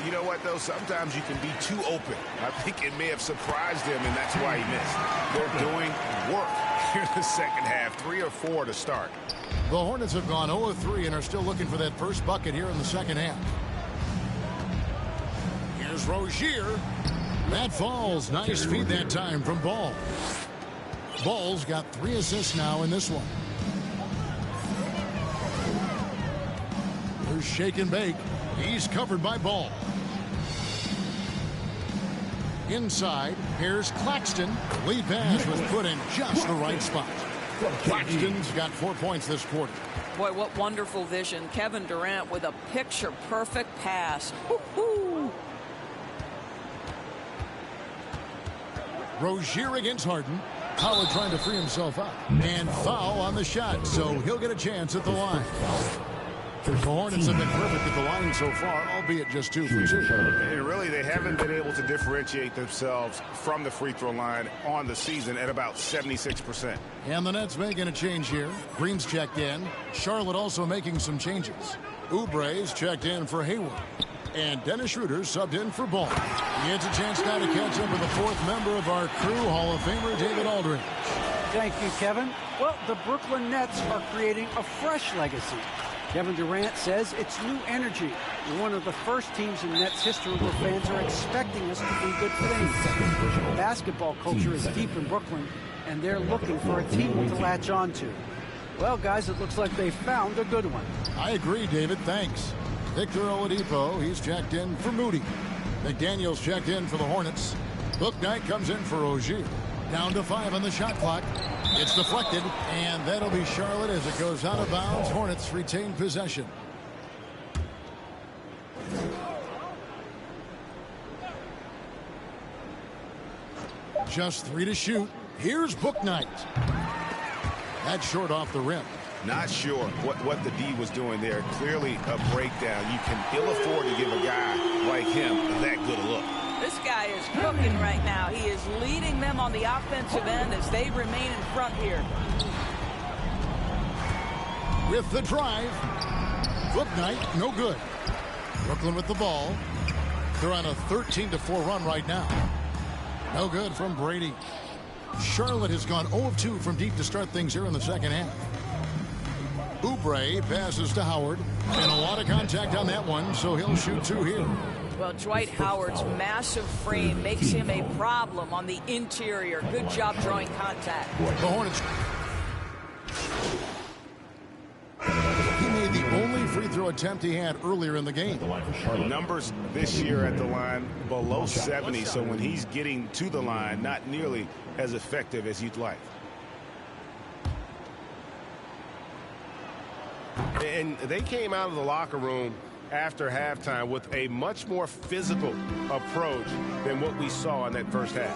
You know what, though? Sometimes you can be too open. I think it may have surprised him, and that's why he missed. They're doing work here in the second half. 3 or 4 to start. The Hornets have gone 0-3 and are still looking for that first bucket here in the second half. Here's Rozier. That falls. Nice feed that time from Ball. Ball's got 3 assists now in this one. There's shake and bake. He's covered by Ball. Inside, here's Claxton. Lead pass was put in just the right spot. Claxton's got 4 points this quarter. Boy, what wonderful vision. Kevin Durant with a picture-perfect pass. Woo-hoo. Rozier against Harden. Howard trying to free himself up. And foul on the shot, so he'll get a chance at the line. The Hornets have been perfect at the line so far, albeit just 2 for 2. And really, they haven't been able to differentiate themselves from the free throw line on the season at about 76%. And the Nets making a change here. Green's checked in. Charlotte also making some changes. Oubre's checked in for Hayward. And Dennis Schroeder subbed in for Ball. He gets a chance now to catch up with the 4th member of our crew, Hall of Famer David Aldridge. Thank you, Kevin. Well, the Brooklyn Nets are creating a fresh legacy. Kevin Durant says it's new energy. We're one of the first teams in Nets history where fans are expecting us to do good things. Basketball culture is deep in Brooklyn, and they're looking for a team to latch on to. Well, guys, it looks like they found a good one. I agree, David. Thanks. Victor Oladipo, he's checked in for Moody. McDaniels checked in for the Hornets. Bouknight comes in for Rozier. Down to 5 on the shot clock. It's deflected, and that'll be Charlotte as it goes out of bounds. Hornets retain possession. Just 3 to shoot. Here's Bouknight. That's short off the rim. Not sure what the D was doing there. Clearly a breakdown. You can ill afford to give a guy like him that good a look. This guy is cooking right now. He is leading them on the offensive end as they remain in front here. With the drive. Bouknight, no good. Brooklyn with the ball. They're on a 13-4 run right now. No good from Brady. Charlotte has gone 0 of 2 from deep to start things here in the second half. Oubre passes to Howard. And a lot of contact on that one, so he'll shoot 2 here. Well, Dwight Howard's massive frame makes him a problem on the interior. Good job drawing contact. The Hornets. He made the only free throw attempt he had earlier in the game. Numbers this year at the line below 70, so when he's getting to the line, not nearly as effective as you'd like. And they came out of the locker room after halftime with a much more physical approach than what we saw in that first half.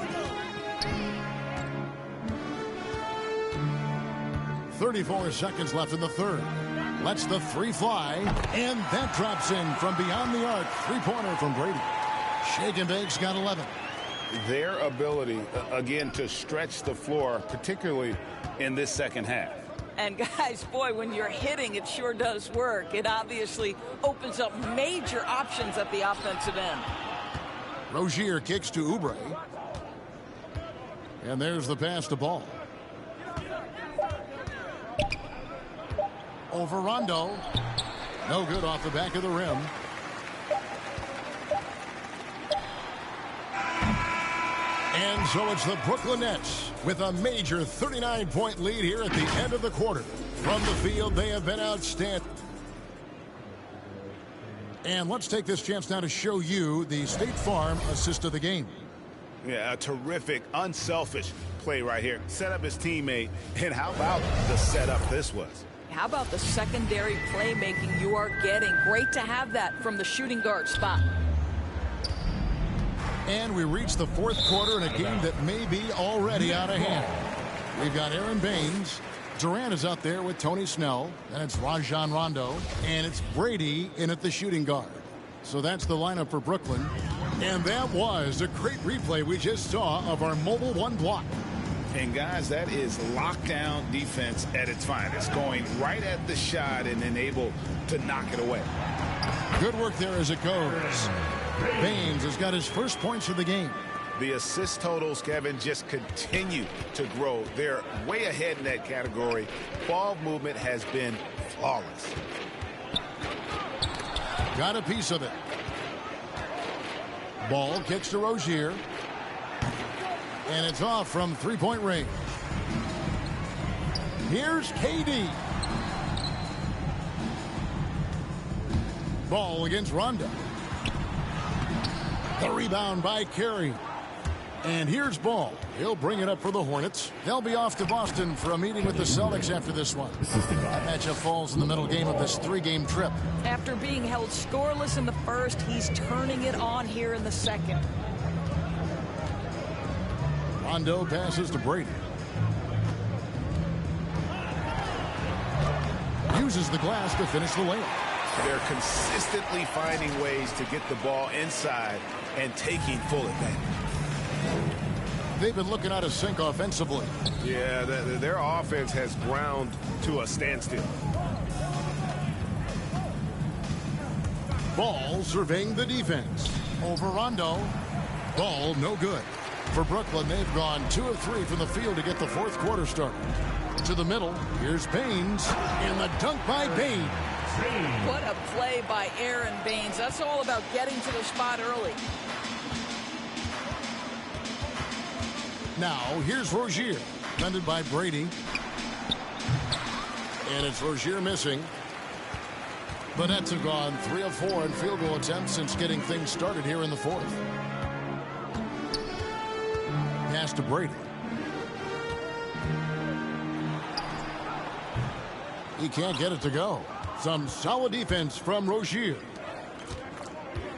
34 seconds left in the third. Lets the 3 fly, and that drops in from beyond the arc. 3-pointer from Brady. Shake and Bake's got 11. Their ability, again, to stretch the floor, particularly in this second half. And guys, boy, when you're hitting, it sure does work. It obviously opens up major options at the offensive end. Rozier kicks to Oubre. And there's the pass to Ball. Over Rondo. No good off the back of the rim. And so it's the Brooklyn Nets with a major 39-point lead here at the end of the quarter. From the field, they have been outstanding. And let's take this chance now to show you the State Farm assist of the game. Yeah, a terrific, unselfish play right here. Set up his teammate, and how about the setup this was? How about the secondary playmaking you are getting? Great to have that from the shooting guard spot. And we reach the fourth quarter in a game that may be already out of hand. We've got Aaron Baines. Durant is out there with Tony Snell. And it's Rajon Rondo. And it's Brady in at the shooting guard. So that's the lineup for Brooklyn. And that was a great replay we just saw of our Mobile One block. And guys, that is lockdown defense at its finest. Going right at the shot and then able to knock it away. Good work there as it goes. Baines has got his first points of the game. The assist totals, Kevin, just continue to grow. They're way ahead in that category. Ball movement has been flawless. Got a piece of it. Ball kicks to Rozier. And it's off from three-point range. Here's KD. Ball against Rondo. The rebound by Carey. And here's Ball. He'll bring it up for the Hornets. They'll be off to Boston for a meeting with the Celtics after this one. That matchup falls in the middle game of this 3-game trip. After being held scoreless in the first, he's turning it on here in the second. Rondo passes to Brady. Uses the glass to finish the layup. They're consistently finding ways to get the ball inside and taking full advantage. They've been looking out of sync offensively. Yeah, their offense has ground to a standstill. Ball surveying the defense. Over Rondo. Ball no good. For Brooklyn, they've gone 2 of 3 from the field to get the fourth quarter started. To the middle, here's Baines, and the dunk by Baines. What a play by Aaron Baines. That's all about getting to the spot early. Now, here's Rozier, defended by Brady. And it's Rozier missing. The Nets have gone 3 of 4 in field goal attempts since getting things started here in the fourth. Pass to Brady. He can't get it to go. Some solid defense from Rozier.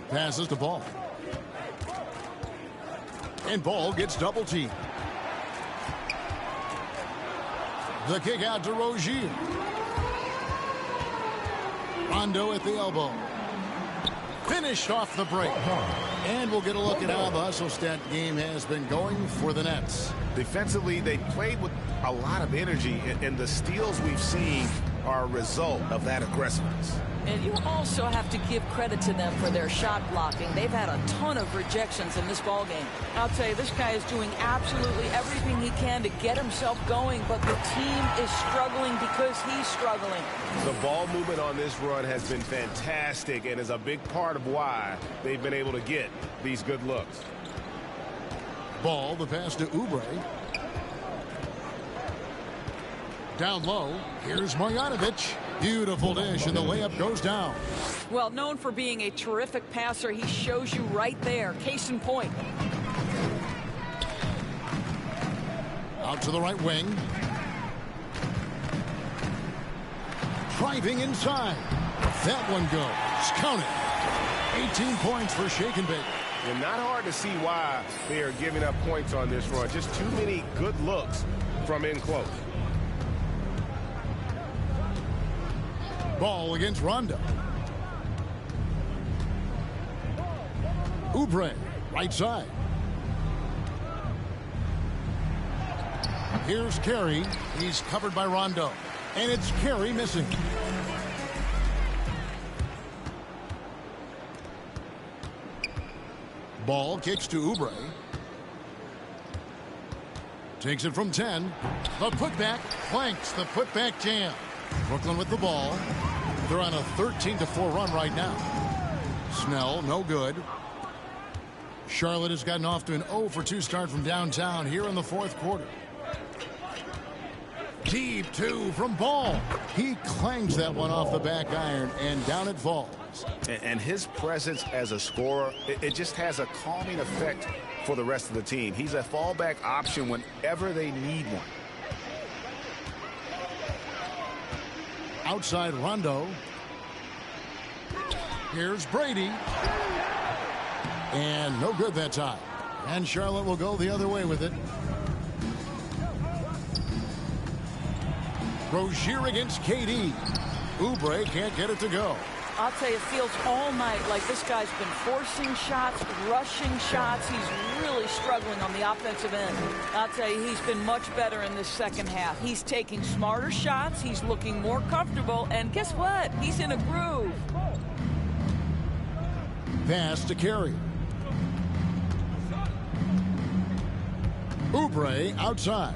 Passes to Ball. And Ball gets double teamed. The kick out to Rozier. Rondo at the elbow. Finished off the break. And we'll get a look at how the hustle stat game has been going for the Nets. Defensively, they played with a lot of energy, and the steals we've seen are a result of that aggressiveness. And you also have to give credit to them for their shot blocking. They've had a ton of rejections in this ballgame. I'll tell you, this guy is doing absolutely everything he can to get himself going, but the team is struggling because he's struggling. The ball movement on this run has been fantastic and is a big part of why they've been able to get these good looks. Ball, the pass to Oubre. Down low, here's Marjanovic. Beautiful dish, and the layup goes down. Well, known for being a terrific passer, he shows you right there. Case in point. Out to the right wing. Driving inside. That one goes. Count it. 18 points for Shake and Bake. And not hard to see why they are giving up points on this run. Just too many good looks from in close. Ball against Rondo. Oubre, right side. Here's Carey. He's covered by Rondo. And it's Carey missing. Ball kicks to Oubre. Takes it from 10. The putback clanks the putback jam. Brooklyn with the ball. They're on a 13-4 run right now. Snell, no good. Charlotte has gotten off to an 0-for-2 start from downtown here in the fourth quarter. Deep two from Ball. He clangs that one off the back iron, and down it falls. And his presence as a scorer, it just has a calming effect for the rest of the team. He's a fallback option whenever they need one. Outside Rondo. Here's Brady. And no good that time. And Charlotte will go the other way with it. Rozier against KD. Oubre can't get it to go. I'll tell you, it feels all night like this guy's been forcing shots, rushing shots. He's really struggling on the offensive end. I'll tell you, he's been much better in this second half. He's taking smarter shots. He's looking more comfortable. And guess what? He's in a groove. Pass to Carey. Oubre outside.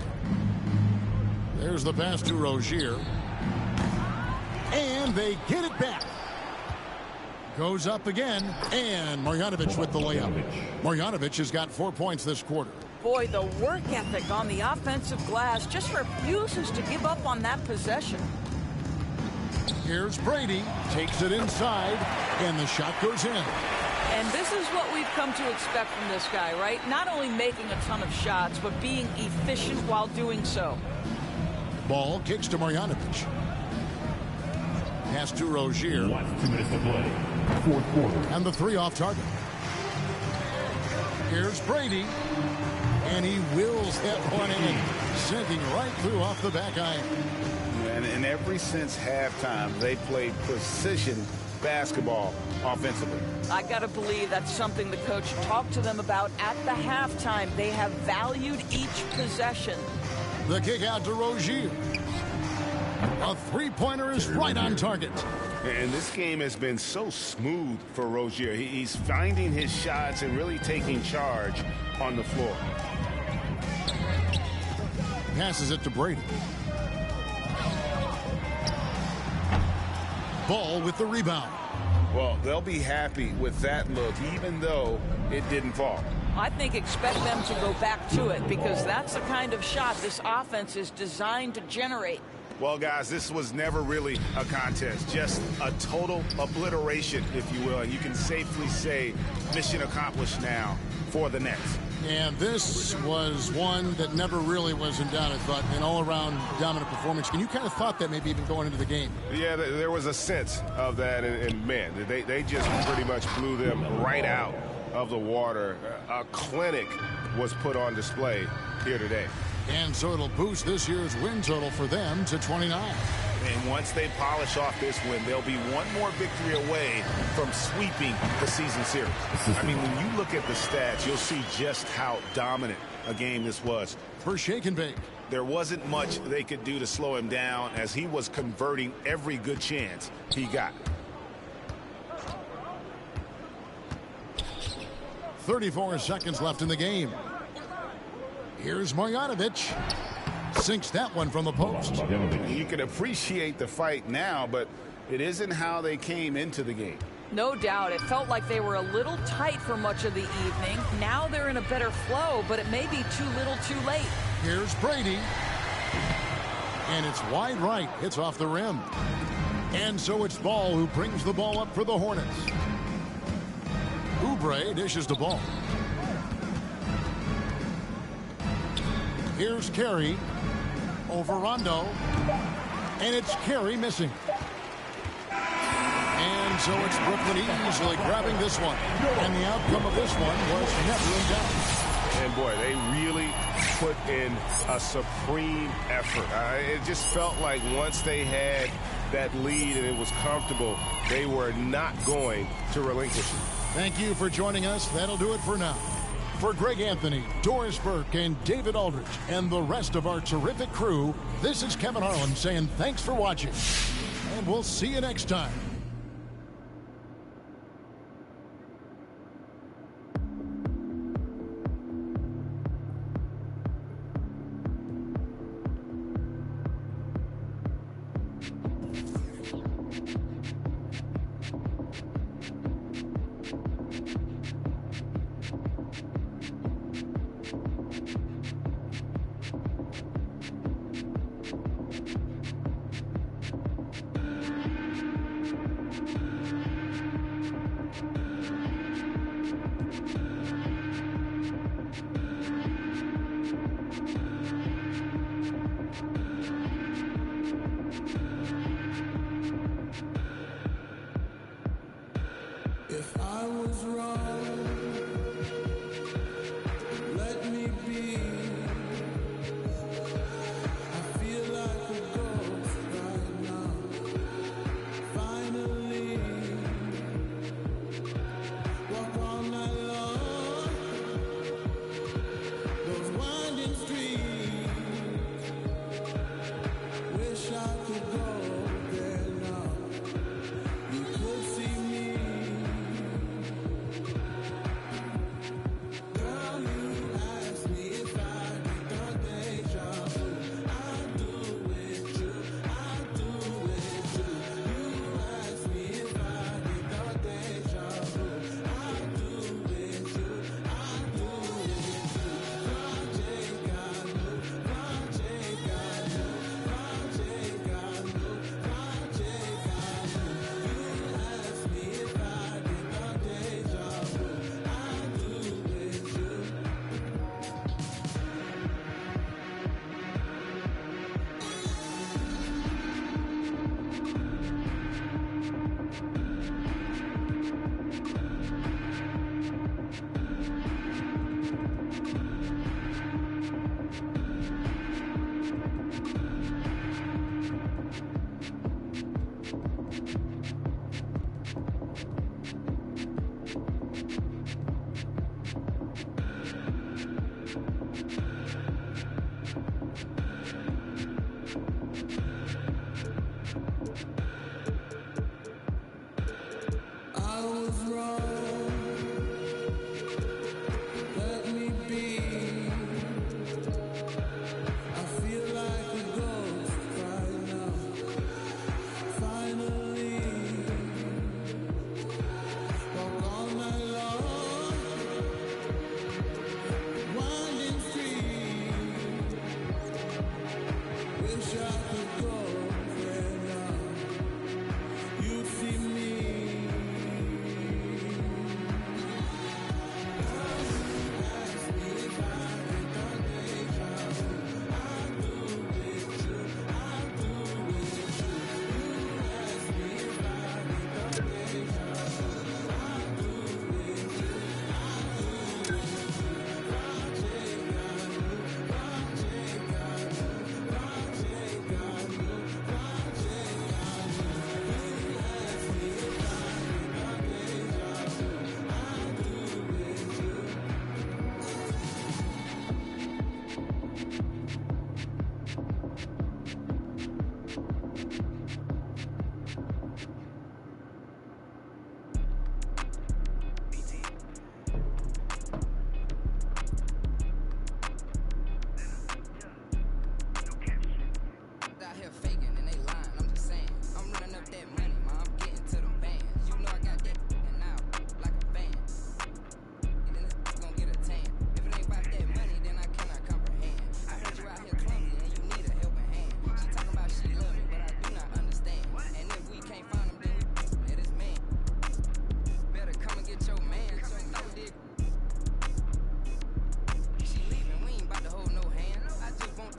There's the pass to Rozier. And they get it back. Goes up again, and Marjanovic with the layup. Marjanovic has got 4 points this quarter. Boy, the work ethic on the offensive glass just refuses to give up on that possession. Here's Brady, takes it inside, and the shot goes in. And this is what we've come to expect from this guy, right? Not only making a ton of shots, but being efficient while doing so. Ball kicks to Marjanovic. Pass to Rozier. 2 minutes to play. Fourth quarter. And the 3 off target. Here's Brady. And he wills that one in. Sinking right through off the back iron. And ever since halftime, they played precision basketball offensively. I got to believe that's something the coach talked to them about at the halftime. They have valued each possession. The kick out to Rozier. A three-pointer is right on target. And this game has been so smooth for Rozier. He's finding his shots and really taking charge on the floor. Passes it to Brady. Ball with the rebound. Well, they'll be happy with that look, even though it didn't fall. I think expect them to go back to it because that's the kind of shot this offense is designed to generate. Well, guys, this was never really a contest, just a total obliteration, if you will. And you can safely say mission accomplished now for the Nets. And this was one that never really was in doubt, I thought, an all-around dominant performance. And you kind of thought that maybe even going into the game. Yeah, there was a sense of that, and man, they just pretty much blew them right out of the water. A clinic was put on display here today. And so it'll boost this year's win total for them to 29. And once they polish off this win, they'll be one more victory away from sweeping the season series. I mean, when you look at the stats, you'll see just how dominant a game this was. For Shake and Bake. There wasn't much they could do to slow him down as he was converting every good chance he got. 34 seconds left in the game. Here's Marjanovic. Sinks that one from the post. You can appreciate the fight now, but it isn't how they came into the game. No doubt. It felt like they were a little tight for much of the evening. Now they're in a better flow, but it may be too little too late. Here's Brady. And it's wide right. It's off the rim. And so it's Ball who brings the ball up for the Hornets. Oubre dishes the ball. Here's Carey over Rondo, and it's Carey missing. And so it's Brooklyn easily grabbing this one, and the outcome of this one was never in doubt. And boy, they really put in a supreme effort. It just felt like once they had that lead and it was comfortable, they were not going to relinquish it. Thank you for joining us. That'll do it for now. For Greg Anthony, Doris Burke, and David Aldridge, and the rest of our terrific crew, this is Kevin Harlan saying thanks for watching. And we'll see you next time.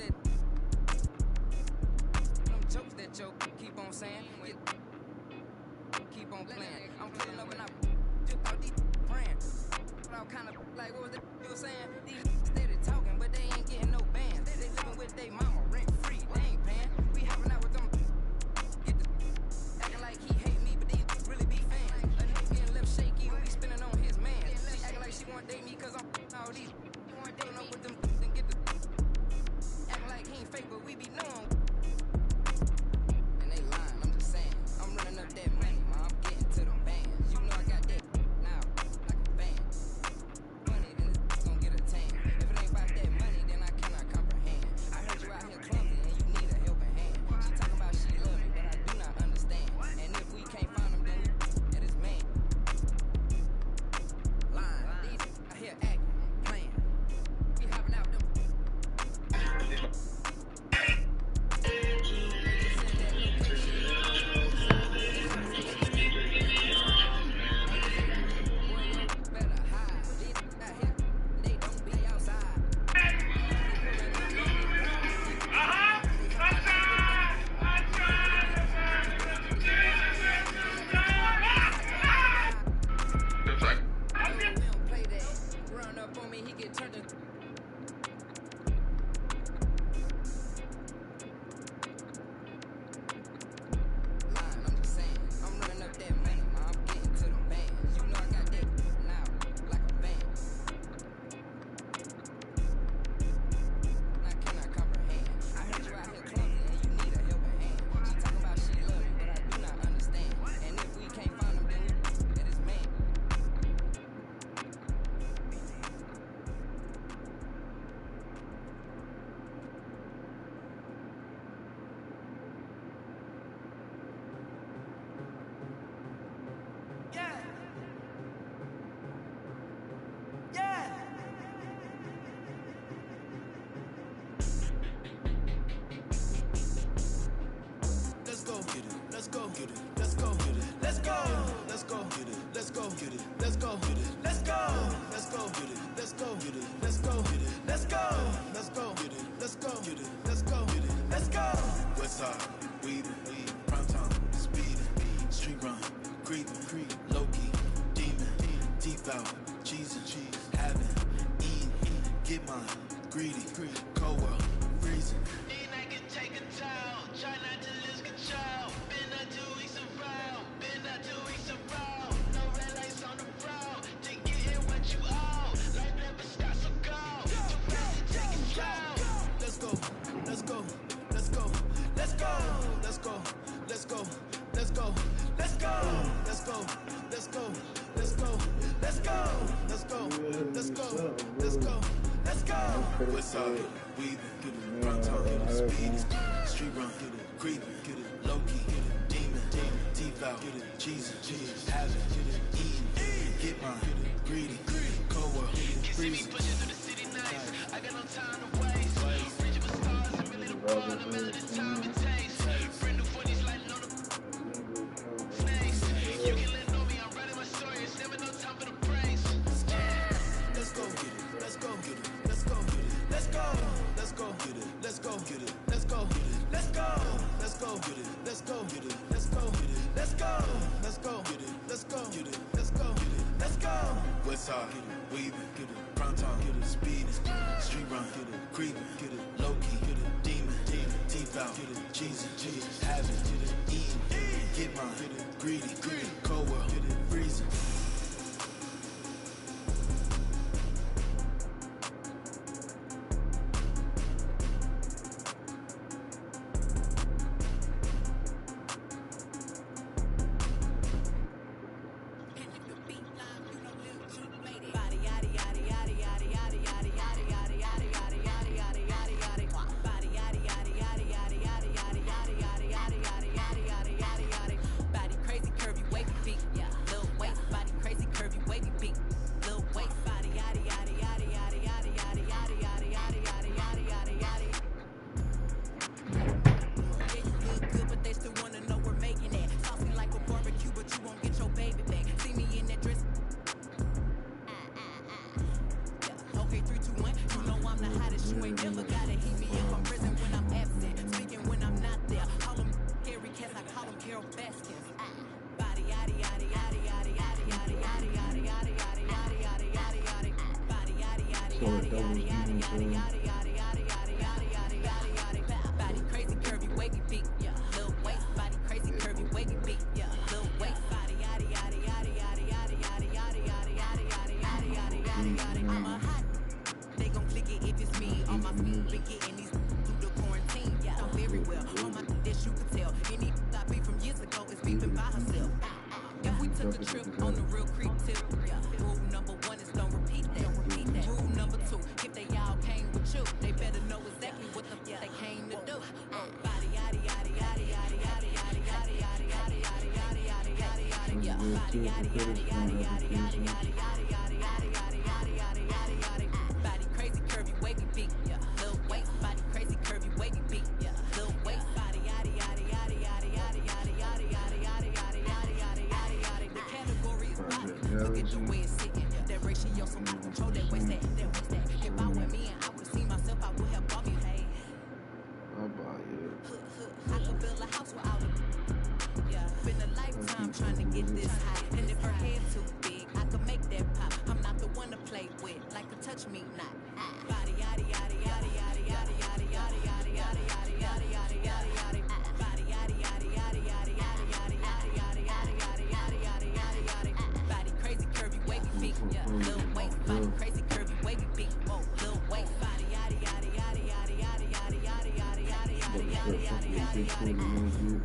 that them jokes that you keep on saying. Keep on playing. I'm pulling up and I just thought these praying. All kind of like what was that you were saying? These steady talking, but they ain't getting no bands. They living with their mama rent free. They ain't paying. We hopping out with them. Get the acting like he hate me, but they really be fans. A nigga getting left shaky when we spinning on his man. She acting like she wanna date me cause I'm all these. You wanna date up with them and get the acting like he ain't fake, but we be knowing. And they lying. I'm just saying. I'm running up that money, man. I'm getting to them bands. You know I got that now, like a band. Money, then it's gonna get attained. If it ain't about that money, then I cannot comprehend. I heard you out here clumsy and you need a helping hand. She talking about she love me, but I do not understand. And if we can't find him, then we at his man. Lying. These I hear acting, playing. We hopping out them. Run up on me, he get turned to. Lying, I'm just saying. I'm running up that money, man. I'm getting to them bands. You know I got that now, like a band. I cannot comprehend. I heard you out here clumsy and you need a helping hand. She talking about she love me, but I do not understand. And if we can't find him, then we at his man. Yeah. Yeah. Let's go get it. Let's go get it. Let's go get it. Let's go. Let's go get it. Let's go get it. Let's go get it. Let's go. Let's go get it. Let's go get it. Let's go get it. Let's go. Let's go get it. Let's go get it. Let's go get it. Let's go. Westside, weaving, prime time, speeding, street run, creeping, low key, demon, deep out, cheese and cheese, having, eating, get mine, greedy, cold world, freezing. Then I can take a toll. Try not to lose control. Been up 2 weeks around. Been up 2 weeks around. No red lights on the road. To get in what you owe. Life never stops, so go. Too fast to take control. Let's go, let's go, let's go, let's go, let's go, let's go, let's go, let's go, let's go, let's go, let's go, let's go, let's go, let's go, let's go, let's go. Westside, weaving, prime time, speeding, street run, creeping, low key, demon, deep out, cheese, having, eating, get mine, greedy, cold world, freezing. Pushing through the city nights. I got no time to waste. Reaching for stars and really the ball. No matter the time it takes. Brand new 40s lighting on the snakes. You can let know me. I'm writing my story. It's never no time for the praise. Let's go get it. Let's go get it. Let's go get it. Let's go. Let's go get it. Let's go get it. Let's go get it. Let's go. Let's go get it. Let's go get it. Let's go get it. Let's go. Let's go get it. Let's go get it. Let's go get it. Let's go. Westside, weaving, prime time, speeding, street run, creeping, low key, demon, deep out, cheese, having, eating, get mine, greedy, cold world, freezing. You ain't never gotta heat me up, I'm Baskins. Body, yaddy, yaddy, yaddy, yaddy, yaddy, yaddy, yaddy, yaddy, yaddy, yaddy, yaddy, yaddy, yaddy, yaddy. Body, yaddy, yaddy, yaddy, yaddy, yaddy, yaddy, yaddy, yaddy, yaddy, yaddy, yaddy, yaddy, yaddy, yaddy. Body crazy, curvy, wavy beat, yeah. Little waist, body crazy, curvy, wavy beat, yeah. Little waist, body, yaddy, yaddy, yaddy, yaddy, yaddy, yaddy, yaddy, yaddy, yaddy, yaddy, yaddy, yaddy, yaddy, yaddy. I'm a hot. They gon' click it if it's me. On my feet, been getting these through the quarantine. Yeah, I'm very well. On my this you could tell. Any I beat from years ago is beefing by herself. If we took a trip on the real creep tip, yeah. Rule number 1 is don't repeat that. Rule number 2, if they all came with you, they better know exactly what the they came to do. Body yaddy yaddy yaddy yaddy yaddy yaddy yaddy yaddy yaddy yaddy yaddy yaddy yaddy yaddy yeah. Body yaddy yaddy yaddy yaddy yaddy yaddy yaddy yaddy yaddy yaddy yaddy yaddy yaddy yaddy. Body crazy curvy wavy beat, yeah. Little waist, body crazy curvy wavy beat, yeah. Little waist, body yaddy yaddy yaddy yaddy yaddy yaddy yaddy yaddy yaddy yaddy yaddy yaddy yaddy yaddy. The category is body. Look at the way it's sitting. That ratio, so I control that waist that. If I were me and I would've seen myself, I would have bought me. Hey. I could build a house without a. Yeah, been a lifetime trying to get this high. And if her head too big, I could make that pop. I'm not the one to play with, like a touch me not. Body yaddy yaddy yaddy yaddy yaddy yaddy yaddy yaddy yaddy yaddy yaddy yaddy yaddy yaddy. Body yaddy yaddy yaddy yaddy yaddy yaddy yaddy yaddy yaddy yaddy yaddy yaddy yaddy yaddy. Body crazy curvy wavy feet, yeah. Little waist, body crazy curvy wavy feet, oh. Little waist, body yaddy yaddy yaddy yaddy yaddy yaddy yaddy yaddy yaddy yaddy yaddy yaddy yaddy yaddy.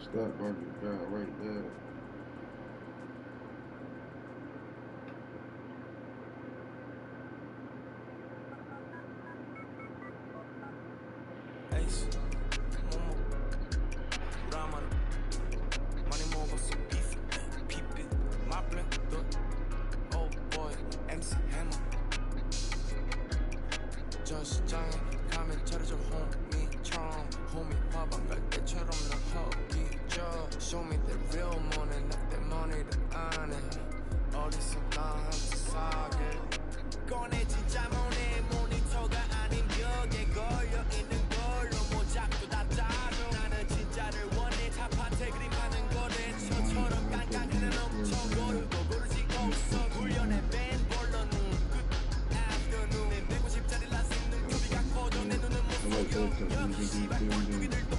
Stop barking, God, right there. Ace, Momo, Raman, money 먹었어 beef, peep it, my black dot, oh boy, MC Hammer. 저시장에 가면 차려줘 homie처럼, homie 밥안 갈 때처럼 나 허기져. Show me the real money, not the money that 안 해. 어디서 나한테 사게. 꺼내 진짜 모네 모니터가 아닌 벽에 걸려 있는 걸로 모작도 다 짜줘. 나는 진짜를 원해. 타파테 그림하는 거래. 저처럼 깡깡하는 엄청 고르고 고르지 없어. 훈련에 맨 볼러 눈 끝 afternoon. 내 150짜리 라식 눈 큐비가 커져. 내 눈은 못 속여. 시발 꼴뚜기들